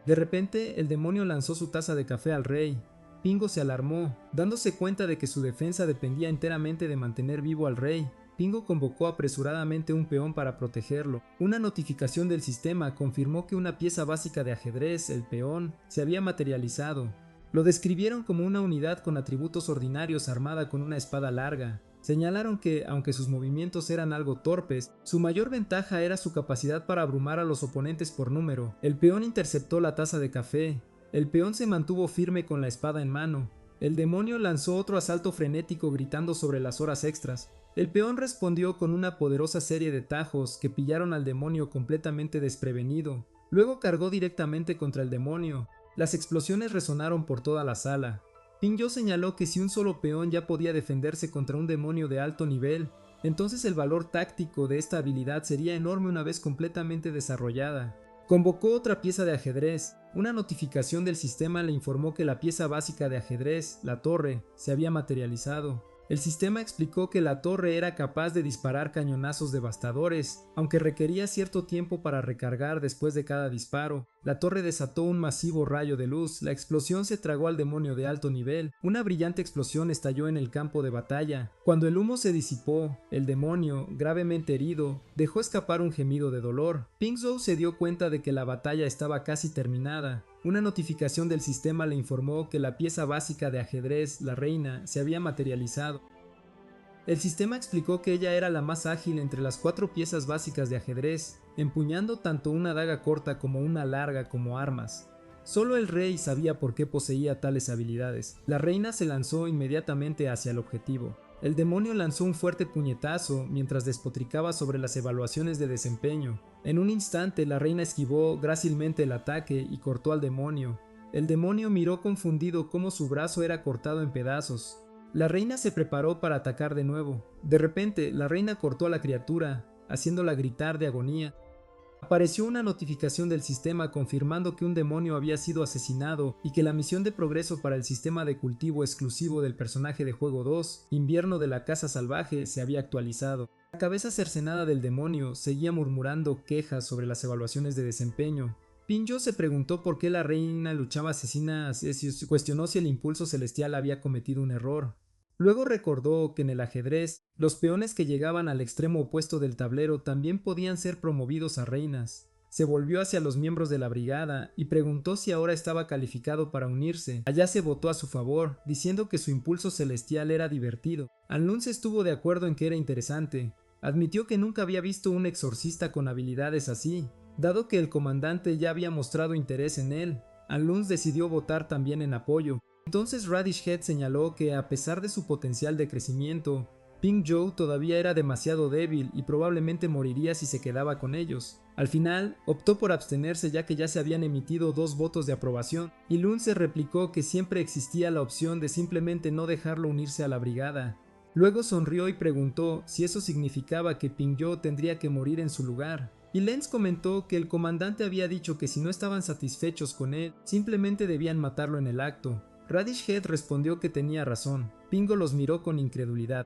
De repente, el demonio lanzó su taza de café al rey. Pingo se alarmó, dándose cuenta de que su defensa dependía enteramente de mantener vivo al rey. Pingo convocó apresuradamente un peón para protegerlo. Una notificación del sistema confirmó que una pieza básica de ajedrez, el peón, se había materializado. Lo describieron como una unidad con atributos ordinarios armada con una espada larga. Señalaron que, aunque sus movimientos eran algo torpes, su mayor ventaja era su capacidad para abrumar a los oponentes por número. El peón interceptó la taza de café. El peón se mantuvo firme con la espada en mano. El demonio lanzó otro asalto frenético gritando sobre las horas extras. El peón respondió con una poderosa serie de tajos que pillaron al demonio completamente desprevenido. Luego cargó directamente contra el demonio. Las explosiones resonaron por toda la sala. Pingzhou señaló que si un solo peón ya podía defenderse contra un demonio de alto nivel, entonces el valor táctico de esta habilidad sería enorme una vez completamente desarrollada. Convocó otra pieza de ajedrez. Una notificación del sistema le informó que la pieza básica de ajedrez, la torre, se había materializado. El sistema explicó que la torre era capaz de disparar cañonazos devastadores, aunque requería cierto tiempo para recargar después de cada disparo. La torre desató un masivo rayo de luz, la explosión se tragó al demonio de alto nivel, una brillante explosión estalló en el campo de batalla. Cuando el humo se disipó, el demonio, gravemente herido, dejó escapar un gemido de dolor. Pingzhou se dio cuenta de que la batalla estaba casi terminada. Una notificación del sistema le informó que la pieza básica de ajedrez, la reina, se había materializado. El sistema explicó que ella era la más ágil entre las 4 piezas básicas de ajedrez, empuñando tanto una daga corta como una larga como armas. Solo el rey sabía por qué poseía tales habilidades. La reina se lanzó inmediatamente hacia el objetivo. El demonio lanzó un fuerte puñetazo mientras despotricaba sobre las evaluaciones de desempeño. En un instante la reina esquivó grácilmente el ataque y cortó al demonio. El demonio miró confundido cómo su brazo era cortado en pedazos. La reina se preparó para atacar de nuevo. De repente, la reina cortó a la criatura, haciéndola gritar de agonía. Apareció una notificación del sistema confirmando que un demonio había sido asesinado y que la misión de progreso para el sistema de cultivo exclusivo del personaje de juego 2, Invierno de la Casa Salvaje, se había actualizado. La cabeza cercenada del demonio seguía murmurando quejas sobre las evaluaciones de desempeño. Pingzhou se preguntó por qué la reina luchaba asesina, cuestionó si el impulso celestial había cometido un error. Luego recordó que en el ajedrez, los peones que llegaban al extremo opuesto del tablero también podían ser promovidos a reinas. Se volvió hacia los miembros de la brigada y preguntó si ahora estaba calificado para unirse. Ayase votó a su favor, diciendo que su impulso celestial era divertido. Anlunz estuvo de acuerdo en que era interesante. Admitió que nunca había visto un exorcista con habilidades así, dado que el comandante ya había mostrado interés en él. Anlunz decidió votar también en apoyo. Entonces Radish Head señaló que a pesar de su potencial de crecimiento, Pink Joe todavía era demasiado débil y probablemente moriría si se quedaba con ellos. Al final, optó por abstenerse ya que ya se habían emitido 2 votos de aprobación, y Lunze replicó que siempre existía la opción de simplemente no dejarlo unirse a la brigada. Luego sonrió y preguntó si eso significaba que Pink Joe tendría que morir en su lugar. Y Lenz comentó que el comandante había dicho que si no estaban satisfechos con él, simplemente debían matarlo en el acto. Radish Head respondió que tenía razón. Pingo los miró con incredulidad.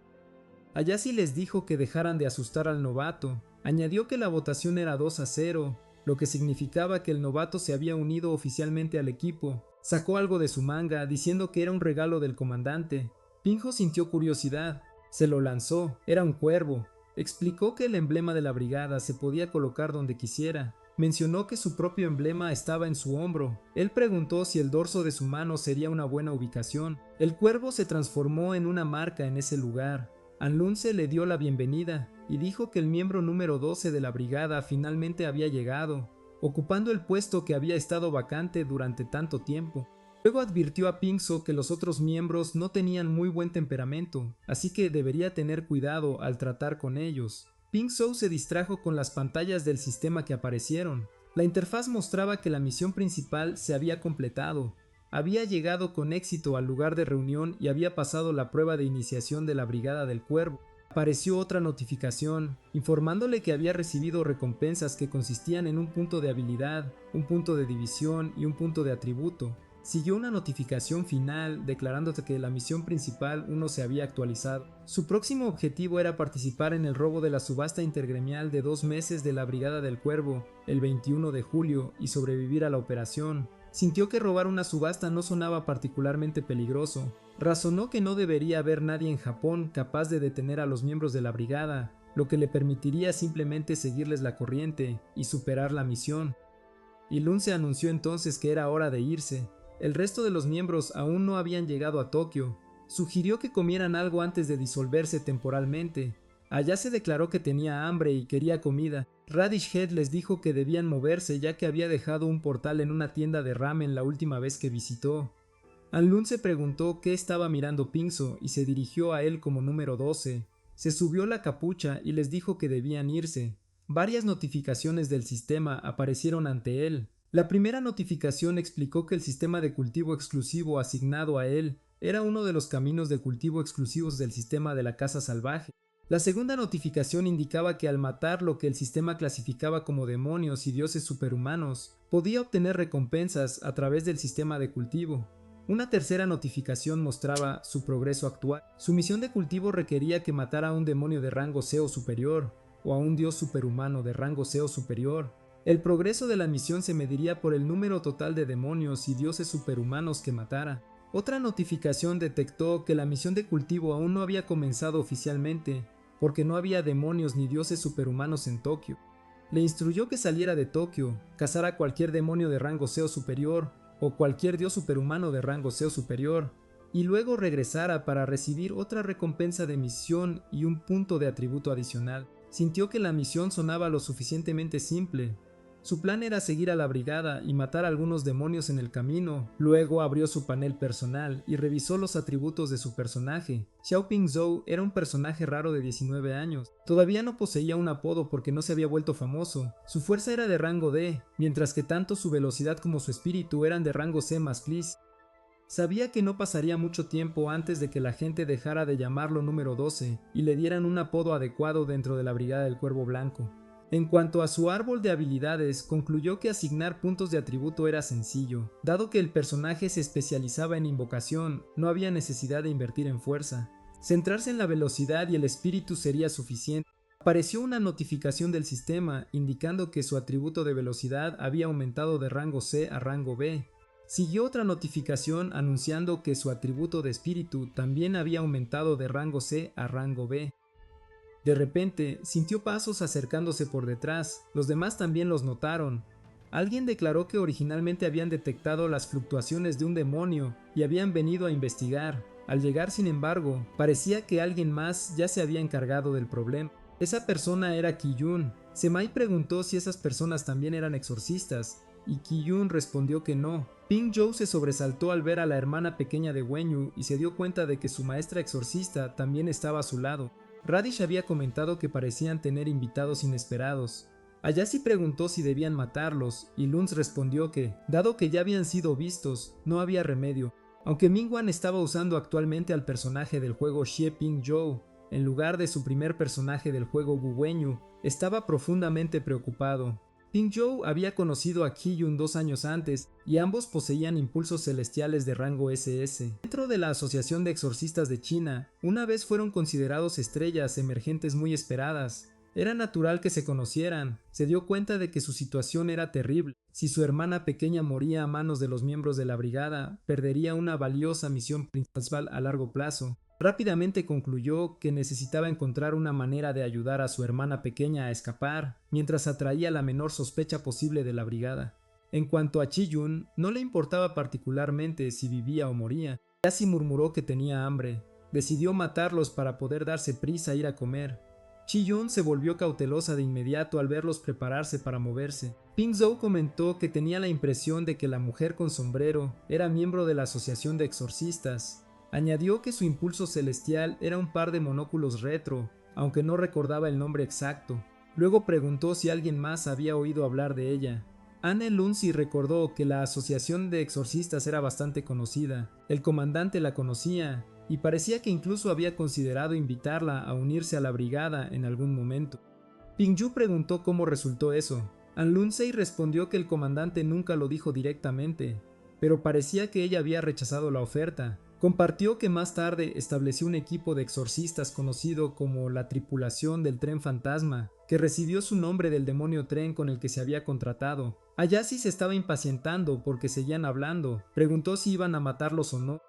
Ayasi les dijo que dejaran de asustar al novato. Añadió que la votación era 2-0, lo que significaba que el novato se había unido oficialmente al equipo. Sacó algo de su manga, diciendo que era un regalo del comandante. Pinjo sintió curiosidad. Se lo lanzó, era un cuervo. Explicó que el emblema de la brigada se podía colocar donde quisiera. Mencionó que su propio emblema estaba en su hombro. Él preguntó si el dorso de su mano sería una buena ubicación. El cuervo se transformó en una marca en ese lugar. Anlunze le dio la bienvenida y dijo que el miembro número 12 de la brigada finalmente había llegado, ocupando el puesto que había estado vacante durante tanto tiempo. Luego advirtió a Pinkso que los otros miembros no tenían muy buen temperamento, así que debería tener cuidado al tratar con ellos. Pinkso se distrajo con las pantallas del sistema que aparecieron. La interfaz mostraba que la misión principal se había completado. Había llegado con éxito al lugar de reunión y había pasado la prueba de iniciación de la Brigada del Cuervo. Apareció otra notificación, informándole que había recibido recompensas que consistían en un punto de habilidad, un punto de división y un punto de atributo. Siguió una notificación final declarándote que la misión principal 1 se había actualizado. Su próximo objetivo era participar en el robo de la subasta intergremial de 2 meses de la Brigada del Cuervo, el 21 de julio, y sobrevivir a la operación. Sintió que robar una subasta no sonaba particularmente peligroso. Razonó que no debería haber nadie en Japón capaz de detener a los miembros de la brigada, lo que le permitiría simplemente seguirles la corriente y superar la misión. Y Lunze anunció entonces que era hora de irse. El resto de los miembros aún no habían llegado a Tokio. Sugirió que comieran algo antes de disolverse temporalmente. Allá se declaró que tenía hambre y quería comida. Radish Head les dijo que debían moverse ya que había dejado un portal en una tienda de ramen la última vez que visitó. Anlun se preguntó qué estaba mirando Pinkso y se dirigió a él como número 12. Se subió la capucha y les dijo que debían irse. Varias notificaciones del sistema aparecieron ante él. La primera notificación explicó que el sistema de cultivo exclusivo asignado a él era uno de los caminos de cultivo exclusivos del sistema de la caza salvaje. La segunda notificación indicaba que al matar lo que el sistema clasificaba como demonios y dioses superhumanos, podía obtener recompensas a través del sistema de cultivo. Una tercera notificación mostraba su progreso actual. Su misión de cultivo requería que matara a un demonio de rango C o superior, o a un dios superhumano de rango C o superior. El progreso de la misión se mediría por el número total de demonios y dioses superhumanos que matara. Otra notificación detectó que la misión de cultivo aún no había comenzado oficialmente, porque no había demonios ni dioses superhumanos en Tokio. Le instruyó que saliera de Tokio, cazara cualquier demonio de rango C o superior, o cualquier dios superhumano de rango C o superior, y luego regresara para recibir otra recompensa de misión y un punto de atributo adicional. Sintió que la misión sonaba lo suficientemente simple. Su plan era seguir a la brigada y matar a algunos demonios en el camino. Luego abrió su panel personal y revisó los atributos de su personaje. Xiaoping Zhou era un personaje raro de 19 años. Todavía no poseía un apodo porque no se había vuelto famoso. Su fuerza era de rango D, mientras que tanto su velocidad como su espíritu eran de rango C++. Sabía que no pasaría mucho tiempo antes de que la gente dejara de llamarlo número 12 y le dieran un apodo adecuado dentro de la Brigada del Cuervo Blanco. En cuanto a su árbol de habilidades, concluyó que asignar puntos de atributo era sencillo. Dado que el personaje se especializaba en invocación, no había necesidad de invertir en fuerza. Centrarse en la velocidad y el espíritu sería suficiente. Apareció una notificación del sistema indicando que su atributo de velocidad había aumentado de rango C a rango B. Siguió otra notificación anunciando que su atributo de espíritu también había aumentado de rango C a rango B. De repente, sintió pasos acercándose por detrás. Los demás también los notaron. Alguien declaró que originalmente habían detectado las fluctuaciones de un demonio y habían venido a investigar. Al llegar, sin embargo, parecía que alguien más ya se había encargado del problema. Esa persona era Qiyun. Semai preguntó si esas personas también eran exorcistas, y Qiyun respondió que no. Ping Zhou se sobresaltó al ver a la hermana pequeña de Wenyu y se dio cuenta de que su maestra exorcista también estaba a su lado. Radish había comentado que parecían tener invitados inesperados. Ayase preguntó si debían matarlos, y Luns respondió que, dado que ya habían sido vistos, no había remedio, aunque Mingwan estaba usando actualmente al personaje del juego Xie Ping Zhou, en lugar de su primer personaje del juego Wu Wenyu, estaba profundamente preocupado. Ping Zhou había conocido a Qi-yun 2 años antes, y ambos poseían impulsos celestiales de rango SS. Dentro de la Asociación de Exorcistas de China, una vez fueron considerados estrellas emergentes muy esperadas. Era natural que se conocieran. Se dio cuenta de que su situación era terrible. Si su hermana pequeña moría a manos de los miembros de la brigada, perdería una valiosa misión principal a largo plazo. Rápidamente concluyó que necesitaba encontrar una manera de ayudar a su hermana pequeña a escapar, mientras atraía la menor sospecha posible de la brigada. En cuanto a Qi-yun, no le importaba particularmente si vivía o moría. Casi murmuró que tenía hambre. Decidió matarlos para poder darse prisa a ir a comer. Qi-yun se volvió cautelosa de inmediato al verlos prepararse para moverse. Ping Zhou comentó que tenía la impresión de que la mujer con sombrero era miembro de la Asociación de Exorcistas. Añadió que su impulso celestial era un par de monóculos retro, aunque no recordaba el nombre exacto. Luego preguntó si alguien más había oído hablar de ella. Anne Lunzi recordó que la Asociación de Exorcistas era bastante conocida. El comandante la conocía, y parecía que incluso había considerado invitarla a unirse a la brigada en algún momento. Ping Yu preguntó cómo resultó eso. An Lunzei respondió que el comandante nunca lo dijo directamente, pero parecía que ella había rechazado la oferta. Compartió que más tarde estableció un equipo de exorcistas conocido como la Tripulación del Tren Fantasma, que recibió su nombre del demonio tren con el que se había contratado. Ayase se estaba impacientando porque seguían hablando. Preguntó si iban a matarlos o no.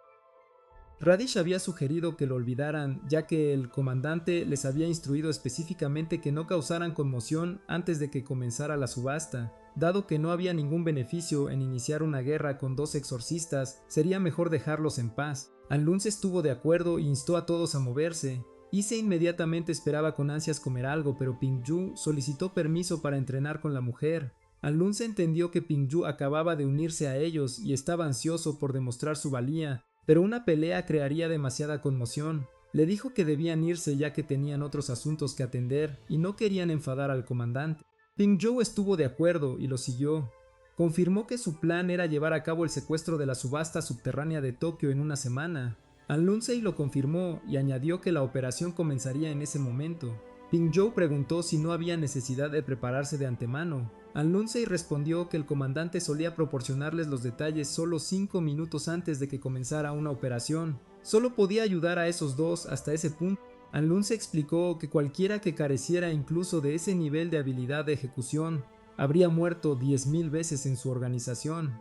Radish había sugerido que lo olvidaran, ya que el comandante les había instruido específicamente que no causaran conmoción antes de que comenzara la subasta. Dado que no había ningún beneficio en iniciar una guerra con 2 exorcistas, sería mejor dejarlos en paz. An Lunz estuvo de acuerdo e instó a todos a moverse. Ise inmediatamente esperaba con ansias comer algo, pero Ping Yu solicitó permiso para entrenar con la mujer. An Lunz entendió que Ping Yu acababa de unirse a ellos y estaba ansioso por demostrar su valía, pero una pelea crearía demasiada conmoción. Le dijo que debían irse ya que tenían otros asuntos que atender y no querían enfadar al comandante. Ping Yu estuvo de acuerdo y lo siguió. Confirmó que su plan era llevar a cabo el secuestro de la subasta subterránea de Tokio en una semana. An Lunzei lo confirmó y añadió que la operación comenzaría en ese momento. Ping Yu preguntó si no había necesidad de prepararse de antemano. An Lunzei respondió que el comandante solía proporcionarles los detalles solo 5 minutos antes de que comenzara una operación. Solo podía ayudar a esos dos hasta ese punto. An Lunzei explicó que cualquiera que careciera incluso de ese nivel de habilidad de ejecución habría muerto 10.000 veces en su organización.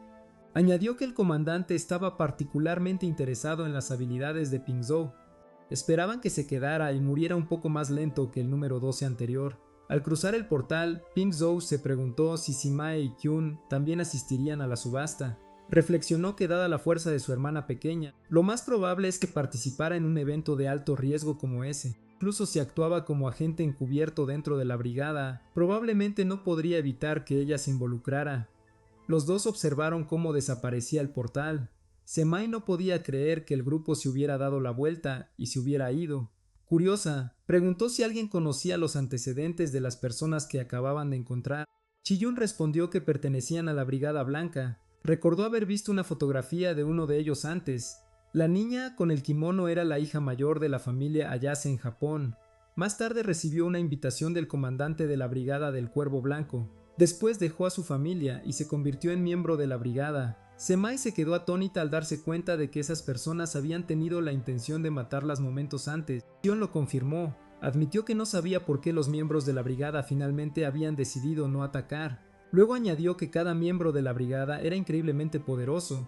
Añadió que el comandante estaba particularmente interesado en las habilidades de Ping Zhou. Esperaban que se quedara y muriera un poco más lento que el número 12 anterior. Al cruzar el portal, Ping Zhou se preguntó si Simae y Kyun también asistirían a la subasta. Reflexionó que dada la fuerza de su hermana pequeña, lo más probable es que participara en un evento de alto riesgo como ese. Incluso si actuaba como agente encubierto dentro de la brigada, probablemente no podría evitar que ella se involucrara. Los dos observaron cómo desaparecía el portal. Semai no podía creer que el grupo se hubiera dado la vuelta y se hubiera ido. Curiosa, preguntó si alguien conocía los antecedentes de las personas que acababan de encontrar. Qi-yun respondió que pertenecían a la Brigada Blanca. Recordó haber visto una fotografía de uno de ellos antes. La niña con el kimono era la hija mayor de la familia Ayase en Japón. Más tarde recibió una invitación del comandante de la Brigada del Cuervo Blanco. Después dejó a su familia y se convirtió en miembro de la brigada. Semai se quedó atónita al darse cuenta de que esas personas habían tenido la intención de matarlas momentos antes. Sion lo confirmó. Admitió que no sabía por qué los miembros de la brigada finalmente habían decidido no atacar. Luego añadió que cada miembro de la brigada era increíblemente poderoso.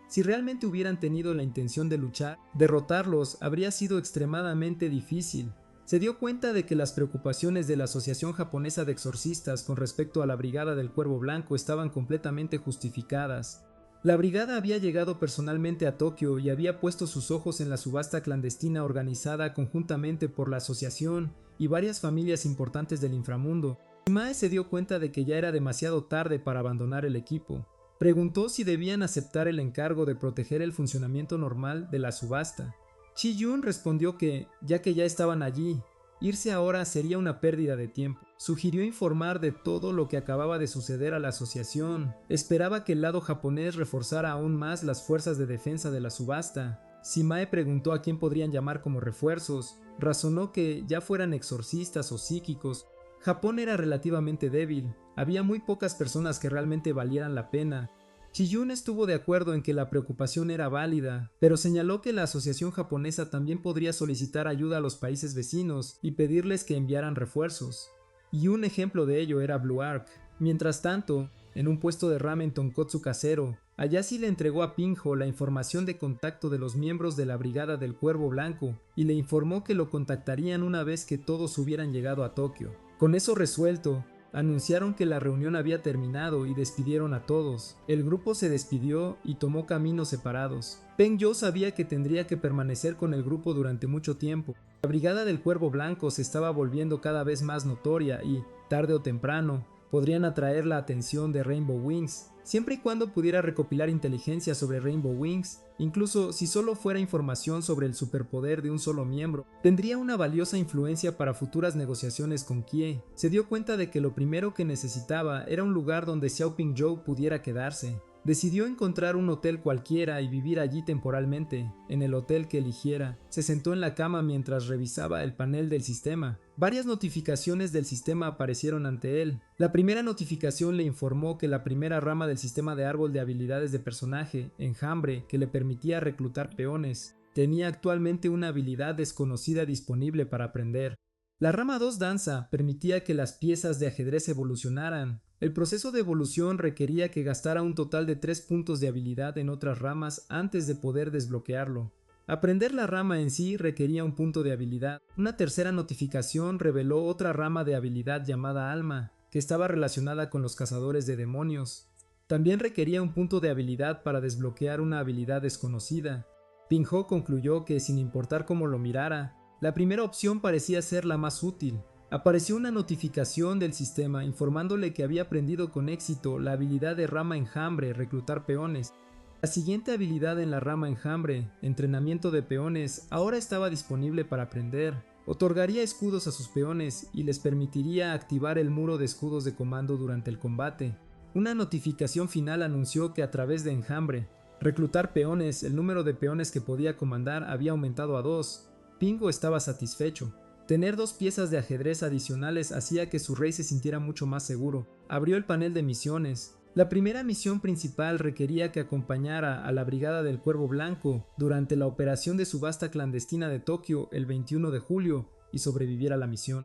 Si realmente hubieran tenido la intención de luchar, derrotarlos habría sido extremadamente difícil. Se dio cuenta de que las preocupaciones de la Asociación Japonesa de Exorcistas con respecto a la Brigada del Cuervo Blanco estaban completamente justificadas. La brigada había llegado personalmente a Tokio y había puesto sus ojos en la subasta clandestina organizada conjuntamente por la asociación y varias familias importantes del inframundo. Mae se dio cuenta de que ya era demasiado tarde para abandonar el equipo. Preguntó si debían aceptar el encargo de proteger el funcionamiento normal de la subasta. Chi-yun respondió que, ya que ya estaban allí, irse ahora sería una pérdida de tiempo. Sugirió informar de todo lo que acababa de suceder a la asociación. Esperaba que el lado japonés reforzara aún más las fuerzas de defensa de la subasta. Simae preguntó a quién podrían llamar como refuerzos. Razonó que, ya fueran exorcistas o psíquicos, Japón era relativamente débil. Había muy pocas personas que realmente valieran la pena. Chi-yun estuvo de acuerdo en que la preocupación era válida, pero señaló que la asociación japonesa también podría solicitar ayuda a los países vecinos y pedirles que enviaran refuerzos. Y un ejemplo de ello era Blue Ark. Mientras tanto, en un puesto de ramen tonkotsu casero, Ayashi le entregó a Pinjo la información de contacto de los miembros de la Brigada del Cuervo Blanco y le informó que lo contactarían una vez que todos hubieran llegado a Tokio. Con eso resuelto, anunciaron que la reunión había terminado y despidieron a todos. El grupo se despidió y tomó caminos separados. Peng-yo sabía que tendría que permanecer con el grupo durante mucho tiempo. La Brigada del Cuervo Blanco se estaba volviendo cada vez más notoria y, tarde o temprano, podrían atraer la atención de Rainbow Wings, siempre y cuando pudiera recopilar inteligencia sobre Rainbow Wings. Incluso si solo fuera información sobre el superpoder de un solo miembro, tendría una valiosa influencia para futuras negociaciones con Kie. Se dio cuenta de que lo primero que necesitaba era un lugar donde Xiaoping-Zhou pudiera quedarse. Decidió encontrar un hotel cualquiera y vivir allí temporalmente. En el hotel que eligiera, se sentó en la cama mientras revisaba el panel del sistema. Varias notificaciones del sistema aparecieron ante él. La primera notificación le informó que la primera rama del sistema de árbol de habilidades de personaje, Enjambre, que le permitía reclutar peones, tenía actualmente una habilidad desconocida disponible para aprender. La rama 2 Danza permitía que las piezas de ajedrez evolucionaran. El proceso de evolución requería que gastara un total de 3 puntos de habilidad en otras ramas antes de poder desbloquearlo. Aprender la rama en sí requería un punto de habilidad. Una tercera notificación reveló otra rama de habilidad llamada Alma, que estaba relacionada con los cazadores de demonios. También requería un punto de habilidad para desbloquear una habilidad desconocida. Pinjo concluyó que, sin importar cómo lo mirara, la primera opción parecía ser la más útil. Apareció una notificación del sistema informándole que había aprendido con éxito la habilidad de rama Enjambre, reclutar peones. La siguiente habilidad en la rama Enjambre, entrenamiento de peones, ahora estaba disponible para aprender. Otorgaría escudos a sus peones y les permitiría activar el muro de escudos de comando durante el combate. Una notificación final anunció que a través de Enjambre, reclutar peones, el número de peones que podía comandar había aumentado a 2. Pingo estaba satisfecho. Tener 2 piezas de ajedrez adicionales hacía que su rey se sintiera mucho más seguro. Abrió el panel de misiones. La primera misión principal requería que acompañara a la Brigada del Cuervo Blanco durante la operación de subasta clandestina de Tokio el 21 de julio y sobreviviera a la misión.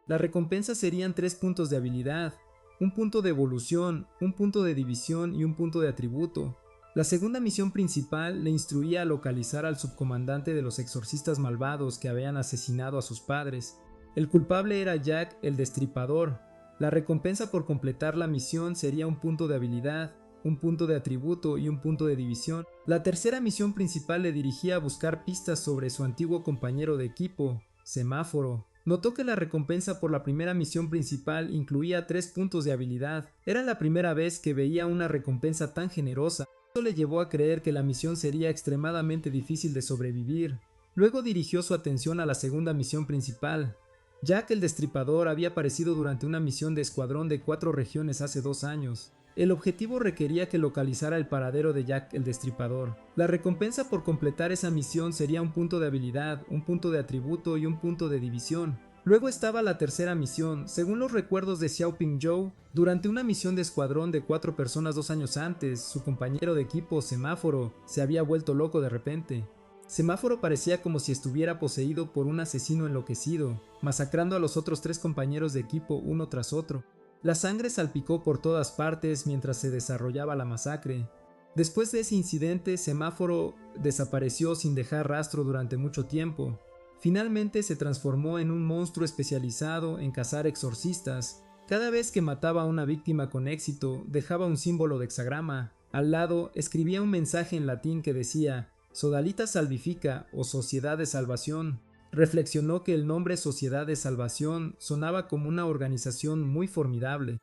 La recompensa serían 3 puntos de habilidad, un punto de evolución, un punto de división y un punto de atributo. La segunda misión principal le instruía a localizar al subcomandante de los exorcistas malvados que habían asesinado a sus padres. El culpable era Jack el Destripador. La recompensa por completar la misión sería un punto de habilidad, un punto de atributo y un punto de división. La tercera misión principal le dirigía a buscar pistas sobre su antiguo compañero de equipo, Semáforo. Notó que la recompensa por la primera misión principal incluía 3 puntos de habilidad. Era la primera vez que veía una recompensa tan generosa. Esto le llevó a creer que la misión sería extremadamente difícil de sobrevivir. Luego dirigió su atención a la segunda misión principal. Jack el Destripador había aparecido durante una misión de escuadrón de 4 regiones hace 2 años. El objetivo requería que localizara el paradero de Jack el Destripador. La recompensa por completar esa misión sería un punto de habilidad, un punto de atributo y un punto de división. Luego estaba la tercera misión. Según los recuerdos de Xiaoping-Zhou, durante una misión de escuadrón de 4 personas 2 años antes, su compañero de equipo, Semáforo, se había vuelto loco de repente. Semáforo parecía como si estuviera poseído por un asesino enloquecido, masacrando a los otros 3 compañeros de equipo uno tras otro. La sangre salpicó por todas partes mientras se desarrollaba la masacre. Después de ese incidente, Semáforo desapareció sin dejar rastro durante mucho tiempo. Finalmente se transformó en un monstruo especializado en cazar exorcistas. Cada vez que mataba a una víctima con éxito, dejaba un símbolo de hexagrama. Al lado, escribía un mensaje en latín que decía Sodalitas Salvifica o Sociedad de Salvación. Reflexionó que el nombre Sociedad de Salvación sonaba como una organización muy formidable.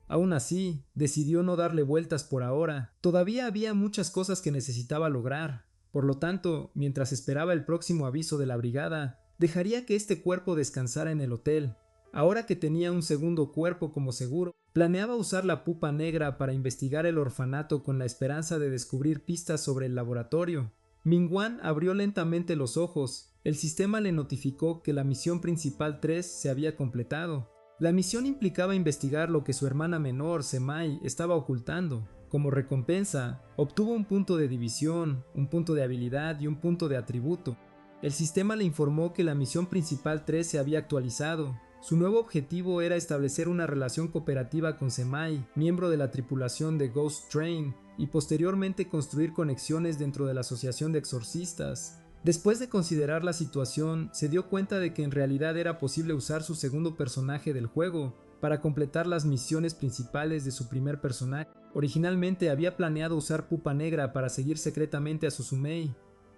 Aún así, decidió no darle vueltas por ahora. Todavía había muchas cosas que necesitaba lograr. Por lo tanto, mientras esperaba el próximo aviso de la brigada, dejaría que este cuerpo descansara en el hotel. Ahora que tenía un segundo cuerpo como seguro, planeaba usar la pupa negra para investigar el orfanato con la esperanza de descubrir pistas sobre el laboratorio. Mingwan abrió lentamente los ojos. El sistema le notificó que la misión principal 3 se había completado. La misión implicaba investigar lo que su hermana menor, Semai, estaba ocultando. Como recompensa, obtuvo un punto de división, un punto de habilidad y un punto de atributo. El sistema le informó que la misión principal 3 se había actualizado. Su nuevo objetivo era establecer una relación cooperativa con Semai, miembro de la tripulación de Ghost Train, y posteriormente construir conexiones dentro de la Asociación de Exorcistas. Después de considerar la situación, se dio cuenta de que en realidad era posible usar su segundo personaje del juego para completar las misiones principales de su primer personaje. Originalmente había planeado usar Pupa Negra para seguir secretamente a Susumei.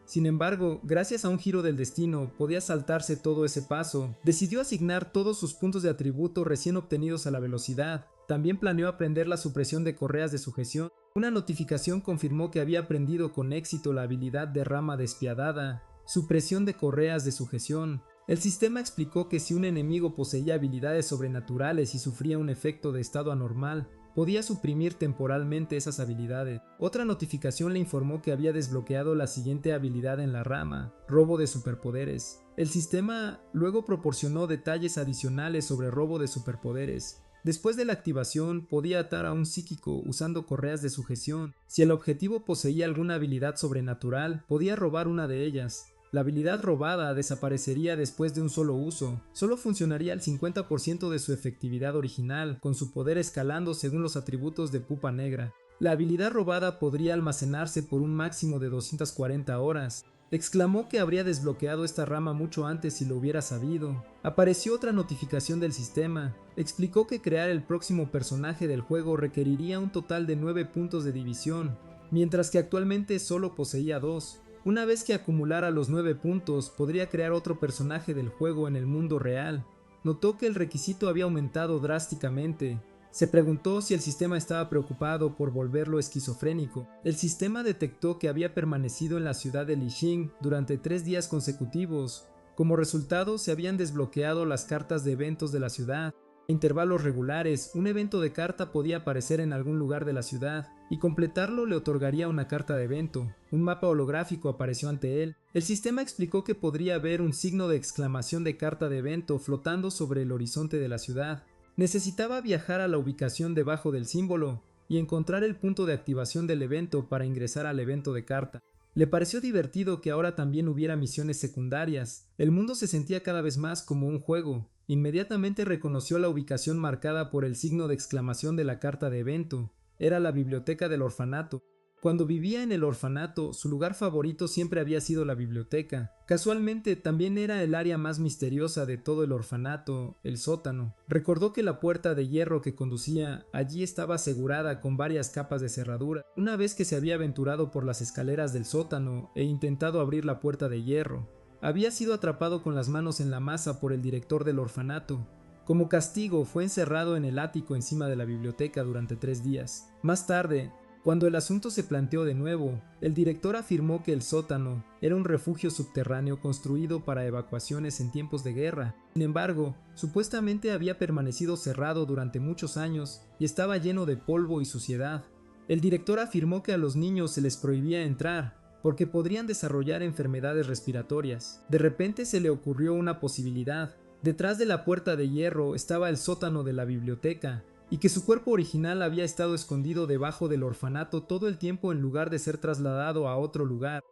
Sin embargo, gracias a un giro del destino, podía saltarse todo ese paso. Decidió asignar todos sus puntos de atributo recién obtenidos a la velocidad. También planeó aprender la supresión de correas de sujeción. Una notificación confirmó que había aprendido con éxito la habilidad de rama despiadada, supresión de correas de sujeción. El sistema explicó que si un enemigo poseía habilidades sobrenaturales y sufría un efecto de estado anormal, podía suprimir temporalmente esas habilidades. Otra notificación le informó que había desbloqueado la siguiente habilidad en la rama, robo de superpoderes. El sistema luego proporcionó detalles adicionales sobre robo de superpoderes. Después de la activación, podía atar a un psíquico usando correas de sujeción. Si el objetivo poseía alguna habilidad sobrenatural, podía robar una de ellas. La habilidad robada desaparecería después de un solo uso. Solo funcionaría al 50% de su efectividad original, con su poder escalando según los atributos de Pupa Negra. La habilidad robada podría almacenarse por un máximo de 240 horas. Exclamó que habría desbloqueado esta rama mucho antes si lo hubiera sabido. Apareció otra notificación del sistema. Explicó que crear el próximo personaje del juego requeriría un total de 9 puntos de división, mientras que actualmente solo poseía 2. Una vez que acumulara los 9 puntos, podría crear otro personaje del juego en el mundo real. Notó que el requisito había aumentado drásticamente. Se preguntó si el sistema estaba preocupado por volverlo esquizofrénico. El sistema detectó que había permanecido en la ciudad de Lixing durante 3 días consecutivos. Como resultado, se habían desbloqueado las cartas de eventos de la ciudad. A intervalos regulares, un evento de carta podía aparecer en algún lugar de la ciudad, y completarlo le otorgaría una carta de evento. Un mapa holográfico apareció ante él. El sistema explicó que podría ver un signo de exclamación de carta de evento flotando sobre el horizonte de la ciudad. Necesitaba viajar a la ubicación debajo del símbolo y encontrar el punto de activación del evento para ingresar al evento de carta. Le pareció divertido que ahora también hubiera misiones secundarias. El mundo se sentía cada vez más como un juego. Inmediatamente reconoció la ubicación marcada por el signo de exclamación de la carta de evento. Era la biblioteca del orfanato. Cuando vivía en el orfanato, su lugar favorito siempre había sido la biblioteca. Casualmente, también era el área más misteriosa de todo el orfanato, el sótano. Recordó que la puerta de hierro que conducía allí estaba asegurada con varias capas de cerradura. Una vez que se había aventurado por las escaleras del sótano e intentado abrir la puerta de hierro, había sido atrapado con las manos en la masa por el director del orfanato. Como castigo, fue encerrado en el ático encima de la biblioteca durante 3 días. Más tarde, cuando el asunto se planteó de nuevo, el director afirmó que el sótano era un refugio subterráneo construido para evacuaciones en tiempos de guerra. Sin embargo, supuestamente había permanecido cerrado durante muchos años y estaba lleno de polvo y suciedad. El director afirmó que a los niños se les prohibía entrar, porque podrían desarrollar enfermedades respiratorias. De repente se le ocurrió una posibilidad. Detrás de la puerta de hierro estaba el sótano de la biblioteca, y que su cuerpo original había estado escondido debajo del orfanato todo el tiempo en lugar de ser trasladado a otro lugar.